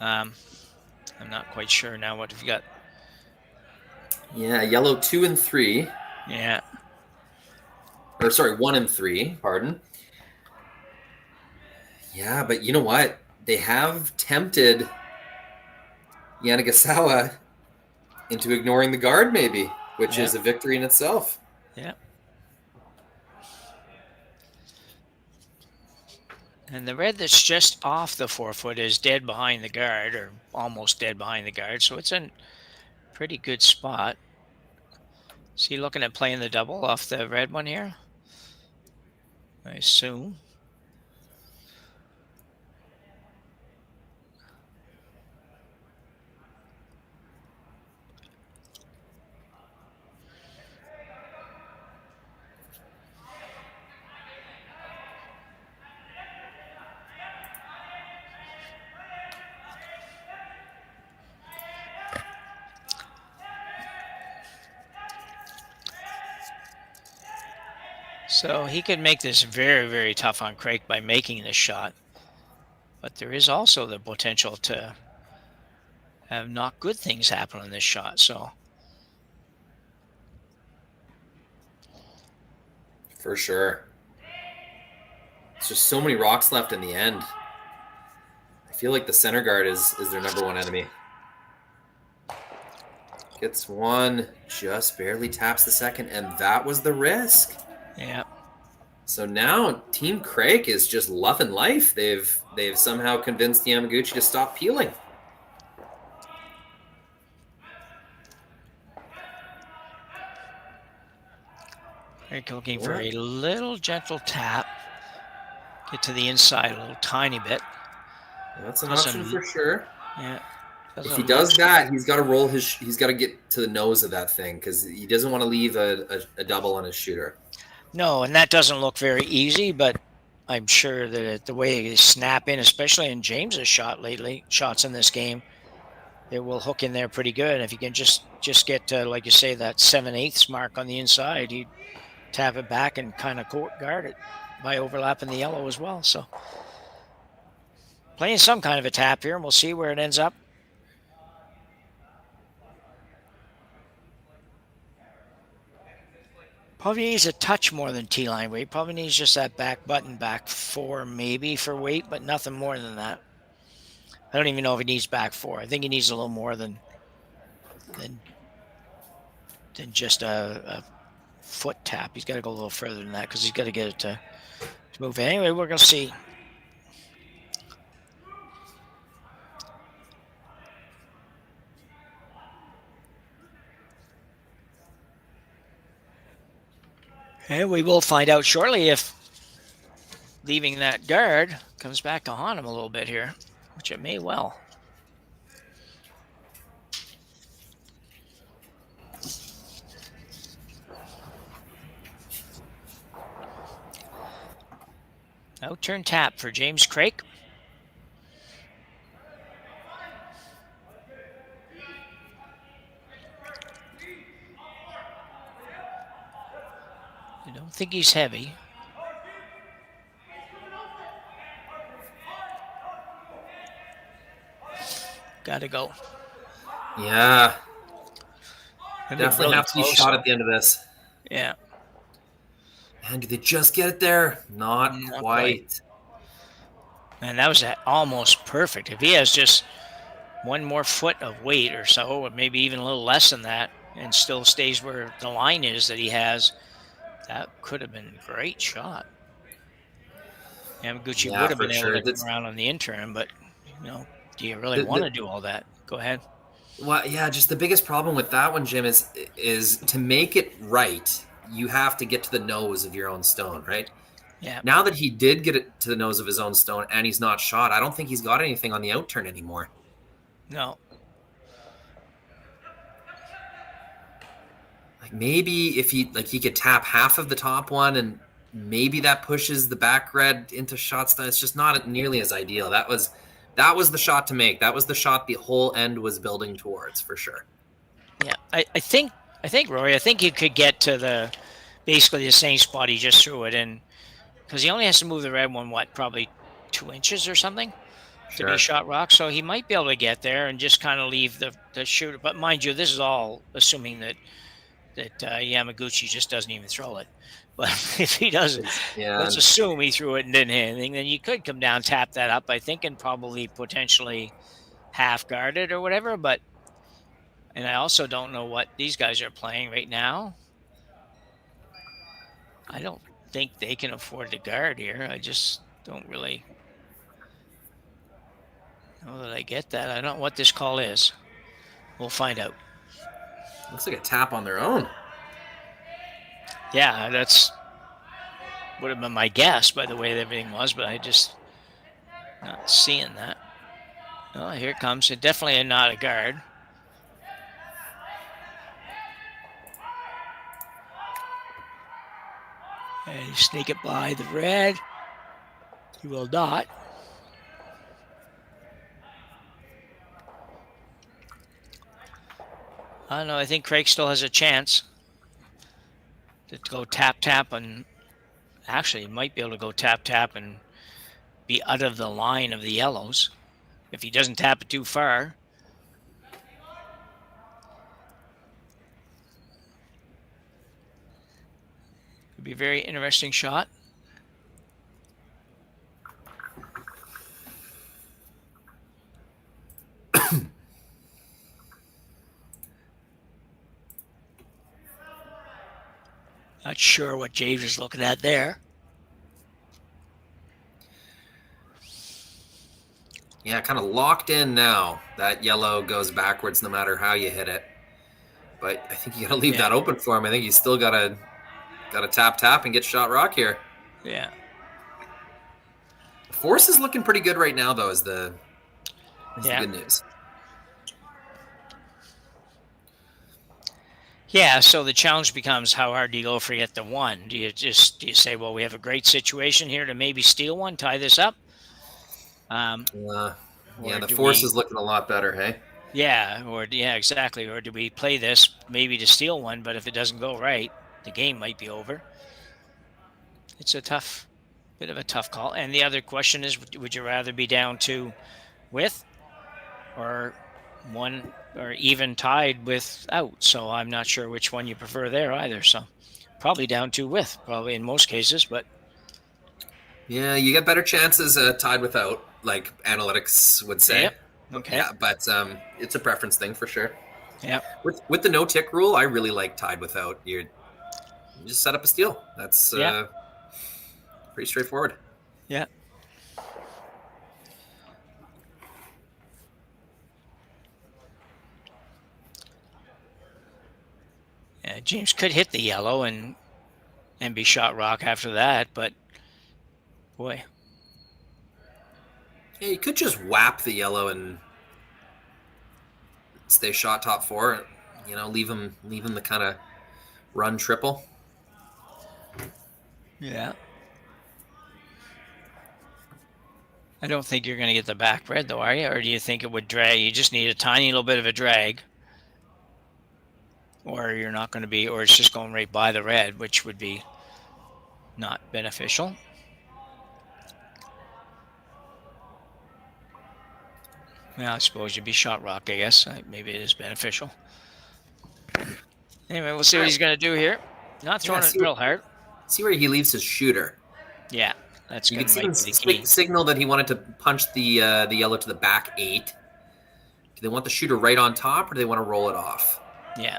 I'm not quite sure now what we've got. Yeah, yellow 2 and 3. Yeah. Or sorry, 1 and 3, pardon. Yeah, but you know what? They have tempted Yamaguchi into ignoring the guard maybe, which is a victory in itself. Yeah. And the red that's just off the 4-foot is dead behind the guard, or almost dead behind the guard, so it's in pretty good spot. Is he looking at playing the double off the red one here? I assume. So he could make this very, very tough on Craik by making this shot. But there is also the potential to have not good things happen on this shot. So For sure. There's just so many rocks left in the end. I feel like the center guard is their number one enemy. Gets one, just barely taps the second, and that was the risk. Yeah. So now Team Craik is just loving life. They've somehow convinced Yamaguchi to stop peeling. Craik looking for a little gentle tap. Get to the inside a little tiny bit. That's an option for sure. Yeah. If he does that, he's got to roll his. He's got to get to the nose of that thing because he doesn't want to leave a double on his shooter. No, and that doesn't look very easy, but I'm sure that the way they snap in, especially in James's shots in this game, it will hook in there pretty good. And if you can just get to, like you say, that 7/8 mark on the inside, you tap it back and kind of guard it by overlapping the yellow as well. So playing some kind of a tap here, and we'll see where it ends up. Probably needs a touch more than T-line weight. Probably needs just that back button, back 4 maybe for weight, but nothing more than that. I don't even know if he needs back 4. I think he needs a little more than just a foot tap. He's got to go a little further than that because he's got to get it to move. Anyway, we're going to see. And we will find out shortly if leaving that guard comes back to haunt him a little bit here, which it may well. Out-turn tap for James Craik. I don't think he's heavy. Gotta go. Yeah. Definitely have to be shot at the end of this. Yeah. And do they just get it there? Not quite. Man, that was almost perfect. If he has just one more foot of weight or so, or maybe even a little less than that, and still stays where the line is that he has, that could have been a great shot. Yamaguchi would have been able to come around on the interim, but, do you really want to do all that? Go ahead. Well, yeah, just the biggest problem with that one, Jim, is to make it right, you have to get to the nose of your own stone, right? Yeah. Now that he did get it to the nose of his own stone and he's not shot, I don't think he's got anything on the outturn anymore. No. Like maybe if he could tap half of the top one and maybe that pushes the back red into shot stone. It's just not nearly as ideal. That was the shot to make. That was the shot the whole end was building towards for sure. Yeah, I think Rory, I think you could get to basically the same spot he just threw it in, because he only has to move the red one, probably 2 inches or something. to be shot rock, so he might be able to get there and just kind of leave the shooter. But mind you, this is all assuming that Yamaguchi just doesn't even throw it. But if he doesn't, let's assume he threw it and didn't hit anything, then you could come down, tap that up, I think, and probably potentially half guard it or whatever. And I also don't know what these guys are playing right now. I don't think they can afford to guard here. I just don't really know that I get that. I don't know what this call is. We'll find out. Looks like a tap on their own. Yeah, that's would have been my guess by the way that everything was, but I just not seeing that. Oh, here it comes. It definitely not a guard. And you sneak it by the red. You will not. I don't know. I think Craik still has a chance to go tap, and actually he might be able to go tap and be out of the line of the yellows if he doesn't tap it too far. Could be a very interesting shot. Not sure what James is looking at there. Yeah, kind of locked in now. That yellow goes backwards no matter how you hit it. But I think you got to leave that open for him. I think you still got to tap and get shot rock here. Yeah. Force is looking pretty good right now, though, is the good news. Yeah, so the challenge becomes how hard do you go for get the one? Do you say, well, we have a great situation here to maybe steal one, tie this up? The Force is looking a lot better, hey? Yeah, exactly. Or do we play this maybe to steal one, but if it doesn't go right, the game might be over. It's a bit of a tough call. And the other question is, would you rather be down two with or one or even tied without? So I'm not sure which one you prefer there either. So probably down two with, probably in most cases, but. Yeah, you get better chances tied without, like analytics would say. Yep. Okay. Yeah, but it's a preference thing for sure. Yeah. With the no tick rule, I really like tied without. You just set up a steal. That's pretty straightforward. Yeah. James could hit the yellow and be shot rock after that, but boy. Yeah, you could just whap the yellow and stay shot top four. You know, leave him the kind of run triple. Yeah. I don't think you're going to get the back red, though, are you? Or do you think it would drag? You just need a tiny little bit of a drag. Or you're not going to be, or it's just going right by the red, which would be not beneficial. Yeah, I suppose you'd be shot rock, I guess. Maybe it is beneficial. Anyway, we'll see what he's going to do here. Not throwing it real hard. See where he leaves his shooter. Yeah, that's you going to can see him signal that he wanted to punch the yellow to the back 8. Do they want the shooter right on top, or do they want to roll it off? Yeah.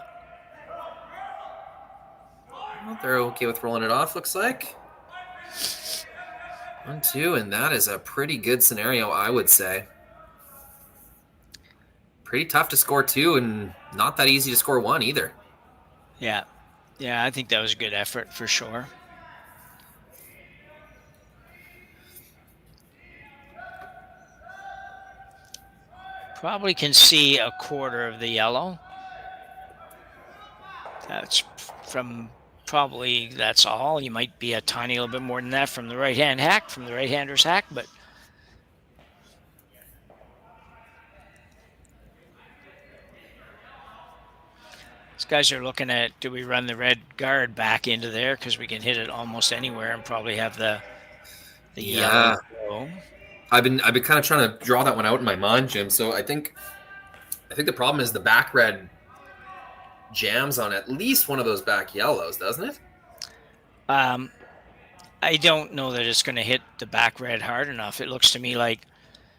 Well, they're okay with rolling it off, looks like. 1-2, and that is a pretty good scenario, I would say. Pretty tough to score 2, and not that easy to score 1 either. Yeah. Yeah, I think that was a good effort for sure. Probably can see a quarter of the yellow. That's from probably that's all. You might be a tiny little bit more than that from the right-hand hack, from the right-hander's hack, but these guys are looking at, do we run the red guard back into there because we can hit it almost anywhere and probably have the yellow go. I've been kind of trying to draw that one out in my mind, Jim. So I think the problem is the back red jams on at least one of those back yellows, doesn't it? I don't know that it's going to hit the back red hard enough. It looks to me like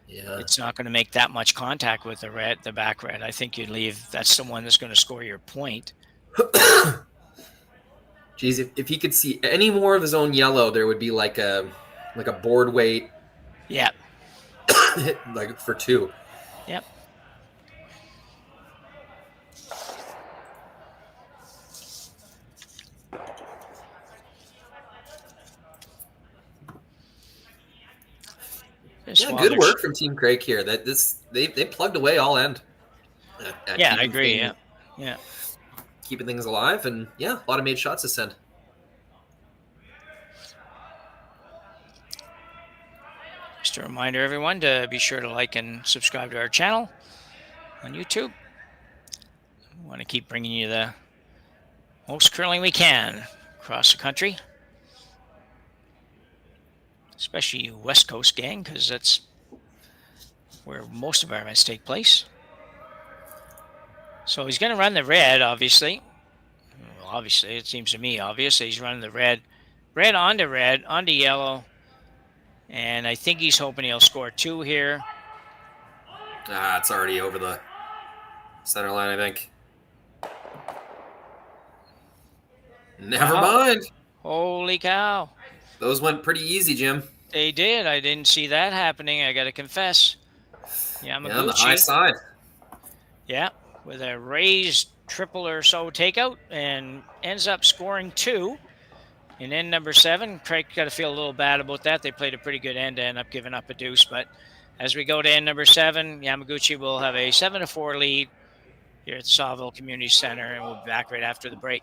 it's not going to make that much contact with the back red. I think you'd leave. That's the one that's going to score your point. Geez, if he could see any more of his own yellow, there would be like a board weight. Yeah. Like for 2. Yep. Yeah, good work from Team Craik here. They plugged away all end. Yeah, I agree. Yeah. Keeping things alive, and a lot of made shots to send. Just a reminder, everyone, to be sure to like and subscribe to our channel on YouTube. We want to keep bringing you the most curling we can across the country, especially you West Coast gang, because that's where most of our events take place. So he's going to run the red, obviously. Well, obviously, it seems to me obvious. He's running the red onto yellow. And I think he's hoping he'll score 2 here. It's already over the center line, I think. Never mind. Holy cow. Those went pretty easy, Jim. They did. I didn't see that happening, I got to confess. Yamaguchi. On the high side. Yeah, with a raised triple or so takeout, and ends up scoring 2. In end number 7, Craik got to feel a little bad about that. They played a pretty good end to end up giving up a deuce. But as we go to end number 7, Yamaguchi will have a 7-4 lead here at the Saville Community Center, and we'll be back right after the break.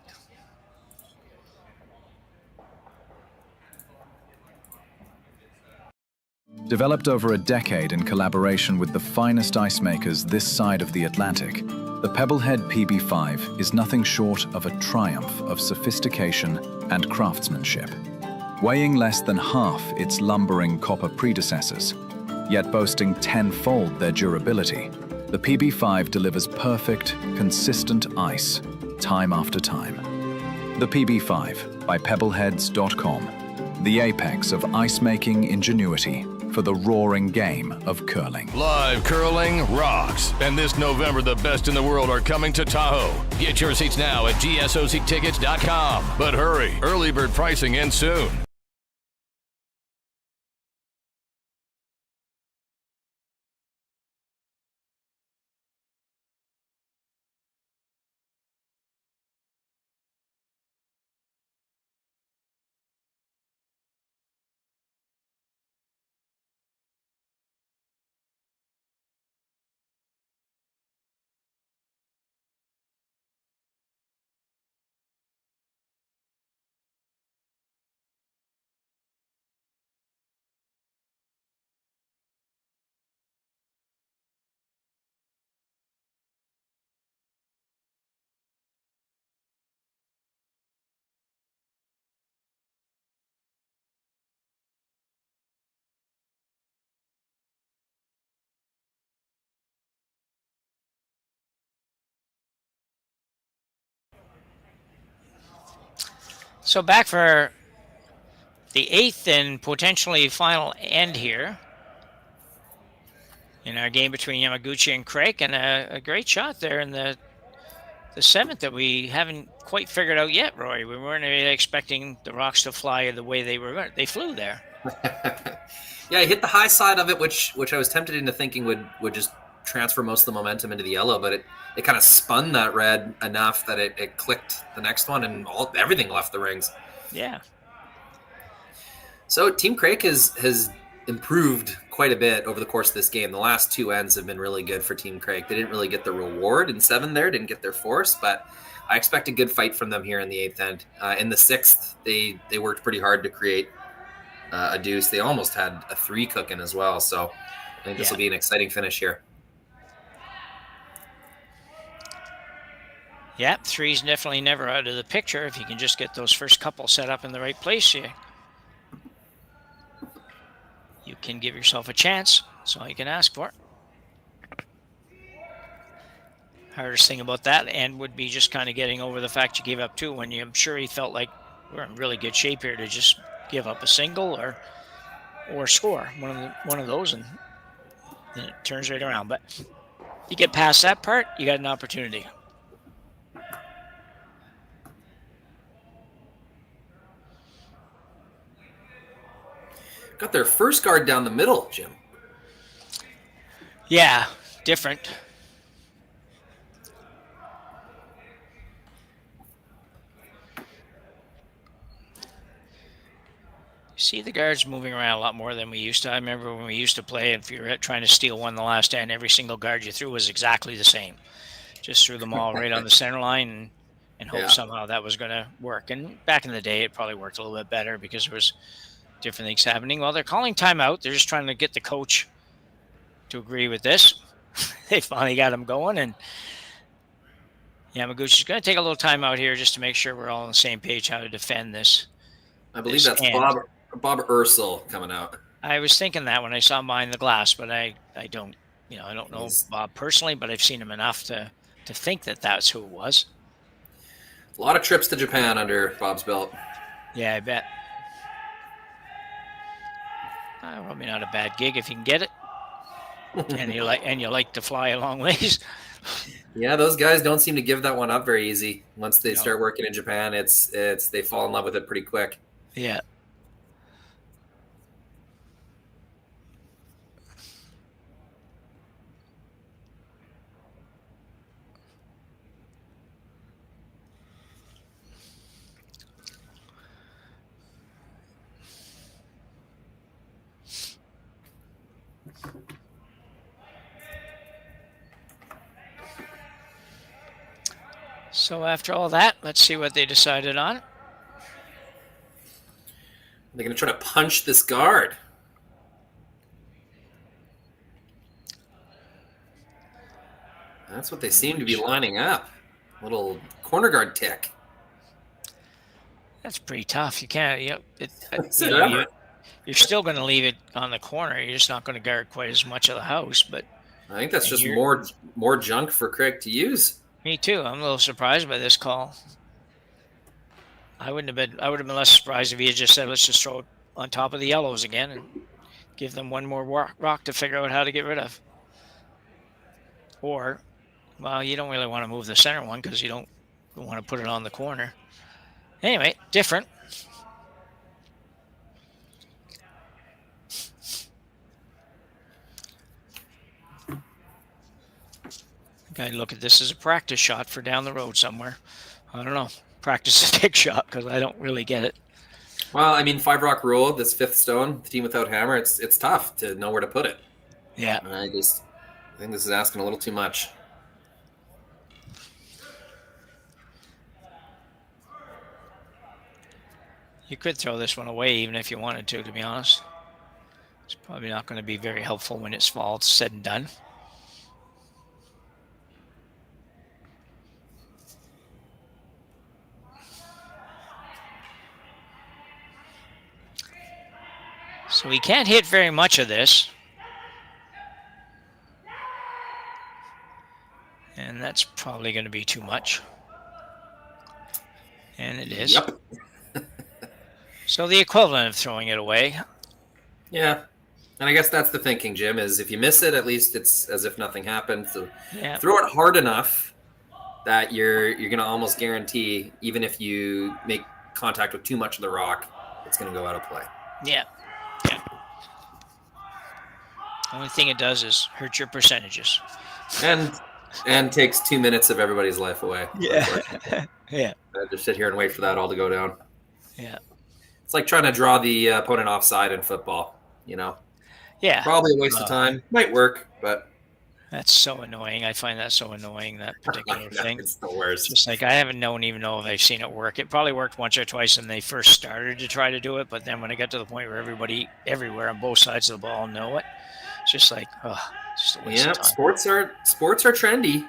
Developed over a decade in collaboration with the finest ice makers this side of the Atlantic, the Pebblehead PB5 is nothing short of a triumph of sophistication and craftsmanship. Weighing less than half its lumbering copper predecessors, yet boasting 10-fold their durability, the PB5 delivers perfect, consistent ice, time after time. The PB5 by Pebbleheads.com, the apex of ice-making ingenuity for the roaring game of curling. Live curling rocks. And this November, the best in the world are coming to Tahoe. Get your seats now at gsoctickets.com. But hurry, early bird pricing ends soon. So back for the 8th and potentially final end here in our game between Yamaguchi and Craik, and a great shot there in the 7th that we haven't quite figured out yet, Roy. We weren't really expecting the rocks to fly the way they flew there. Yeah, I hit the high side of it, which I was tempted into thinking would just transfer most of the momentum into the yellow, but it kind of spun that red enough that it clicked the next one, and everything left the rings. Yeah. So Team Craik has improved quite a bit over the course of this game. The last 2 ends have been really good for Team Craik. They didn't really get the reward in 7 there, didn't get their force, but I expect a good fight from them here in the 8th end. In the 6th, they worked pretty hard to create a deuce. They almost had a 3 cooking as well, so I think this will be an exciting finish here. Yeah, 3's definitely never out of the picture if you can just get those first couple set up in the right place. You can give yourself a chance. That's all you can ask for. Hardest thing about that and would be just kind of getting over the fact you gave up 2 when I'm sure he felt like we're in really good shape here to just give up a single or score one of those, and then it turns right around. But you get past that part, you got an opportunity. Got their first guard down the middle, Jim. Yeah, different. See the guards moving around a lot more than we used to. I remember when we used to play, if you were trying to steal one the last end, every single guard you threw was exactly the same. Just threw them all right on the center line and hope somehow that was going to work. And back in the day, it probably worked a little bit better because there was different things happening. Well, they're calling timeout. They're just trying to get the coach to agree with this. They finally got him going, and Yamaguchi's going to take a little time out here just to make sure we're all on the same page how to defend this. I believe that's Bob Ursel coming out. I was thinking that when I saw him behind the glass, but I don't, I don't know Bob personally, but I've seen him enough to think that that's who it was. A lot of trips to Japan under Bob's belt. Yeah, I bet. Probably not a bad gig if you can get it, and you like to fly a long ways. Yeah, those guys don't seem to give that one up very easy. Once they start working in Japan, it's they fall in love with it pretty quick. Yeah. So after all that, let's see what they decided on. They're going to try to punch this guard. That's what they seem to be lining up. Little corner guard tick. That's pretty tough. You can't. You're still going to leave it on the corner. You're just not going to guard quite as much of the house. But I think that's just more junk for Craik to use. Me too. I'm a little surprised by this call. I would have been less surprised if he had just said, let's just throw it on top of the yellows again and give them one more rock to figure out how to get rid of. Or, well, you don't really want to move the center one because you don't want to put it on the corner. Anyway, different. I look at this as a practice shot for down the road somewhere. I don't know. Practice a big shot because I don't really get it. Well, I mean, 5 rock rule, this 5th stone, the team without hammer, it's tough to know where to put it. Yeah. And I think this is asking a little too much. You could throw this one away even if you wanted to be honest. It's probably not going to be very helpful when it's all said and done. So we can't hit very much of this. And that's probably going to be too much. And it is. Yep. So the equivalent of throwing it away. Yeah. And I guess that's the thinking, Jim, is if you miss it, at least it's as if nothing happened. So throw it hard enough that you're going to almost guarantee, even if you make contact with too much of the rock, it's going to go out of play. Yeah. Yeah. Only thing it does is hurt your percentages. And takes 2 minutes of everybody's life away. Yeah. Yeah. Just sit here and wait for that all to go down. Yeah. It's like trying to draw the opponent offside in football, Yeah. Probably a waste of time. Might work, but that's so annoying. I find that so annoying, that particular thing. It's the worst. Just like I haven't even know if I've seen it work. It probably worked once or twice when they first started to try to do it, but then when I got to the point where everybody everywhere on both sides of the ball know it, it's just like, just a waste of time. Sports are trendy.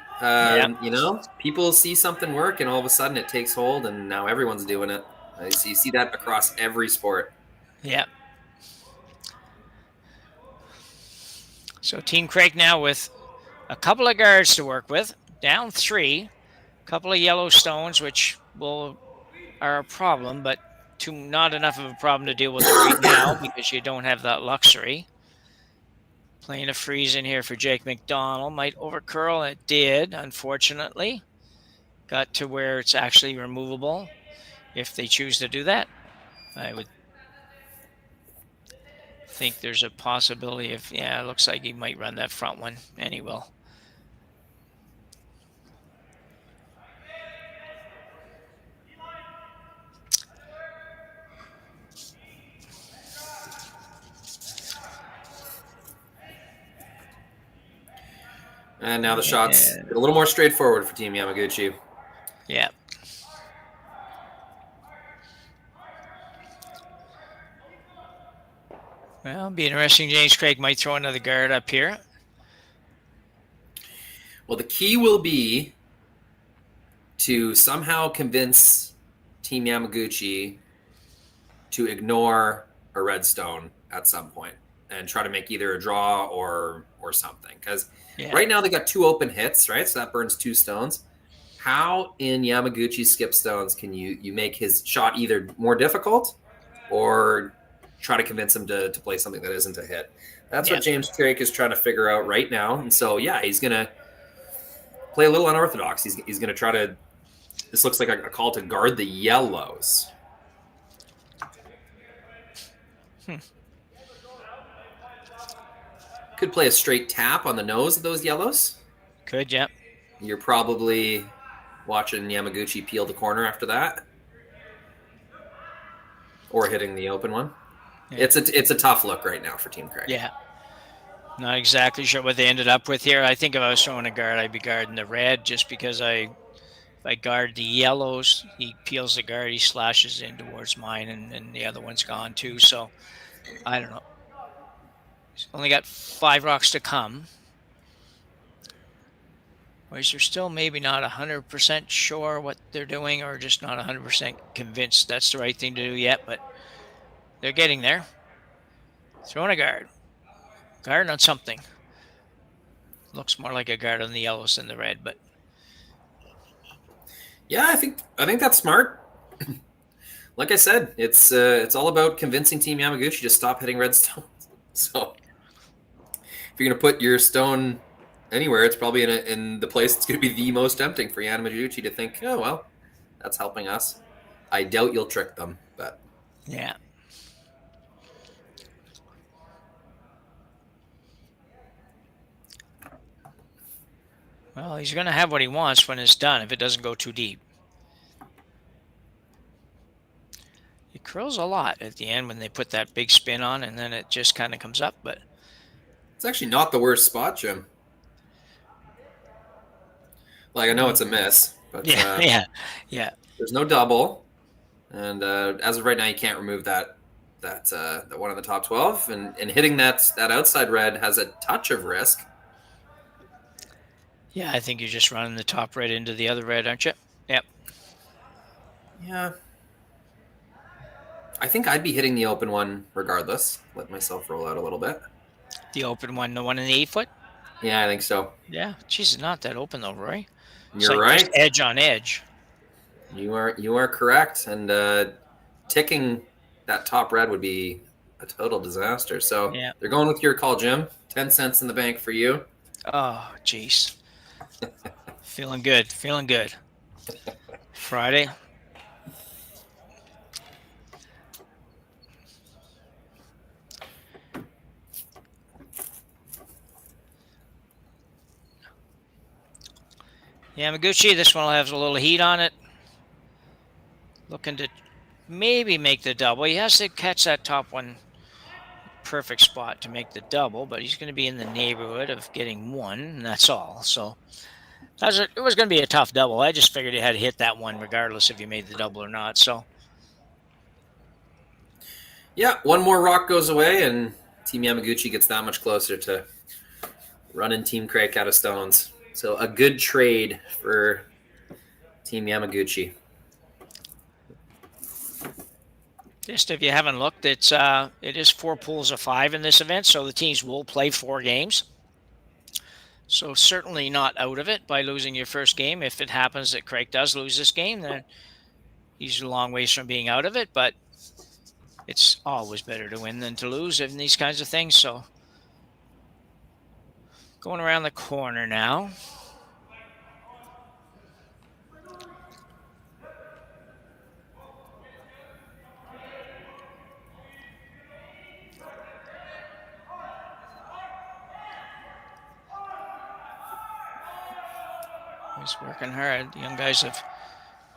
People see something work and all of a sudden it takes hold and now everyone's doing it. You see that across every sport. Yeah. So Team Craik now with a couple of guards to work with, down 3, a couple of yellow stones, which are a problem, but not enough of a problem to deal with it right now because you don't have that luxury. Playing a freeze in here for Jake McDonald. Might overcurl. It did, unfortunately. Got to where it's actually removable if they choose to do that. I would think there's a possibility of, it looks like he might run that front one, and he will. And now the shots get a little more straightforward for Team Yamaguchi. Yeah. Well, it'll be interesting. James Craik might throw another guard up here. Well, the key will be to somehow convince Team Yamaguchi to ignore a red stone at some point and try to make either a draw or something. Because right now they got 2 open hits, right? So that burns 2 stones. How in Yamaguchi's skip stones can you make his shot either more difficult or try to convince him to play something that isn't a hit? That's what James Craik is trying to figure out right now. And so, he's going to play a little unorthodox. He's going to try to – this looks like a call to guard the yellows. Could play a straight tap on the nose of those yellows. Could, yeah. You're probably watching Yamaguchi peel the corner after that. Or hitting the open one. Yeah. It's a tough look right now for Team Craik. Yeah. Not exactly sure what they ended up with here. I think if I was throwing a guard, I'd be guarding the red just because if I guard the yellows, he peels the guard, he slashes in towards mine, and the other one's gone too. So, I don't know. He's only got 5 rocks to come. Or is they're still maybe not 100% sure what they're doing or just not 100% convinced that's the right thing to do yet, but they're getting there. Throwing a guard. Guard on something. Looks more like a guard on the yellows than the red, but yeah, I think that's smart. Like I said, it's all about convincing Team Yamaguchi to stop hitting red stones. So if you're going to put your stone anywhere, it's probably in the place that's going to be the most tempting for Yamaguchi to think, oh, well, that's helping us. I doubt you'll trick them, but yeah. Well, he's going to have what he wants when it's done if it doesn't go too deep. It curls a lot at the end when they put that big spin on, and then it just kind of comes up. But it's actually not the worst spot, Jim. Like, I know it's a miss, but yeah. There's no double, and as of right now, you can't remove that one on the top 12, and hitting that outside red has a touch of risk. Yeah, I think you're just running the top red into the other red, aren't you? Yep. Yeah. I think I'd be hitting the open one regardless. Let myself roll out a little bit. The open one, the one in the 8 foot? Yeah, I think so. Yeah. Geez, it's not that open though, Roy. You're right. Just edge on edge. You are correct. And ticking that top red would be a total disaster. So they're going with your call, Jim. 10 cents in the bank for you. Oh, jeez. Feeling good. Friday. Yamaguchi, this one will have a little heat on it. Looking to maybe make the double. He has to catch that top one. Perfect spot to make the double, but he's going to be in the neighborhood of getting 1, and that's all. So it was going to be a tough double. I just figured he had to hit that one regardless if he made the double or not. So yeah, one more rock goes away, and Team Yamaguchi gets that much closer to running Team Craik out of stones. So a good trade for Team Yamaguchi. Just if you haven't looked, it is 4 pools of 5 in this event, so the teams will play 4 games. So certainly not out of it by losing your first game. If it happens that Craik does lose this game, then he's a long ways from being out of it, but it's always better to win than to lose in these kinds of things. So going around the corner now. He's working hard. The young guys have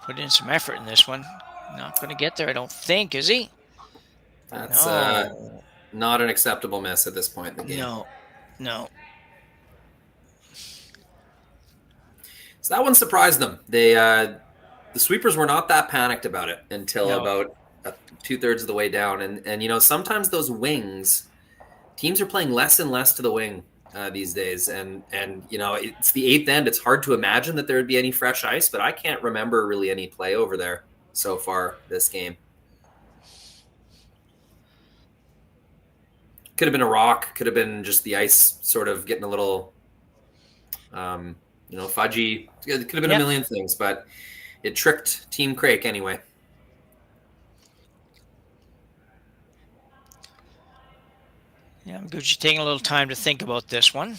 put in some effort in this one. Not going to get there, I don't think, is he? That's not an acceptable miss at this point in the game. No. So that one surprised them. They the sweepers were not that panicked about it until about 2/3 of the way down. And sometimes those wings, teams are playing less and less to the wing these days. And it's the 8th end. It's hard to imagine that there would be any fresh ice, but I can't remember really any play over there so far this game. Could have been a rock. Could have been just the ice sort of getting a little, fudgy. It could have been a million things, but it tricked Team Craik anyway. Yeah, I'm good. You're taking a little time to think about this one.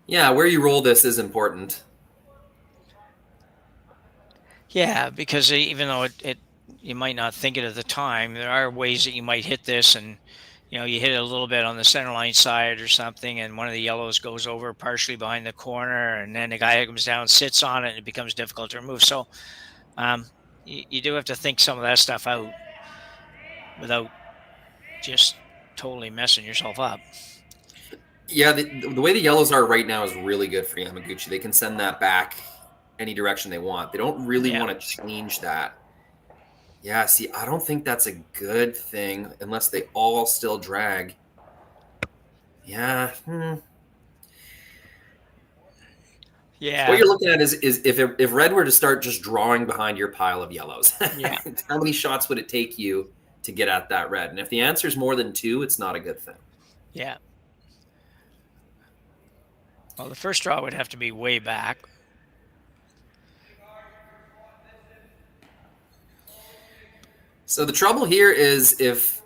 Yeah, where you roll this is important. Yeah, because even though you might not think it at the time, there are ways that you might hit this, and you hit it a little bit on the center line side or something, and one of the yellows goes over partially behind the corner, and then the guy comes down, sits on it, and it becomes difficult to remove. So you do have to think some of that stuff out without just totally messing yourself up. Yeah, the way the yellows are right now is really good for Yamaguchi. They can send that back any direction they want. They don't really want to change that. Yeah, see, I don't think that's a good thing unless they all still drag. Yeah. Yeah. What you're looking at is if red were to start just drawing behind your pile of yellows, how many shots would it take you to get at that red? And if the answer is more than 2, it's not a good thing. Yeah. Well, the first draw would have to be way back. So the trouble here is if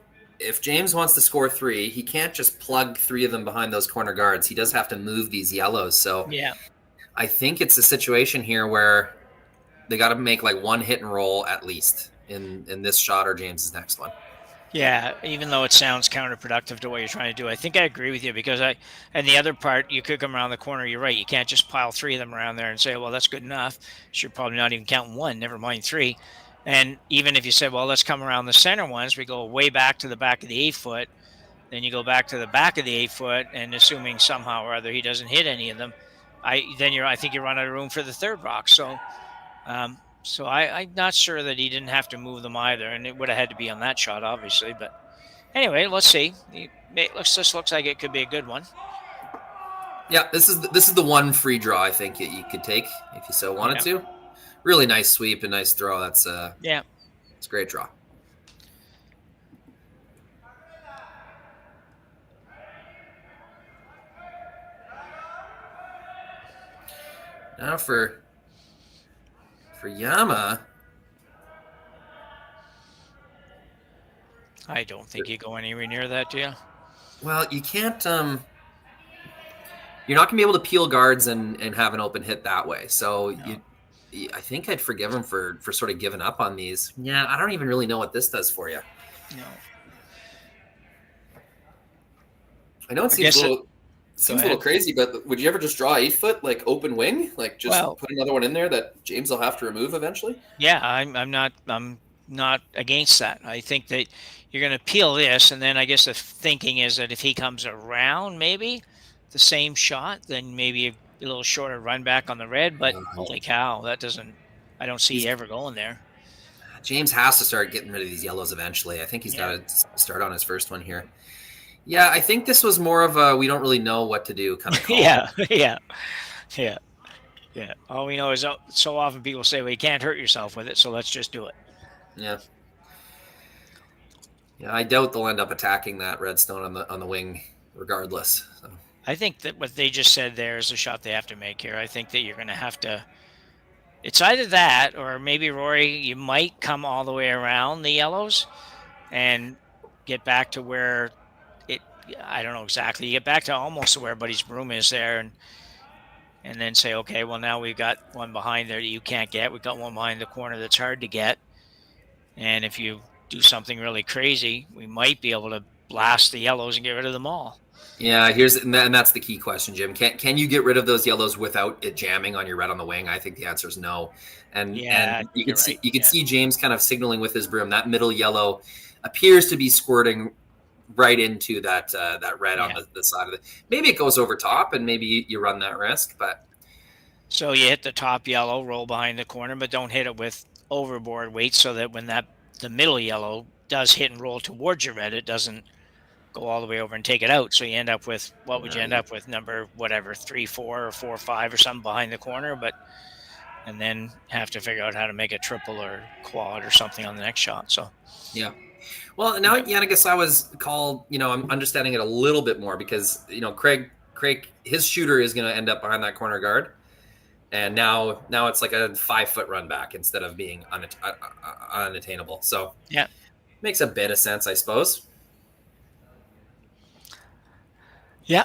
James wants to score 3, he can't just plug 3 of them behind those corner guards. He does have to move these yellows. So I think it's a situation here where they got to make like one hit and roll at least in this shot or James's next one. Yeah, even though it sounds counterproductive to what you're trying to do, I think I agree with you because and the other part, you could come around the corner. You're right. You can't just pile 3 of them around there and say, well, that's good enough. You're probably not even counting 1, never mind 3. And even if you said, well, let's come around the center ones, we go way back to the back of the 8-foot, then you go back to the back of the 8-foot, and assuming somehow or other he doesn't hit any of them, I think you run out of room for the third rock. So, I'm not sure that he didn't have to move them either, and it would have had to be on that shot, obviously. But anyway, let's see. This looks like it could be a good one. Yeah, this is the one free draw I think you could take if you so wanted to. Really nice sweep and nice throw. That's it's a great draw. Now for Yama, I don't think you go anywhere near that, do you? Well, you can't. You're not gonna be able to peel guards and have an open hit that way. So I think I'd forgive him for sort of giving up on these. Yeah, I don't even really know what this does for you. No. I know it seems a little crazy, but would you ever just draw 8-foot like open wing, like just put another one in there that James will have to remove eventually? Yeah, I'm not against that. I think that you're going to peel this, and then I guess the thinking is that if he comes around, maybe the same shot, then maybe a little shorter run back on the red. But holy cow, I don't see you ever going there. James has to start getting rid of these yellows eventually. I think he's got to start on his first one here. Yeah, I think this was more of a we don't really know what to do kind of call. Yeah. Yeah. All we know is so often people say, well, you can't hurt yourself with it, so let's just do it. Yeah. Yeah, I doubt they'll end up attacking that redstone on the wing regardless. So. I think that what they just said there is a shot they have to make here. I think that you're going to have to. It's either that or maybe, Rory, you might come all the way around the yellows and get back to where I don't know exactly. You get back to almost where Buddy's broom is there and then say, okay, well, now we've got one behind there that you can't get. We've got one behind the corner that's hard to get. And if you do something really crazy, we might be able to blast the yellows and get rid of them all. Yeah, and that's the key question, Jim. Can you get rid of those yellows without it jamming on your red on the wing? I think the answer is no. And you can see James kind of signaling with his broom. That middle yellow appears to be squirting right into that red on the side of it. Maybe it goes over top, and maybe you run that risk. But so you hit the top yellow, roll behind the corner, but don't hit it with overboard weight, so that when the middle yellow does hit and roll towards your red, it doesn't go all the way over and take it out. So you end up with, what would you end up with? Number, 3, 4, or 4, 5 or something behind the corner, and then have to figure out how to make a triple or quad or something on the next shot. So, yeah. Well, now Yamaguchi's called, I'm understanding it a little bit more because, Craik, his shooter is going to end up behind that corner guard. And now it's like a 5-foot run back instead of being unattainable. So yeah, makes a bit of sense, I suppose. Yeah.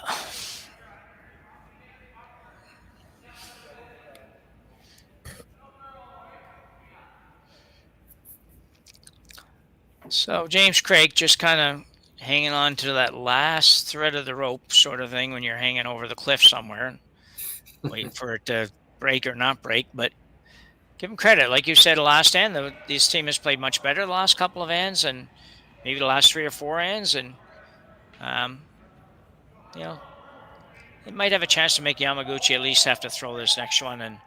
So James Craik just kind of hanging on to that last thread of the rope sort of thing when you're hanging over the cliff somewhere, waiting for it to break or not break. But give him credit. Like you said, last end, this team has played much better the last couple of ends and maybe the last 3 or 4 ends. And, it might have a chance to make Yamaguchi at least have to throw this next one and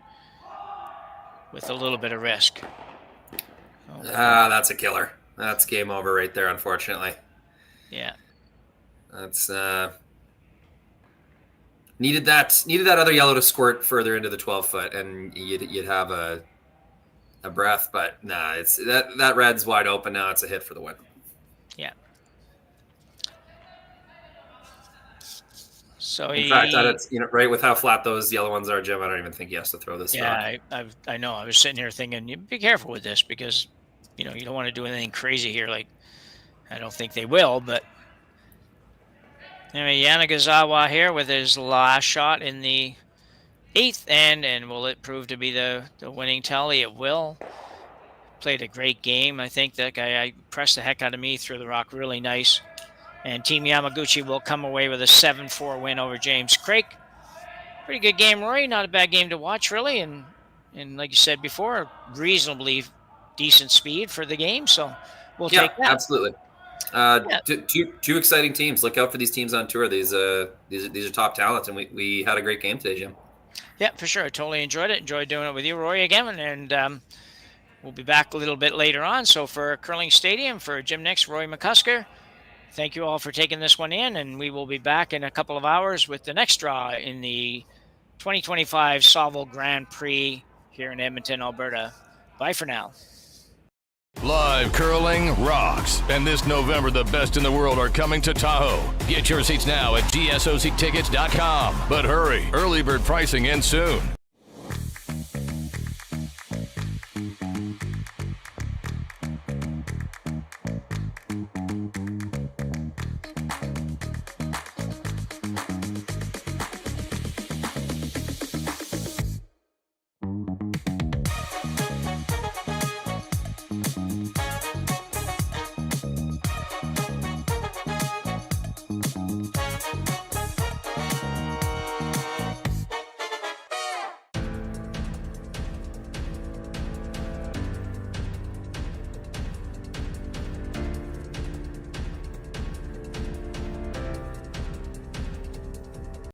with a little bit of risk. That's a killer. That's game over right there, unfortunately. Yeah. That's needed that other yellow to squirt further into the 12-foot, and you'd have a breath. But nah, it's that red's wide open now. It's a hit for the win. Yeah. So in fact, it's right with how flat those yellow ones are, Jim. I don't even think he has to throw this. Yeah, I know. I was sitting here thinking, you be careful with this because you don't want to do anything crazy here. Like I don't think they will, but anyway, Karuizawa here with his last shot in the 8th end, and will it prove to be the winning tally? It will. Played a great game. I think that guy pressed the heck out of me through the rock really nice. And Team Yamaguchi will come away with a 7-4 win over James Craik. Pretty good game, Rory. Not a bad game to watch, really. And like you said before, reasonably decent speed for the game. So we'll take that. Absolutely. Two exciting teams. Look out for these teams on tour. These are top talents, and we had a great game today, Jim. Yeah, for sure. I totally enjoyed it. Enjoyed doing it with you, Rory, again. And we'll be back a little bit later on. So for Curling Stadium, for Jim Nix, Rory McCusker, thank you all for taking this one in, and we will be back in a couple of hours with the next draw in the 2025 Saville Grand Prix here in Edmonton, Alberta. Bye for now. Live curling rocks, and this November the best in the world are coming to Tahoe. Get your seats now at gsoctickets.com. But hurry, early bird pricing ends soon.